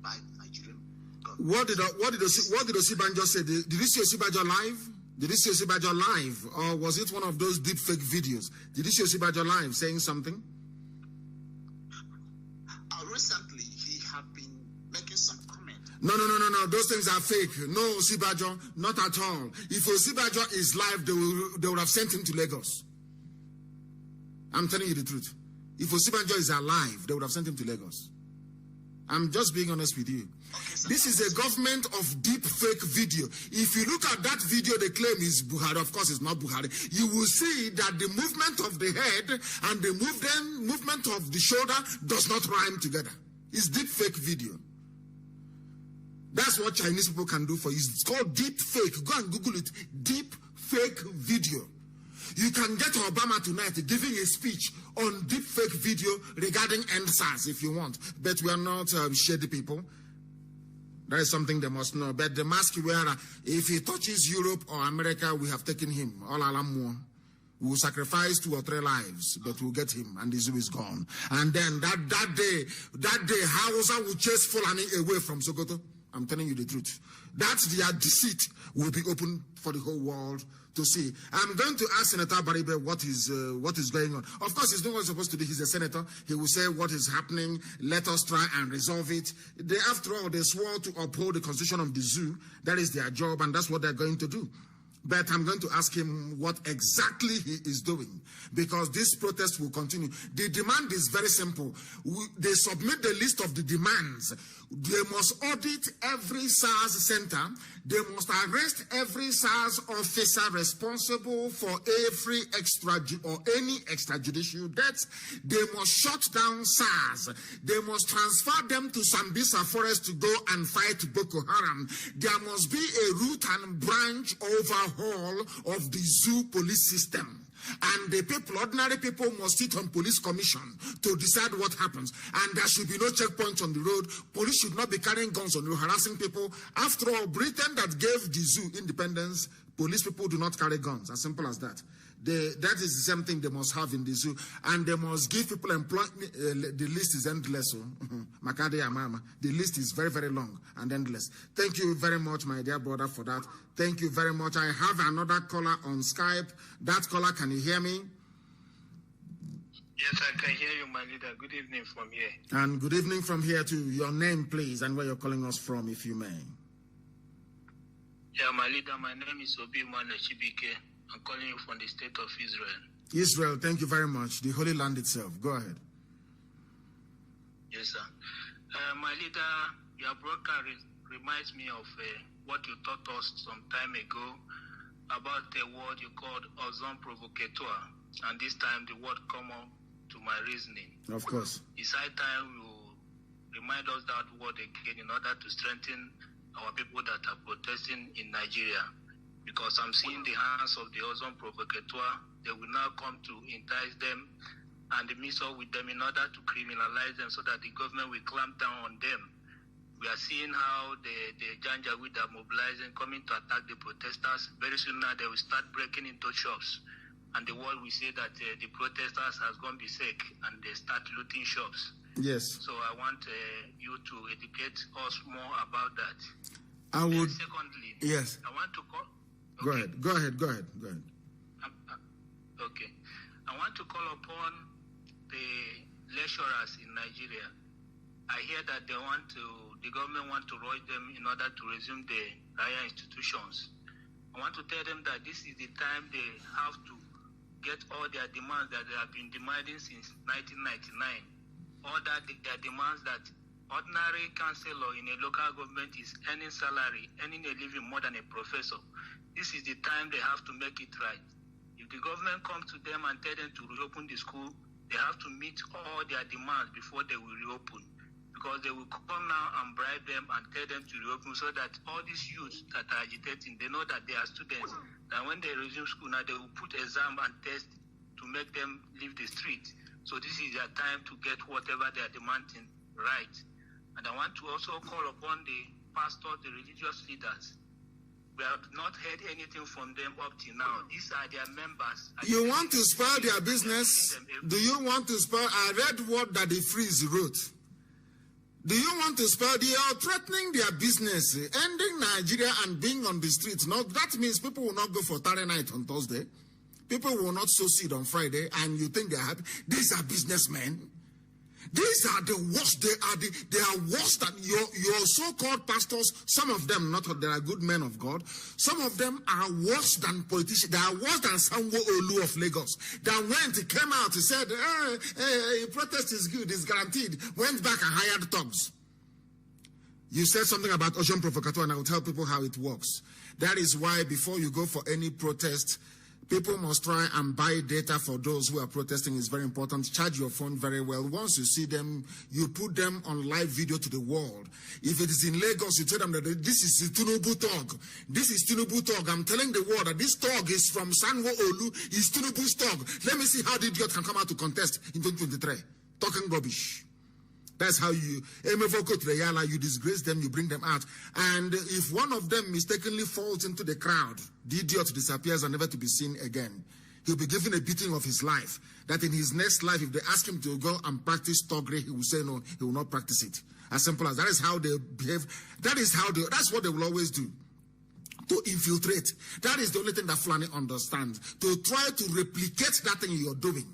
by the Nigerian government.
What did Osibanjo say? Did you see Osibanjo live? Did you see Osibanjo live? Or was it one of those deep fake videos? Did you see Osibanjo live saying something?
Recently, he had been making some comments.
No. Those things are fake. No, Osibanjo, not at all. If Osibanjo is live, they would have sent him to Lagos. I'm telling you the truth. If Osibanjo is alive, they would have sent him to Lagos. I'm just being honest with you. Okay, this is a government of deep fake video. If you look at that video, they claim is Buhari. Of course, it's not Buhari. You will see that the movement of the head and the movement of the shoulder does not rhyme together. It's deep fake video. That's what Chinese people can do for you. It's called deep fake. Go and Google it. Deep fake video. You can get Obama tonight giving a speech on deep fake video regarding NSAS if you want. But we are not shady people. That is something they must know. But the mask wearer, if he touches Europe or America, we have taken him. All alam. We will sacrifice 2 or 3 lives, but we'll get him, and the zoo is gone. And then that day, Hausa will chase Fulani away from Sokoto. I'm telling you the truth. That's their deceit will be open for the whole world to see. I'm going to ask Senator Baribe what is going on. Of course, he's not what he's supposed to do. He's a senator. He will say what is happening. Let us try and resolve it. After all, they swore to uphold the constitution of the zoo. That is their job, and that's what they're going to do.
But I'm going to ask him what exactly he is doing, because this protest will continue. The demand is very simple. They submit the list of the demands. They must audit every SARS center. They must arrest every SARS officer responsible for every any extrajudicial deaths. They must shut down SARS. They must transfer them to Sambisa Forest to go and fight Boko Haram. There must be a root and branch overhaul of the zoo police system. And the people, ordinary people, must sit on police commission to decide what happens. And there should be no checkpoints on the road. Police should not be carrying guns on the road, harassing people. After all, Britain that gave the zoo independence, police people do not carry guns. As simple as that. That is the same thing they must have in the zoo. And they must give people employment. The list is endless. The list is very, very long and endless. Thank you very much, my dear brother, for that. Thank you very much. I have another caller on Skype. That caller, can you hear me?
Yes, I can hear you, my leader. Good evening from here.
And good evening from here too. Your name, please, and where you're calling us from, if you may.
Yeah, my leader, my name is Obi Mane Chibike. I'm calling you from the state of Israel.
Israel, thank you very much. The Holy Land itself. Go ahead.
Yes, sir. My leader, your broadcast reminds me of what you taught us some time ago about the word you called ozone provocateur. And this time the word come up to my reasoning.
Of course.
It's high time you remind us that word again in order to strengthen our people that are protesting in Nigeria. Because I'm seeing the hands of the ozone provocateur. They will now come to entice them and mix up with them in order to criminalize them so that the government will clamp down on them. We are seeing how the Janjaweed are mobilizing, coming to attack the protesters. Very soon now they will start breaking into shops. And the world will say that the protesters has gone berserk and they start looting shops.
Yes.
So I want you to educate us more about that.
I would.
And secondly,
yes.
I want to call.
Okay. Go ahead.
Okay. I want to call upon the lecturers in Nigeria. I hear that the government want to rush them in order to resume the higher institutions. I want to tell them that this is the time they have to get all their demands that they have been demanding since 1999. All that their demands that ordinary councillor in a local government is earning salary, earning a living more than a professor. This is the time they have to make it right. If the government comes to them and tell them to reopen the school, they have to meet all their demands before they will reopen. Because they will come now and bribe them and tell them to reopen so that all these youths that are agitating, they know that they are students. That when they resume school now, they will put exam and test to make them leave the street. So this is their time to get whatever they are demanding right. And I want to also call upon the pastors, the religious leaders. We have not heard anything from them up till now. These are their members.
You want to spoil their business? Do you want to spoil? I read what Daddy Freeze wrote. Do you want to spoil? They are threatening their business, ending Nigeria and being on the streets. No, that means people will not go for Saturday night on Thursday. People will not sow seed on Friday, and you think they are happy. These are businessmen. These are the worst. They are worse than your so-called pastors. Some of them, they are good men of God. Some of them are worse than politicians. They are worse than Sanwo-Olu of Lagos. That came out, he said, protest is good, it's guaranteed. Went back and hired thugs. You said something about ocean provocateur, and I will tell people how it works. That is why before you go for any protest, people must try and buy data for those who are protesting. Is very important. Charge your phone very well. Once you see them, you put them on live video to the world. If it is in Lagos, you tell them that this is Tinubu Tog. This is Tinubu Tog. I'm telling the world that this Tog is from Sanwo-Olu. Is Tinubu's Tog. Let me see how the idiot can come out to contest in 2023. Talking rubbish. That's how you disgrace them, you bring them out. And if one of them mistakenly falls into the crowd, the idiot disappears and never to be seen again. He'll be given a beating of his life. That in his next life, if they ask him to go and practice toggery, he will say no, he will not practice it. As simple as that. Is how they behave. That's what they will always do. To infiltrate. That is the only thing that Fulani understands. To try to replicate that thing you're doing.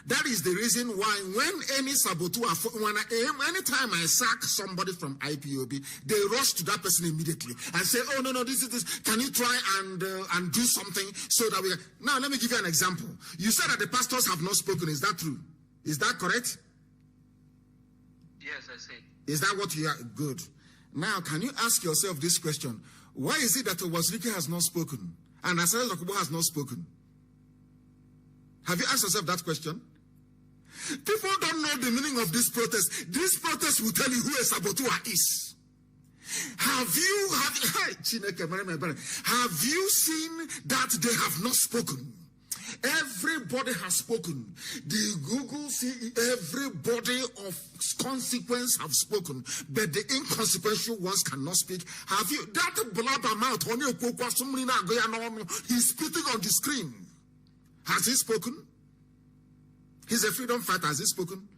That is the reason why when any saboteur, anytime I sack somebody from IPOB, they rush to that person immediately and say, oh, no, this is this. Can you try and do something so that we can... Now, let me give you an example. You said that the pastors have not spoken. Is that true? Is that correct?
Yes, I say.
Is that what you are? Good. Now, can you ask yourself this question? Why is it that Wazirike has not spoken and Asare Dokubo has not spoken? Have you asked yourself that question? People don't know the meaning of this protest. This protest will tell you who a saboteur is. Have you seen that they have not spoken? Everybody has spoken. The Google everybody of consequence have spoken, but the inconsequential ones cannot speak. Have you that blabbermouth? He's spitting on the screen. Has he spoken? He's a freedom fighter. Has he spoken?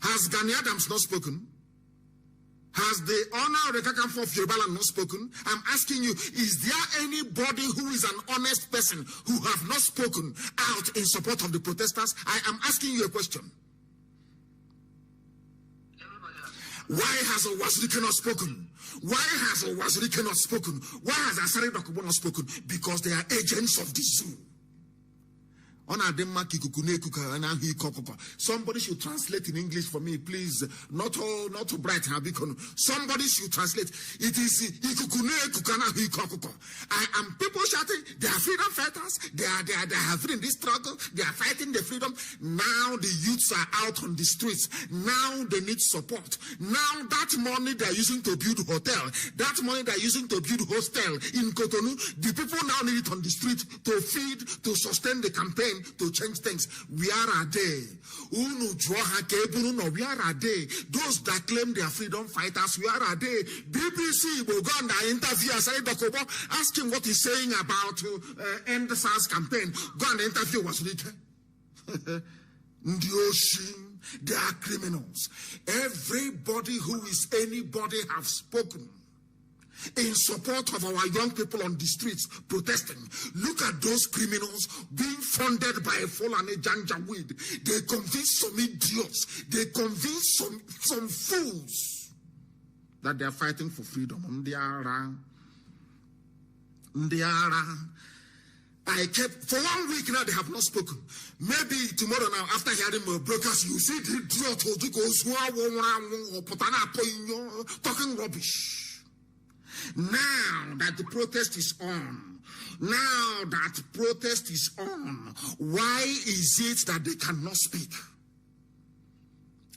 Has Gani Adams not spoken? Has the honor of the Kakamfo of Yoruba not spoken? I'm asking you, is there anybody who is an honest person who have not spoken out in support of the protesters? I am asking you a question. Why has Wazirike not spoken? Why has Wazirike not spoken? Why has Asare Dokubo not spoken? Because they are agents of the zoo. Somebody should translate in English for me, please. Not to bright. Somebody should translate. It is I am people shouting. They are freedom fighters. They have been in this struggle. They are fighting the freedom. Now the youths are out on the streets. Now they need support. Now that money they are using to build hotel, that money they are using to build hostel in Cotonou, the people now need it on the street to feed, to sustain the campaign, to change things. Where are they? Where are they? Those that claim they are freedom fighters, where are they? BBC will go on the interview Asare Dokubo, ask him what he's saying about end the SARS campaign. Go on the interview Wazirike. They are criminals. Everybody who is anybody have spoken in support of our young people on the streets protesting. Look at those criminals being funded by Fulani Janjaweed. They convince some idiots. They convince some fools that they are fighting for freedom. I kept for 1 week now. They have not spoken. Maybe tomorrow now, after hearing my broadcast, you see the idiot who goes talking rubbish. Now that the protest is on, why is it that they cannot speak?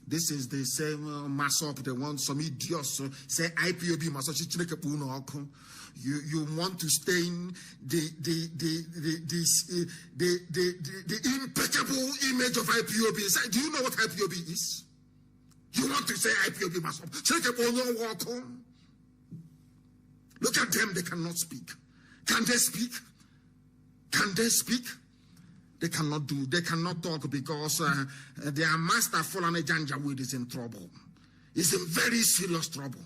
This is the same mass up. They want some idiots say IPOB must. You want to stain the impeccable image of IPOB. Do you know what IPOB is? You want to say IPOB must. Look at them, they cannot speak. Can they speak? Can they speak? They cannot do, they cannot talk because their master Fulani Janjaweed is in trouble. He's in very serious trouble.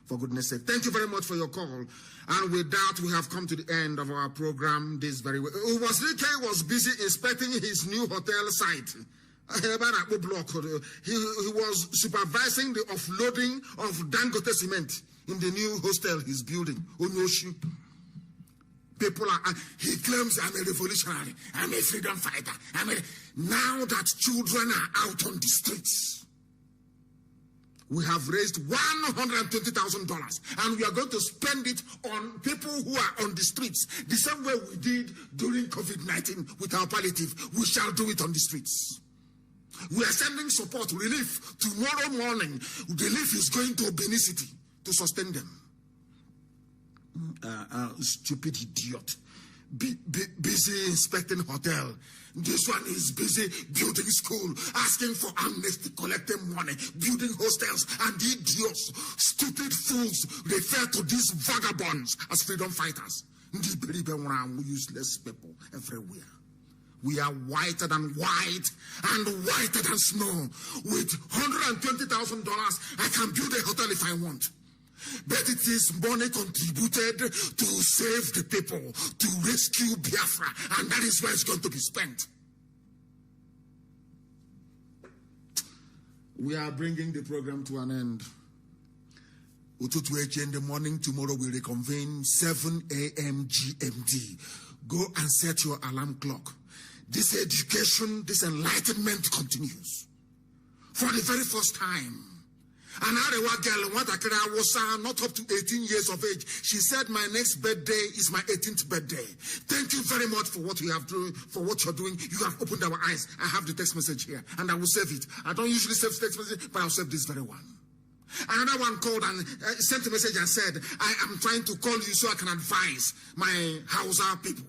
For goodness sake. Thank you very much for your call. And with that, we have come to the end of our program this very way. Wazirike was busy inspecting his new hotel site. He was supervising the offloading of Dangote cement in the new hostel he's building. People are, he claims I'm a revolutionary, I'm a freedom fighter. Now that children are out on the streets, we have raised $120,000 and we are going to spend it on people who are on the streets. The same way we did during COVID-19 with our palliative, we shall do it on the streets. We are sending support, relief. Tomorrow morning, relief is going to Benin City to sustain them. Stupid idiot. Busy inspecting hotel. This one is busy building school, asking for amnesty, collecting money, building hostels, and idiots, stupid fools refer to these vagabonds as freedom fighters. Useless people everywhere. We are whiter than white and whiter than snow. With $120,000, I can build a hotel if I want. but it is money contributed to save the people, to rescue Biafra, and that is where it's going to be spent. We are bringing the program to an end. Ututu in the morning, tomorrow we reconvene 7 a.m. GMT. Go and set your alarm clock. This education, this enlightenment continues. For the very first time. And Arewa girl, was not up to 18 years of age. She said, my next birthday is my 18th birthday. Thank you very much for what you have done, for what you're doing. You have opened our eyes. I have the text message here, and I will save it. I don't usually save text message, but I'll save this very one. Another one called and sent a message and said, I am trying to call you so I can advise my Hausa people.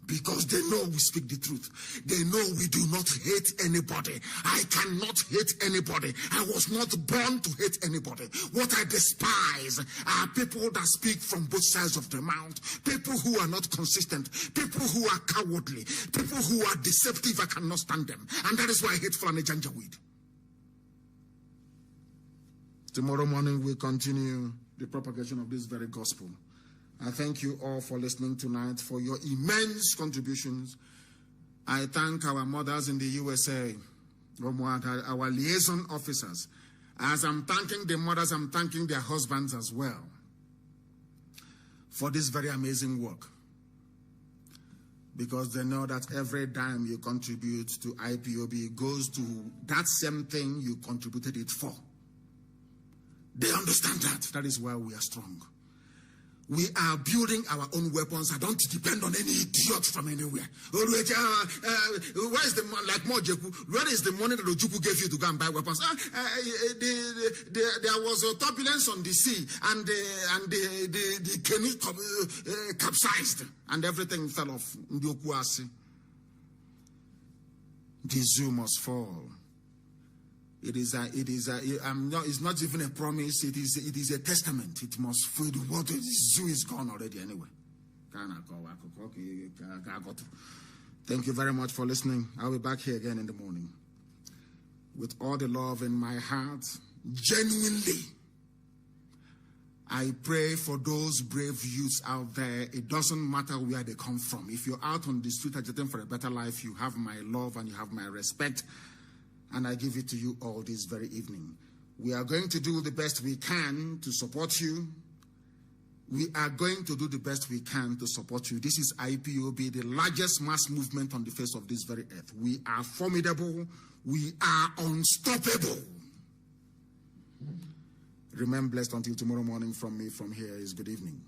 Because they know we speak the truth. They know we do not hate anybody. I cannot hate anybody. I was not born to hate anybody. What I despise are people that speak from both sides of the mouth. People who are not consistent. People who are cowardly. People who are deceptive. I cannot stand them. And that is why I hate Fulani Janjaweed. Tomorrow morning we'll continue the propagation of this very gospel. I thank you all for listening tonight, for your immense contributions. I thank our mothers in the USA, our liaison officers. As I'm thanking the mothers, I'm thanking their husbands as well for this very amazing work. Because they know that every dime you contribute to IPOB goes to that same thing you contributed it for. They understand that. That is why we are strong. We are building our own weapons. I don't depend on any idiot from anywhere. Where is the like Mojeku? Where is the money that Ojuku gave you to go and buy weapons? There was a turbulence on the sea, and the canoe capsized, and everything fell off. The zoo must fall. It's not even a promise. It is a testament. It must fall. The water, the zoo is gone already anyway. Thank you very much for listening. I'll be back here again in the morning. With all the love in my heart, genuinely, I pray for those brave youths out there. It doesn't matter where they come from. If you're out on the street agitating for a better life, you have my love and you have my respect. And I give it to you all this very evening. We are going to do the best we can to support you. We are going to do the best we can to support you. This is IPOB, the largest mass movement on the face of this very earth. We are formidable. We are unstoppable. Remain blessed until tomorrow morning. From me, from here is good evening.